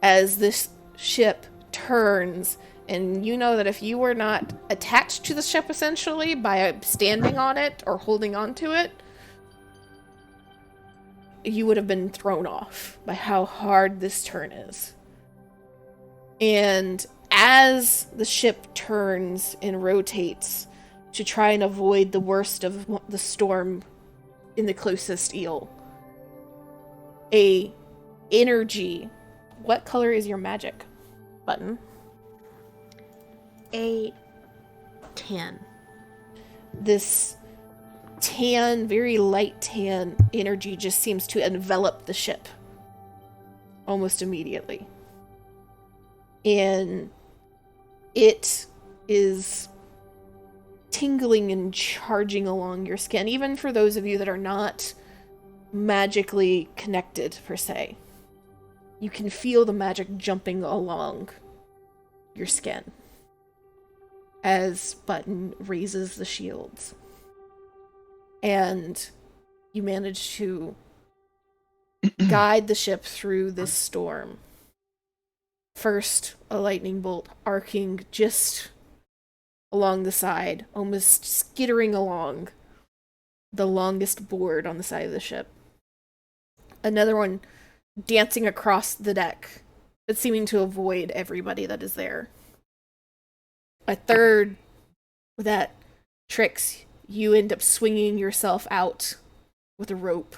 as this ship turns. And you know that if you were not attached to the ship essentially by standing on it or holding on to it, you would have been thrown off by how hard this turn is. And as the ship turns and rotates to try and avoid the worst of the storm in the closest eel, a energy. What color is your magic, Button? A tan. This tan, very light tan energy just seems to envelop the ship almost immediately. And it is tingling and charging along your skin, even for those of you that are not magically connected, per se. You can feel the magic jumping along your skin as Button raises the shields. And you manage to guide the ship through this storm. First, a lightning bolt arcing just along the side, almost skittering along the longest board on the side of the ship. Another one dancing across the deck, but seeming to avoid everybody that is there. A third With that, Trix, you end up swinging yourself out with a rope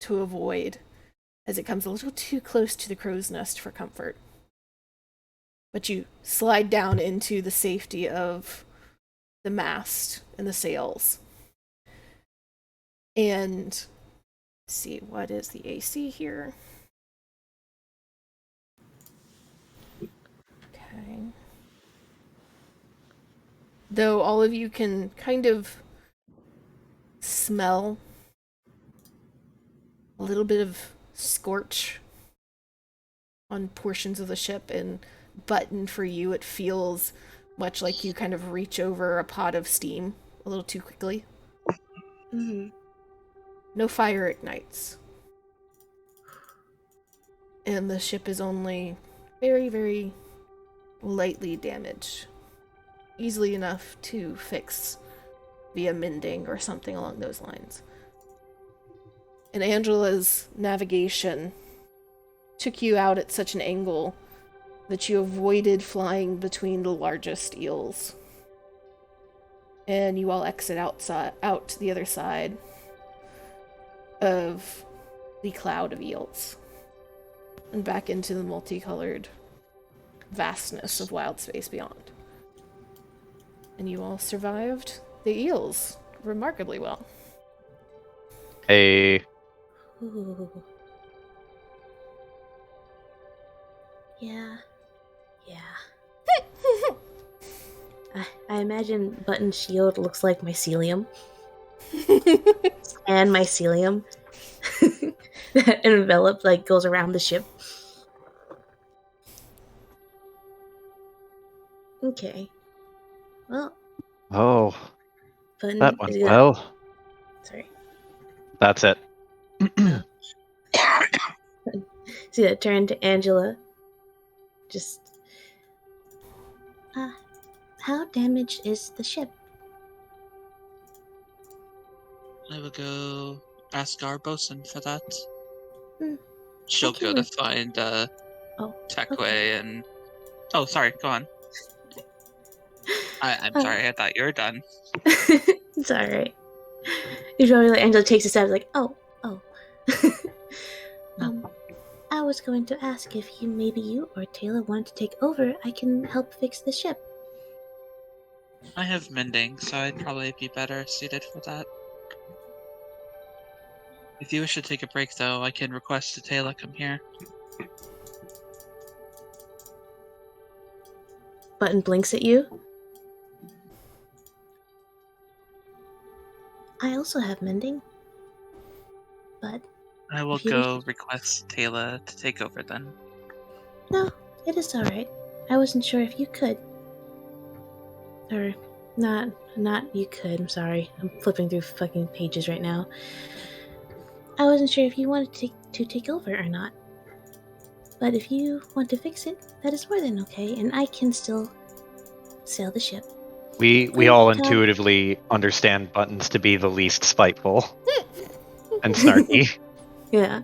to avoid, as it comes a little too close to the crow's nest for comfort. But you slide down into the safety of the mast and the sails. And let's see, what is the AC here? Okay. Though all of you can kind of smell a little bit of scorch on portions of the ship, and Button, for you, it feels much like you kind of reach over a pot of steam a little too quickly. Mm-hmm. No fire ignites. And the ship is only very, very lightly damaged. Easily enough to fix via mending or something along those lines. And Angela's navigation took you out at such an angle that you avoided flying between the largest eels. And you all exit out to the other side of the cloud of eels. And back into the multicolored vastness of wild space beyond. And you all survived the eels remarkably well. Hey, Ooh. Yeah. I imagine Button's shield looks like mycelium. And mycelium. That envelop goes around the ship. Okay. Well, oh, Button that went is gonna... well. Sorry. That's it. He's gonna turn to Angela. Just... how damaged is the ship? I will go ask our bosun for that. Hmm. She'll I can go to re- find Tekwe okay. and... Oh, sorry, go on. I'm sorry, I thought you were done. It's alright. Usually Angela takes a step like, oh. I was going to ask if maybe you or Taylor wanted to take over. I can help fix the ship. I have mending, so I'd probably be better suited for that. If you wish to take a break, though, I can request that Taylor come here. Button blinks at you. I also have mending. But I will if you go wish... request Taylor to take over then. No, it is alright. I wasn't sure if you could. Or, not you could, I'm sorry. I'm flipping through fucking pages right now. I wasn't sure if you wanted to take over or not. But if you want to fix it, that is more than okay, and I can still sail the ship. We Please all tell- intuitively understand Buttons to be the least spiteful and snarky. Yeah.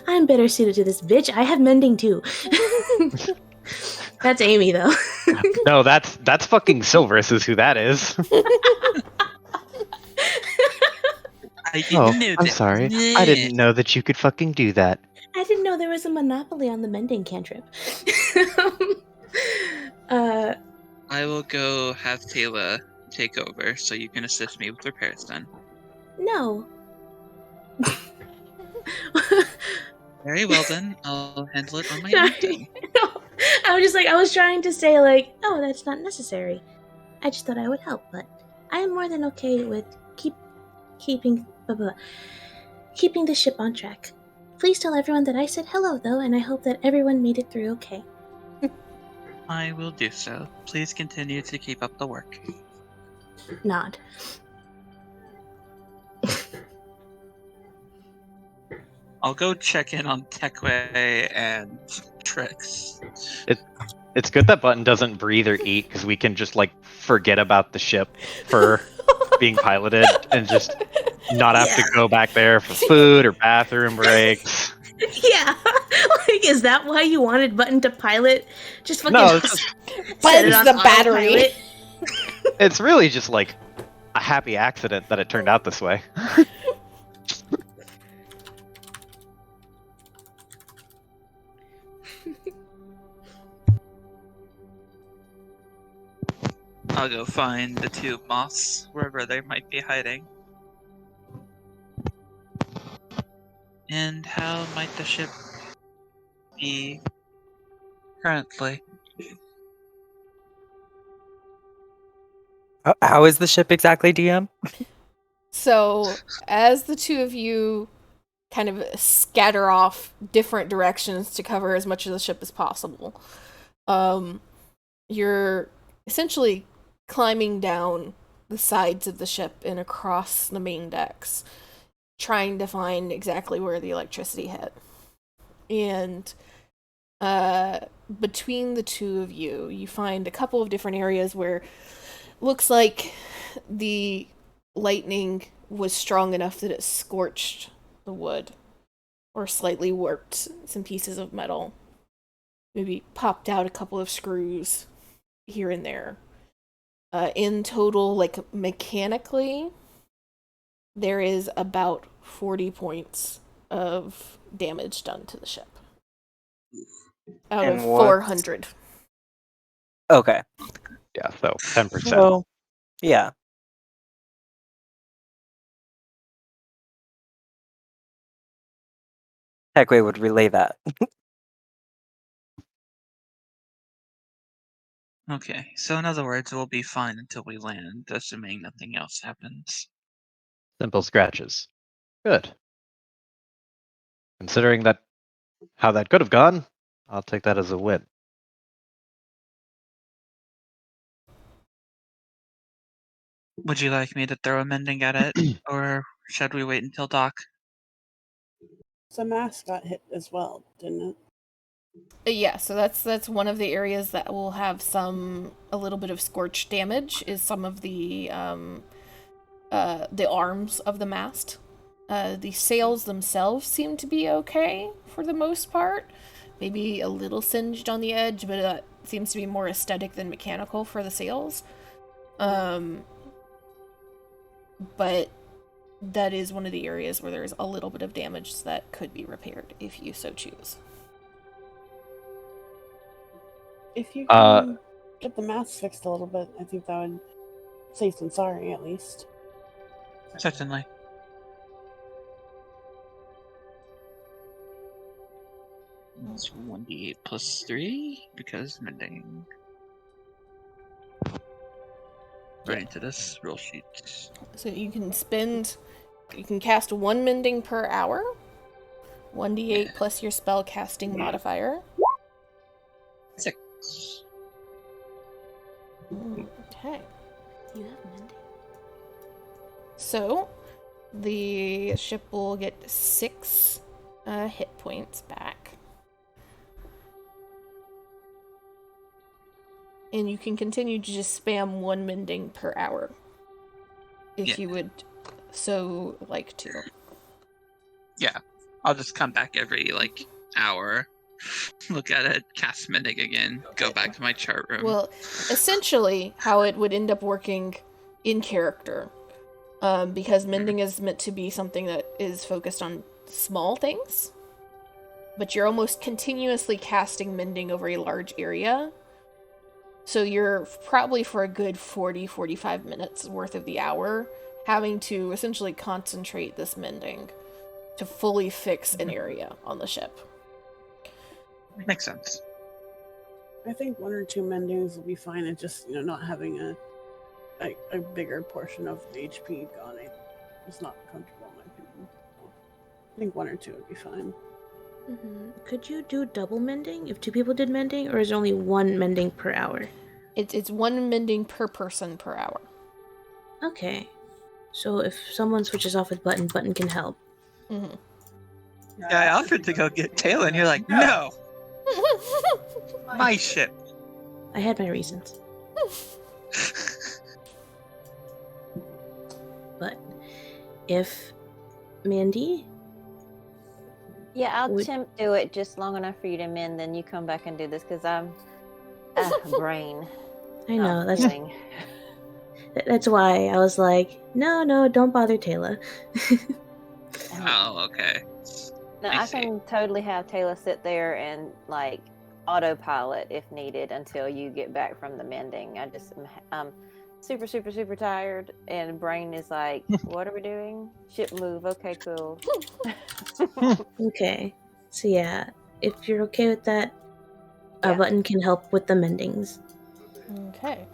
I'm better suited to this, bitch. I have mending too. That's Amy, though. No, that's fucking Silverus is who that is. I didn't know I'm that. sorry. I didn't know that you could fucking do that. I didn't know there was a monopoly on the mending cantrip. I will go have Taylor take over, so you can assist me with repairs then. No. Very well then, I'll handle it on my Sorry. own then. No. I was trying to say oh, that's not necessary. I just thought I would help, but I am more than okay with keeping the ship on track. Please tell everyone that I said hello, though, and I hope that everyone made it through okay. I will do so. Please continue to keep up the work. Nod. I'll go check in on Tekwe and Trix. It's good that Button doesn't breathe or eat, because we can just forget about the ship for being piloted and just not have to go back there for food or bathroom breaks. Yeah. Is that why you wanted Button to pilot? Just fucking No, set it Button's on the battery. autopilot? It's really just like a happy accident that it turned out this way. I'll go find the two moths wherever they might be hiding. And how might the ship be currently? How is the ship exactly, DM? So, as the two of you kind of scatter off different directions to cover as much of the ship as possible, you're essentially climbing down the sides of the ship and across the main decks, trying to find exactly where the electricity hit. And between the two of you, you find a couple of different areas where looks like the lightning was strong enough that it scorched the wood or slightly warped some pieces of metal. Maybe popped out a couple of screws here and there. In total, like mechanically, there is about 40 points of damage done to the ship. Out And of what- 400. Okay. Yeah, so 10%. So, yeah. Heckway would relay that. Okay, so in other words, we'll be fine until we land, assuming nothing else happens. Simple scratches. Good. Considering that how that could have gone, I'll take that as a win. Would you like me to throw a mending at it, or should we wait until Doc? The mask got hit as well, didn't it? Yeah, so that's one of the areas that will have a little bit of scorch damage. Is some of the arms of the mast. The sails themselves seem to be okay for the most part. Maybe a little singed on the edge, but it seems to be more aesthetic than mechanical for the sails. But that is one of the areas where there's a little bit of damage that could be repaired if you so choose. If you can get the mask fixed a little bit, I think that would safe than sorry, at least. Certainly. It's 1d8 plus 3, because mending. Right into this roll sheet. So you can cast 1 mending per hour, 1d8 plus your spell casting modifier. 6. Okay. You have mending. So the ship will get 6 hit points back. And you can continue to just spam 1 mending per hour. If you would so like to. Yeah. I'll just come back every, hour, look at it, cast mending again, go back to my chart room. Well, essentially, how it would end up working in character, because mending is meant to be something that is focused on small things, but you're almost continuously casting mending over a large area. So you're probably for a good 40-45 minutes worth of the hour having to essentially concentrate this mending to fully fix an area on the ship. Makes sense. I think 1 or 2 mendings will be fine. It's just, not having a bigger portion of the HP gone. It's not comfortable, in my opinion. I think 1 or 2 would be fine. Mm-hmm. Could you do double mending if 2 people did mending, or is there only 1 mending per hour? It's 1 mending per person per hour. Okay. So if someone switches off with Button, Button can help. Mm-hmm. Yeah, I offered to go get Taylor, and you're like, no! My ship! I had my reasons. But if Mandy, Yeah, I'll Would- do it just long enough for you to mend, then you come back and do this because I'm brain. I know not that's feeling. That's why I was like, no, don't bother Taylor. Oh, okay. No, I I see. can totally have Taylor sit there and like autopilot if needed until you get back from the mending. I just am super tired, and brain is like, "What are we doing? Ship move. Okay, cool." Okay. So yeah, if you're okay with that, a Yeah. button can help with the mendings. Okay.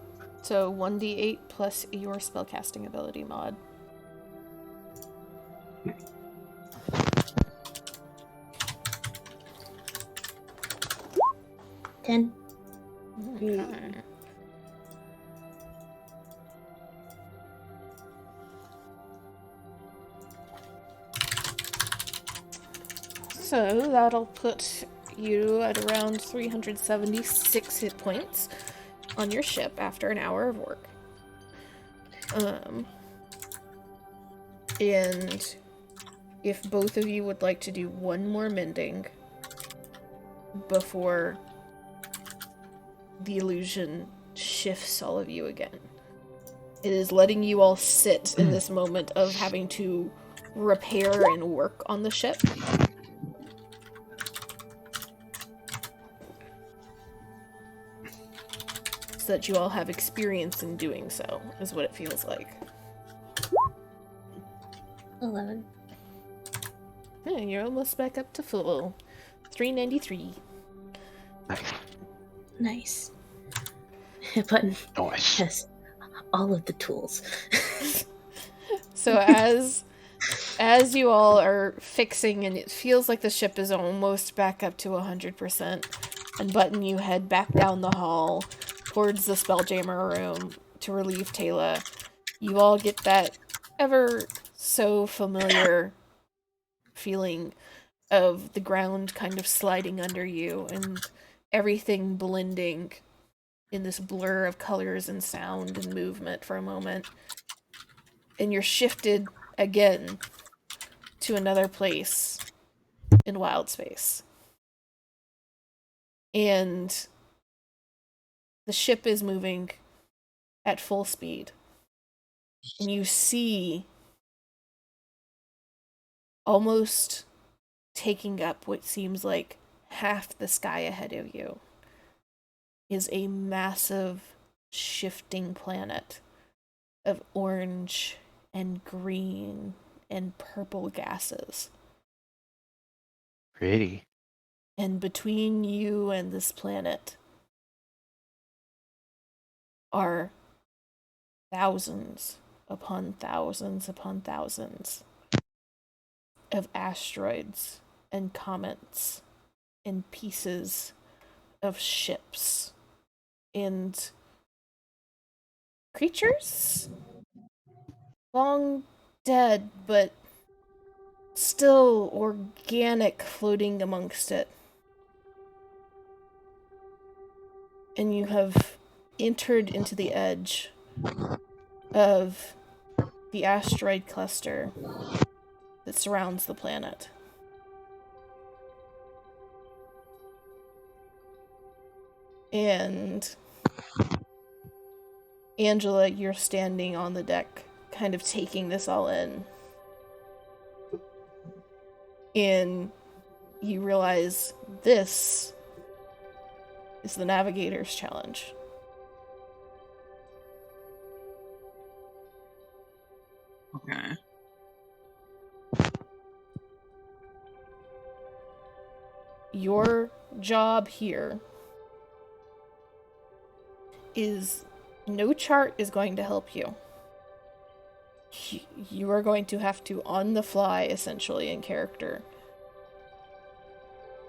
So 1d8 plus your spellcasting ability mod. Ten. Okay. So that'll put you at around 376 hit points on your ship after an hour of work. And if both of you would like to do one more mending before the illusion shifts all of you again, it is letting you all sit in this moment of having to repair and work on the ship. So that you all have experience in doing so, is what it feels like. 11. Yeah, you're almost back up to full. 393. Nice. Button Nice. has all of the tools. So as you all are fixing, and it feels like the ship is almost back up to 100%, and Button, you head back down the hall towards the Spelljammer room to relieve Taylor. You all get that ever so familiar feeling of the ground kind of sliding under you and everything blending in this blur of colors and sound and movement for a moment. And you're shifted again to another place in wild space. And the ship is moving at full speed. And you see, almost taking up what seems like half the sky ahead of you, is a massive shifting planet of orange and green and purple gases. Pretty. And between you and this planet are thousands upon thousands upon thousands of asteroids and comets and pieces of ships and creatures long dead but still organic floating amongst it. And you have entered into the edge of the asteroid cluster that surrounds the planet. And Angela, you're standing on the deck, kind of taking this all in. And you realize this is the Navigator's Challenge. Okay. Your job here is no chart is going to help you. You are going to have to, on the fly, essentially, in character,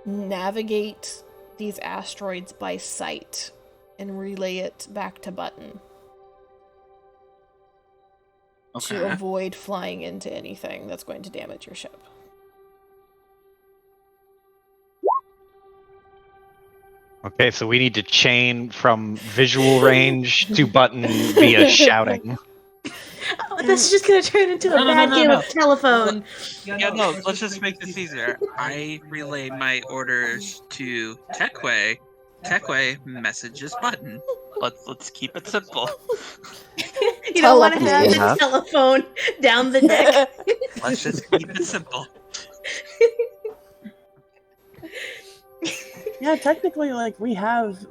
navigate these asteroids by sight and relay it back to Button to Okay. avoid flying into anything that's going to damage your ship. Okay, so we need to chain from visual range to Button via shouting. Oh, that's just gonna turn into a bad game of telephone. Yeah, no, let's just make this easier. I relay my orders to Techway. Techway messages Button. Let's keep it simple. You don't want to have Telepathy. the Yeah. telephone down the deck. Let's just keep it simple. Yeah, technically, like, we have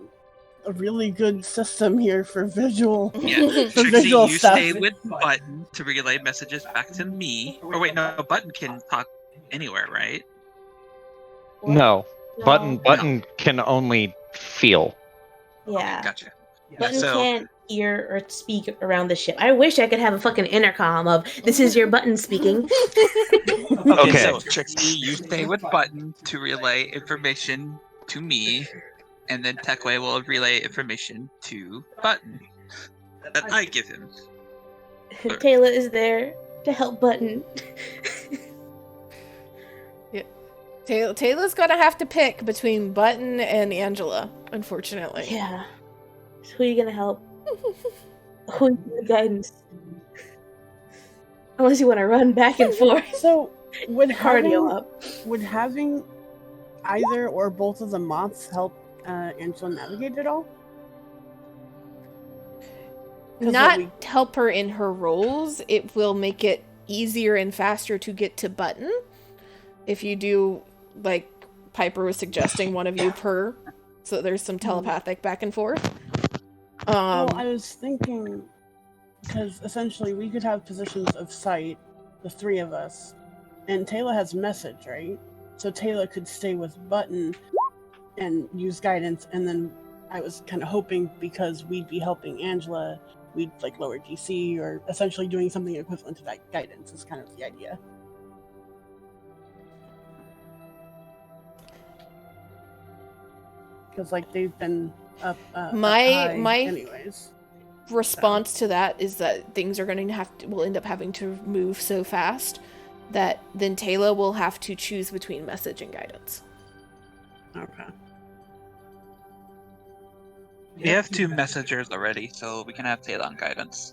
a really good system here for visual. Yeah, For Trixie, visual you stuff. stay with Button to relay messages back to me. Or wait, no, Button can talk anywhere, right? No. No. Button can only feel. Yeah. Okay, gotcha. Button so can't hear or speak around the ship. I wish I could have a fucking intercom of "This is your Button speaking." okay, Okay. so Trixie, you stay with Button to relay information to me, and then Techway will relay information to Button that I give him. Taylor is there to help Button. Taylor's gonna have to pick between Button and Angela, unfortunately. Yeah. So who are you gonna help? Who are you gonna guidance? Unless you want to run back and forth. So, would Cardio up. having either or both of the moths help Angela navigate at all? 'Cause Not what we- help her in her roles. It will make it easier and faster to get to Button. If you do, like Piper was suggesting, one of you per, so there's some telepathic back and forth. Well, I was thinking, because essentially we could have positions of sight, the three of us, and Taylor has message, right? So Taylor could stay with Button and use guidance, and then I was kind of hoping because we'd be helping Angela, we'd like lower DC or essentially doing something equivalent to that guidance is kind of the idea. Because like they've been up high My anyways. response to that is that things are going to will end up having to move so fast that then Taylor will have to choose between message and guidance. Okay. We have 2 messengers already, so we can have Taylor on guidance.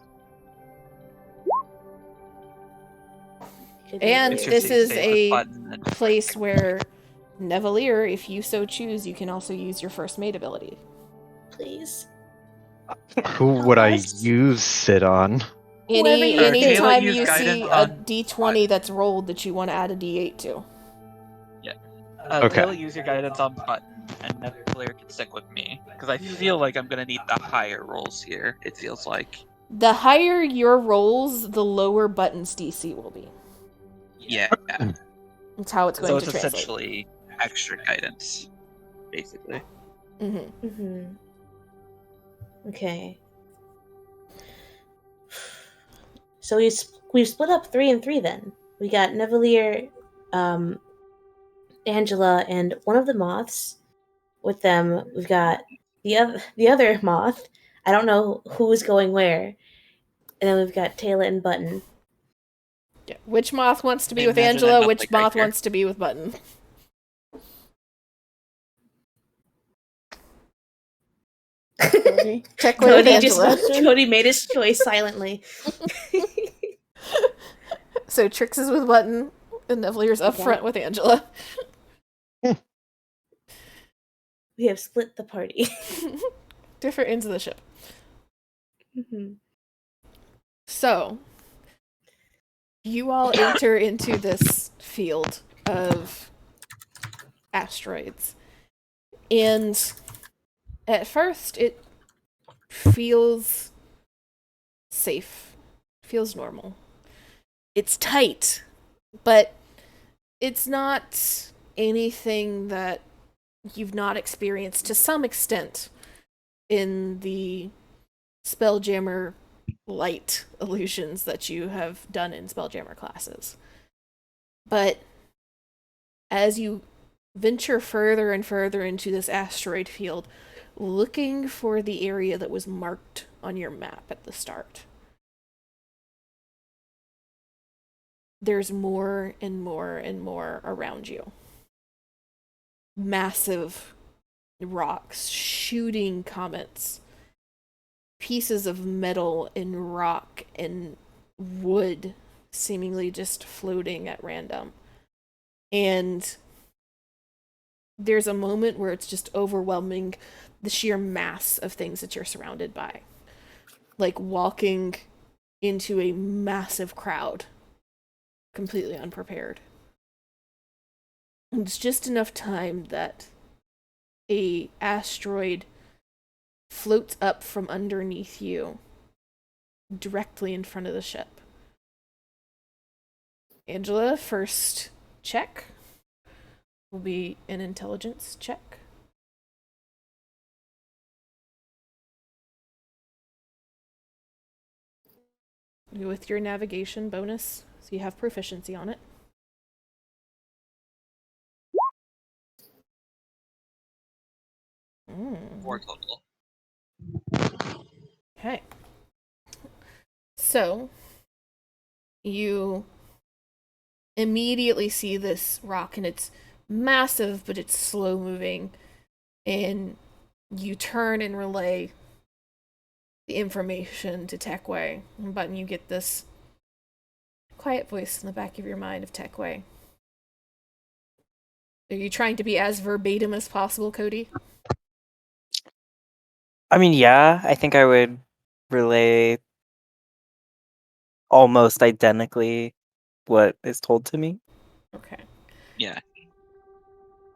And It's this Trixie is stays with a Button and place where Nevalier, if you so choose, you can also use your first mate ability. Please. Who would I Us. use sit on? Whoever you Taylor Anytime used you see guidance a on d20 that's rolled that you want to add a d8 to. Okay. Taylor, use your guidance on Button, and Nevalier can stick with me. Because I feel like I'm going to need the higher rolls here, it feels like. The higher your rolls, the lower Button's DC will be. Yeah. That's how it's So going it's to translate. essentially extra guidance, basically. Mm-hmm. Mm-hmm. Okay. So we've split up 3 and 3 then. We got Nevalier, Angela, and one of the moths. With them, we've got the other moth. I don't know who's going where. And then we've got Taylor and Button. Yeah. Which moth wants to be I with imagine Angela? I'm Which like right moth here. wants to be with Button? Cody? Check with Angela. Cody made his choice silently. So Trix is with Button, and Nevalier's up Okay. front with Angela. We have split the party. Different ends of the ship. Mm-hmm. So, you all enter into this field of asteroids. And at first, it feels safe, feels normal. It's tight, but it's not anything that you've not experienced to some extent in the Spelljammer light illusions that you have done in Spelljammer classes. But as you venture further and further into this asteroid field, looking for the area that was marked on your map at the start, there's more and more and more around you. Massive rocks shooting comets, pieces of metal and rock and wood seemingly just floating at random. And there's a moment where it's just overwhelming, the sheer mass of things that you're surrounded by. Like walking into a massive crowd, completely unprepared. And it's just enough time that a asteroid floats up from underneath you, directly in front of the ship. Angela, first check will be an intelligence check. With your navigation bonus, so you have proficiency on it. Mm. 4 total. Okay. So, you immediately see this rock, and it's massive, but it's slow moving. And you turn and relay the information to Techway. But you get this quiet voice in the back of your mind of Techway. Are you trying to be as verbatim as possible, Cody? I mean, yeah, I think I would relay almost identically what is told to me. Okay. Yeah.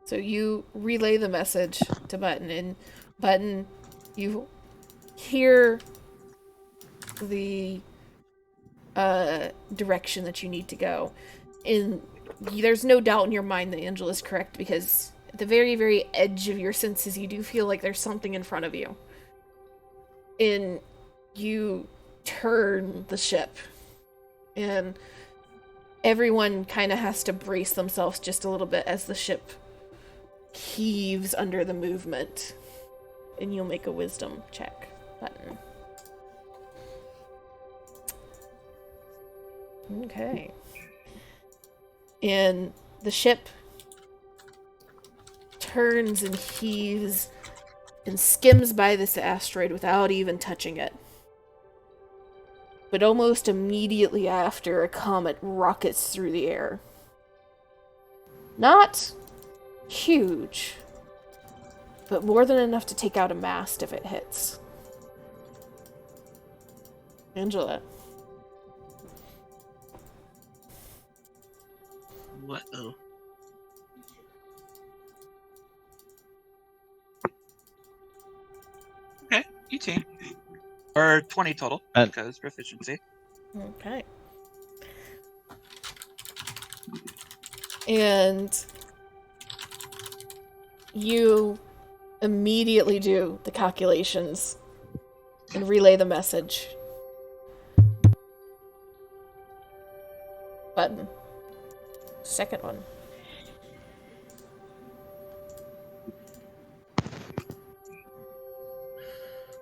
So you relay the message to Button, and Button, you hear the direction that you need to go. And there's no doubt in your mind that Angela's correct, because at the very, very edge of your senses, you do feel like there's something in front of you. And you turn the ship, and everyone kind of has to brace themselves just a little bit as the ship heaves under the movement. And you'll make a wisdom check. Button. Okay. And the ship turns and heaves and skims by this asteroid without even touching it. But almost immediately after, a comet rockets through the air. Not huge, but more than enough to take out a mast if it hits. Angela. What? Oh. Okay, 18. Or 20 total, because proficiency. Okay. And you immediately do the calculations and relay the message. Button. Second one.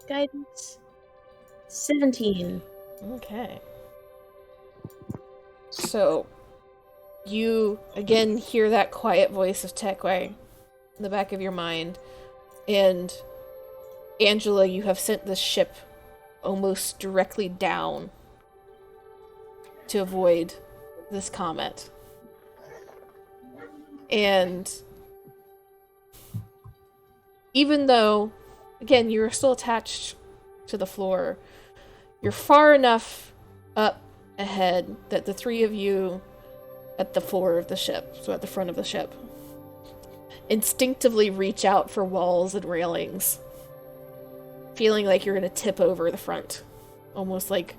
Guidance 17. Okay. So, you again hear that quiet voice of Techway in the back of your mind, and Angela, you have sent this ship almost directly down to avoid this comet. And even though, again, you're still attached to the floor, you're far enough up ahead that the three of you at the floor of the ship, so at the front of the ship, instinctively reach out for walls and railings, feeling like you're going to tip over the front, almost like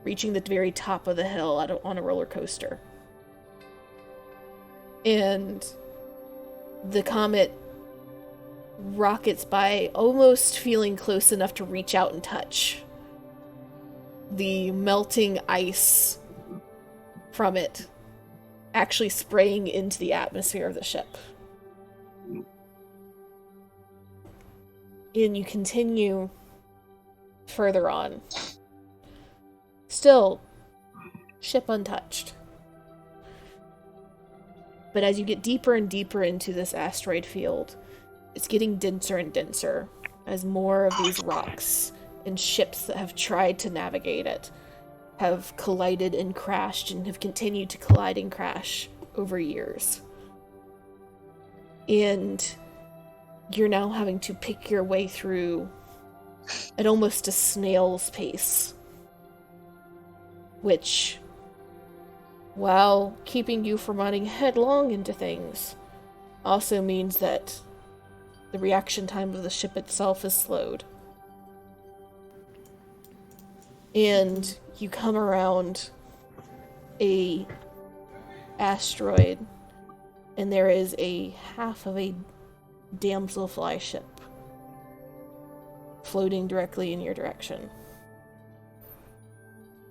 reaching the very top of the hill on a roller coaster. And the comet rockets by, almost feeling close enough to reach out and touch. The melting ice from it actually spraying into the atmosphere of the ship. And you continue further on. Still, ship untouched. But as you get deeper and deeper into this asteroid field, it's getting denser and denser as more of these rocks and ships that have tried to navigate it have collided and crashed and have continued to collide and crash over years. And you're now having to pick your way through at almost a snail's pace. Which, while keeping you from running headlong into things, also means that the reaction time of the ship itself is slowed. And you come around a asteroid, and there is a half of a damselfly ship floating directly in your direction.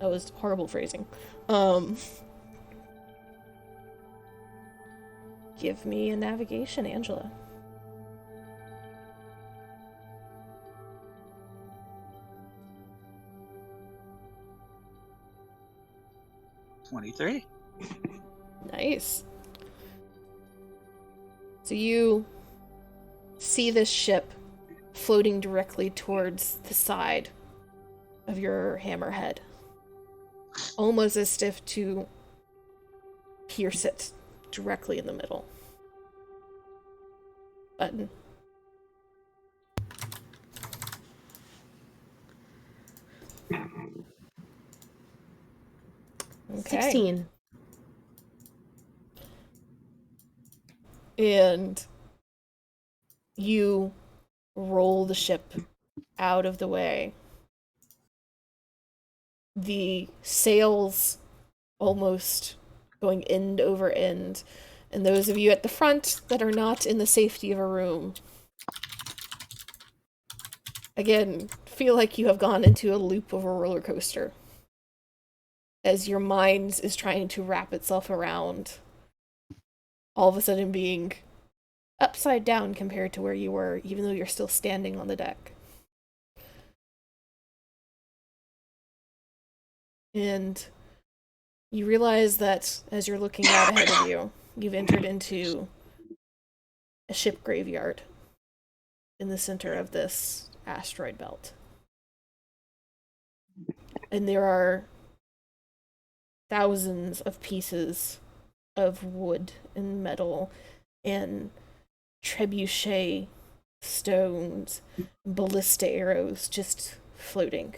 That was horrible phrasing. Give me a navigation, Angela. 23. Nice. So you see this ship floating directly towards the side of your hammerhead, almost as if to pierce it directly in the middle. Button. Okay. 16. And you roll the ship out of the way. The sails almost going end over end. And those of you at the front that are not in the safety of a room, again, feel like you have gone into a loop of a roller coaster as your mind is trying to wrap itself around all of a sudden being upside down compared to where you were, even though you're still standing on the deck. And you realize that as you're looking out ahead of you, you've entered into a ship graveyard in the center of this asteroid belt. And there are thousands of pieces of wood and metal and trebuchet stones, ballista arrows just floating.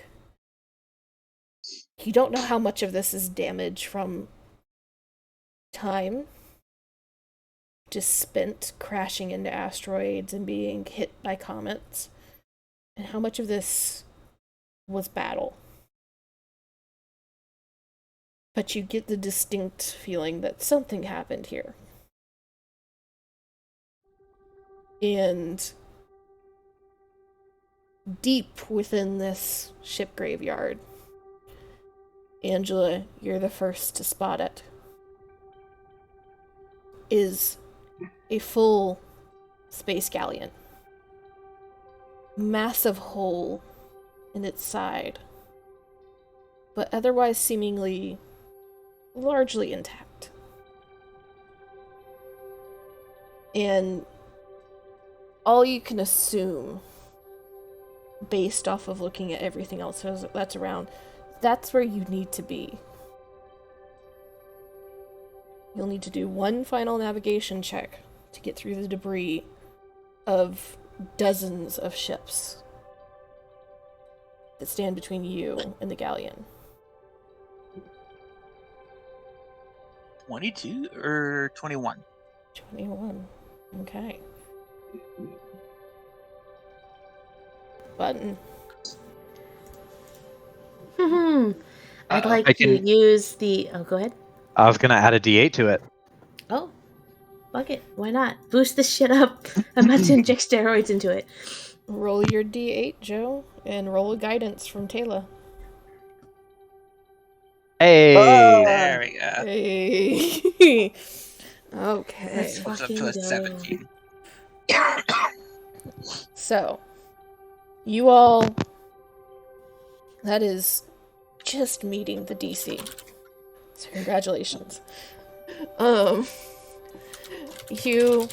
You don't know how much of this is damage from time, just spent crashing into asteroids and being hit by comets, and how much of this was battle. But you get the distinct feeling that something happened here. And deep within this ship graveyard, Angela, you're the first to spot it, is a full space galleon. Massive hole in its side, but otherwise seemingly largely intact. And all you can assume, based off of looking at everything else that's around, that's where you need to be. You'll need to do one final navigation check to get through the debris of dozens of ships that stand between you and the galleon. 22 or 21? 21. Okay. Button. I'd like I to can- use the... Oh, go ahead. I was gonna add a D8 to it. Oh, fuck it. Why not? Boost this shit up. I'm about to inject steroids into it. Roll your D8, Joe, and roll a guidance from Taylor. Hey! There we go. Hey. Okay. That's It's up fucking to a dope. 17. So, you all... That is just meeting the DC. So congratulations. You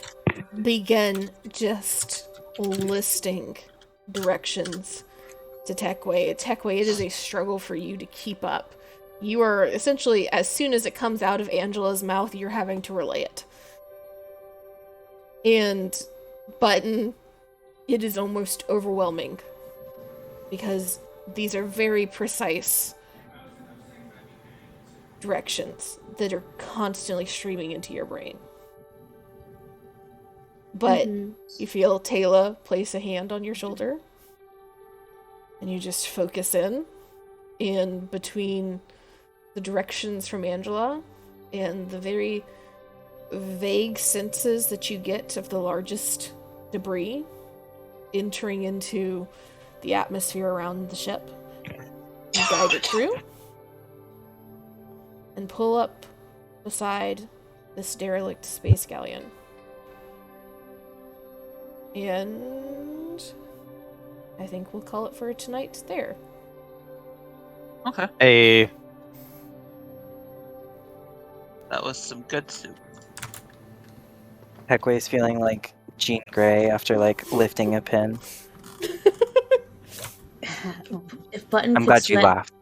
begin just listing directions to Techway. Techway, it is a struggle for you to keep up. You are essentially, as soon as it comes out of Angela's mouth, you're having to relay it. And Button, it is almost overwhelming because these are very precise directions that are constantly streaming into your brain. But you feel Taylor place a hand on your shoulder, and you just focus in between the directions from Angela and the very vague senses that you get of the largest debris entering into the atmosphere around the ship. You guide it through and pull up beside this derelict space galleon. And I think we'll call it for tonight there. Okay. That was some good soup. Heckway's feeling like Jean Grey after like lifting a pin. If Button I'm could glad you sweat, laughed.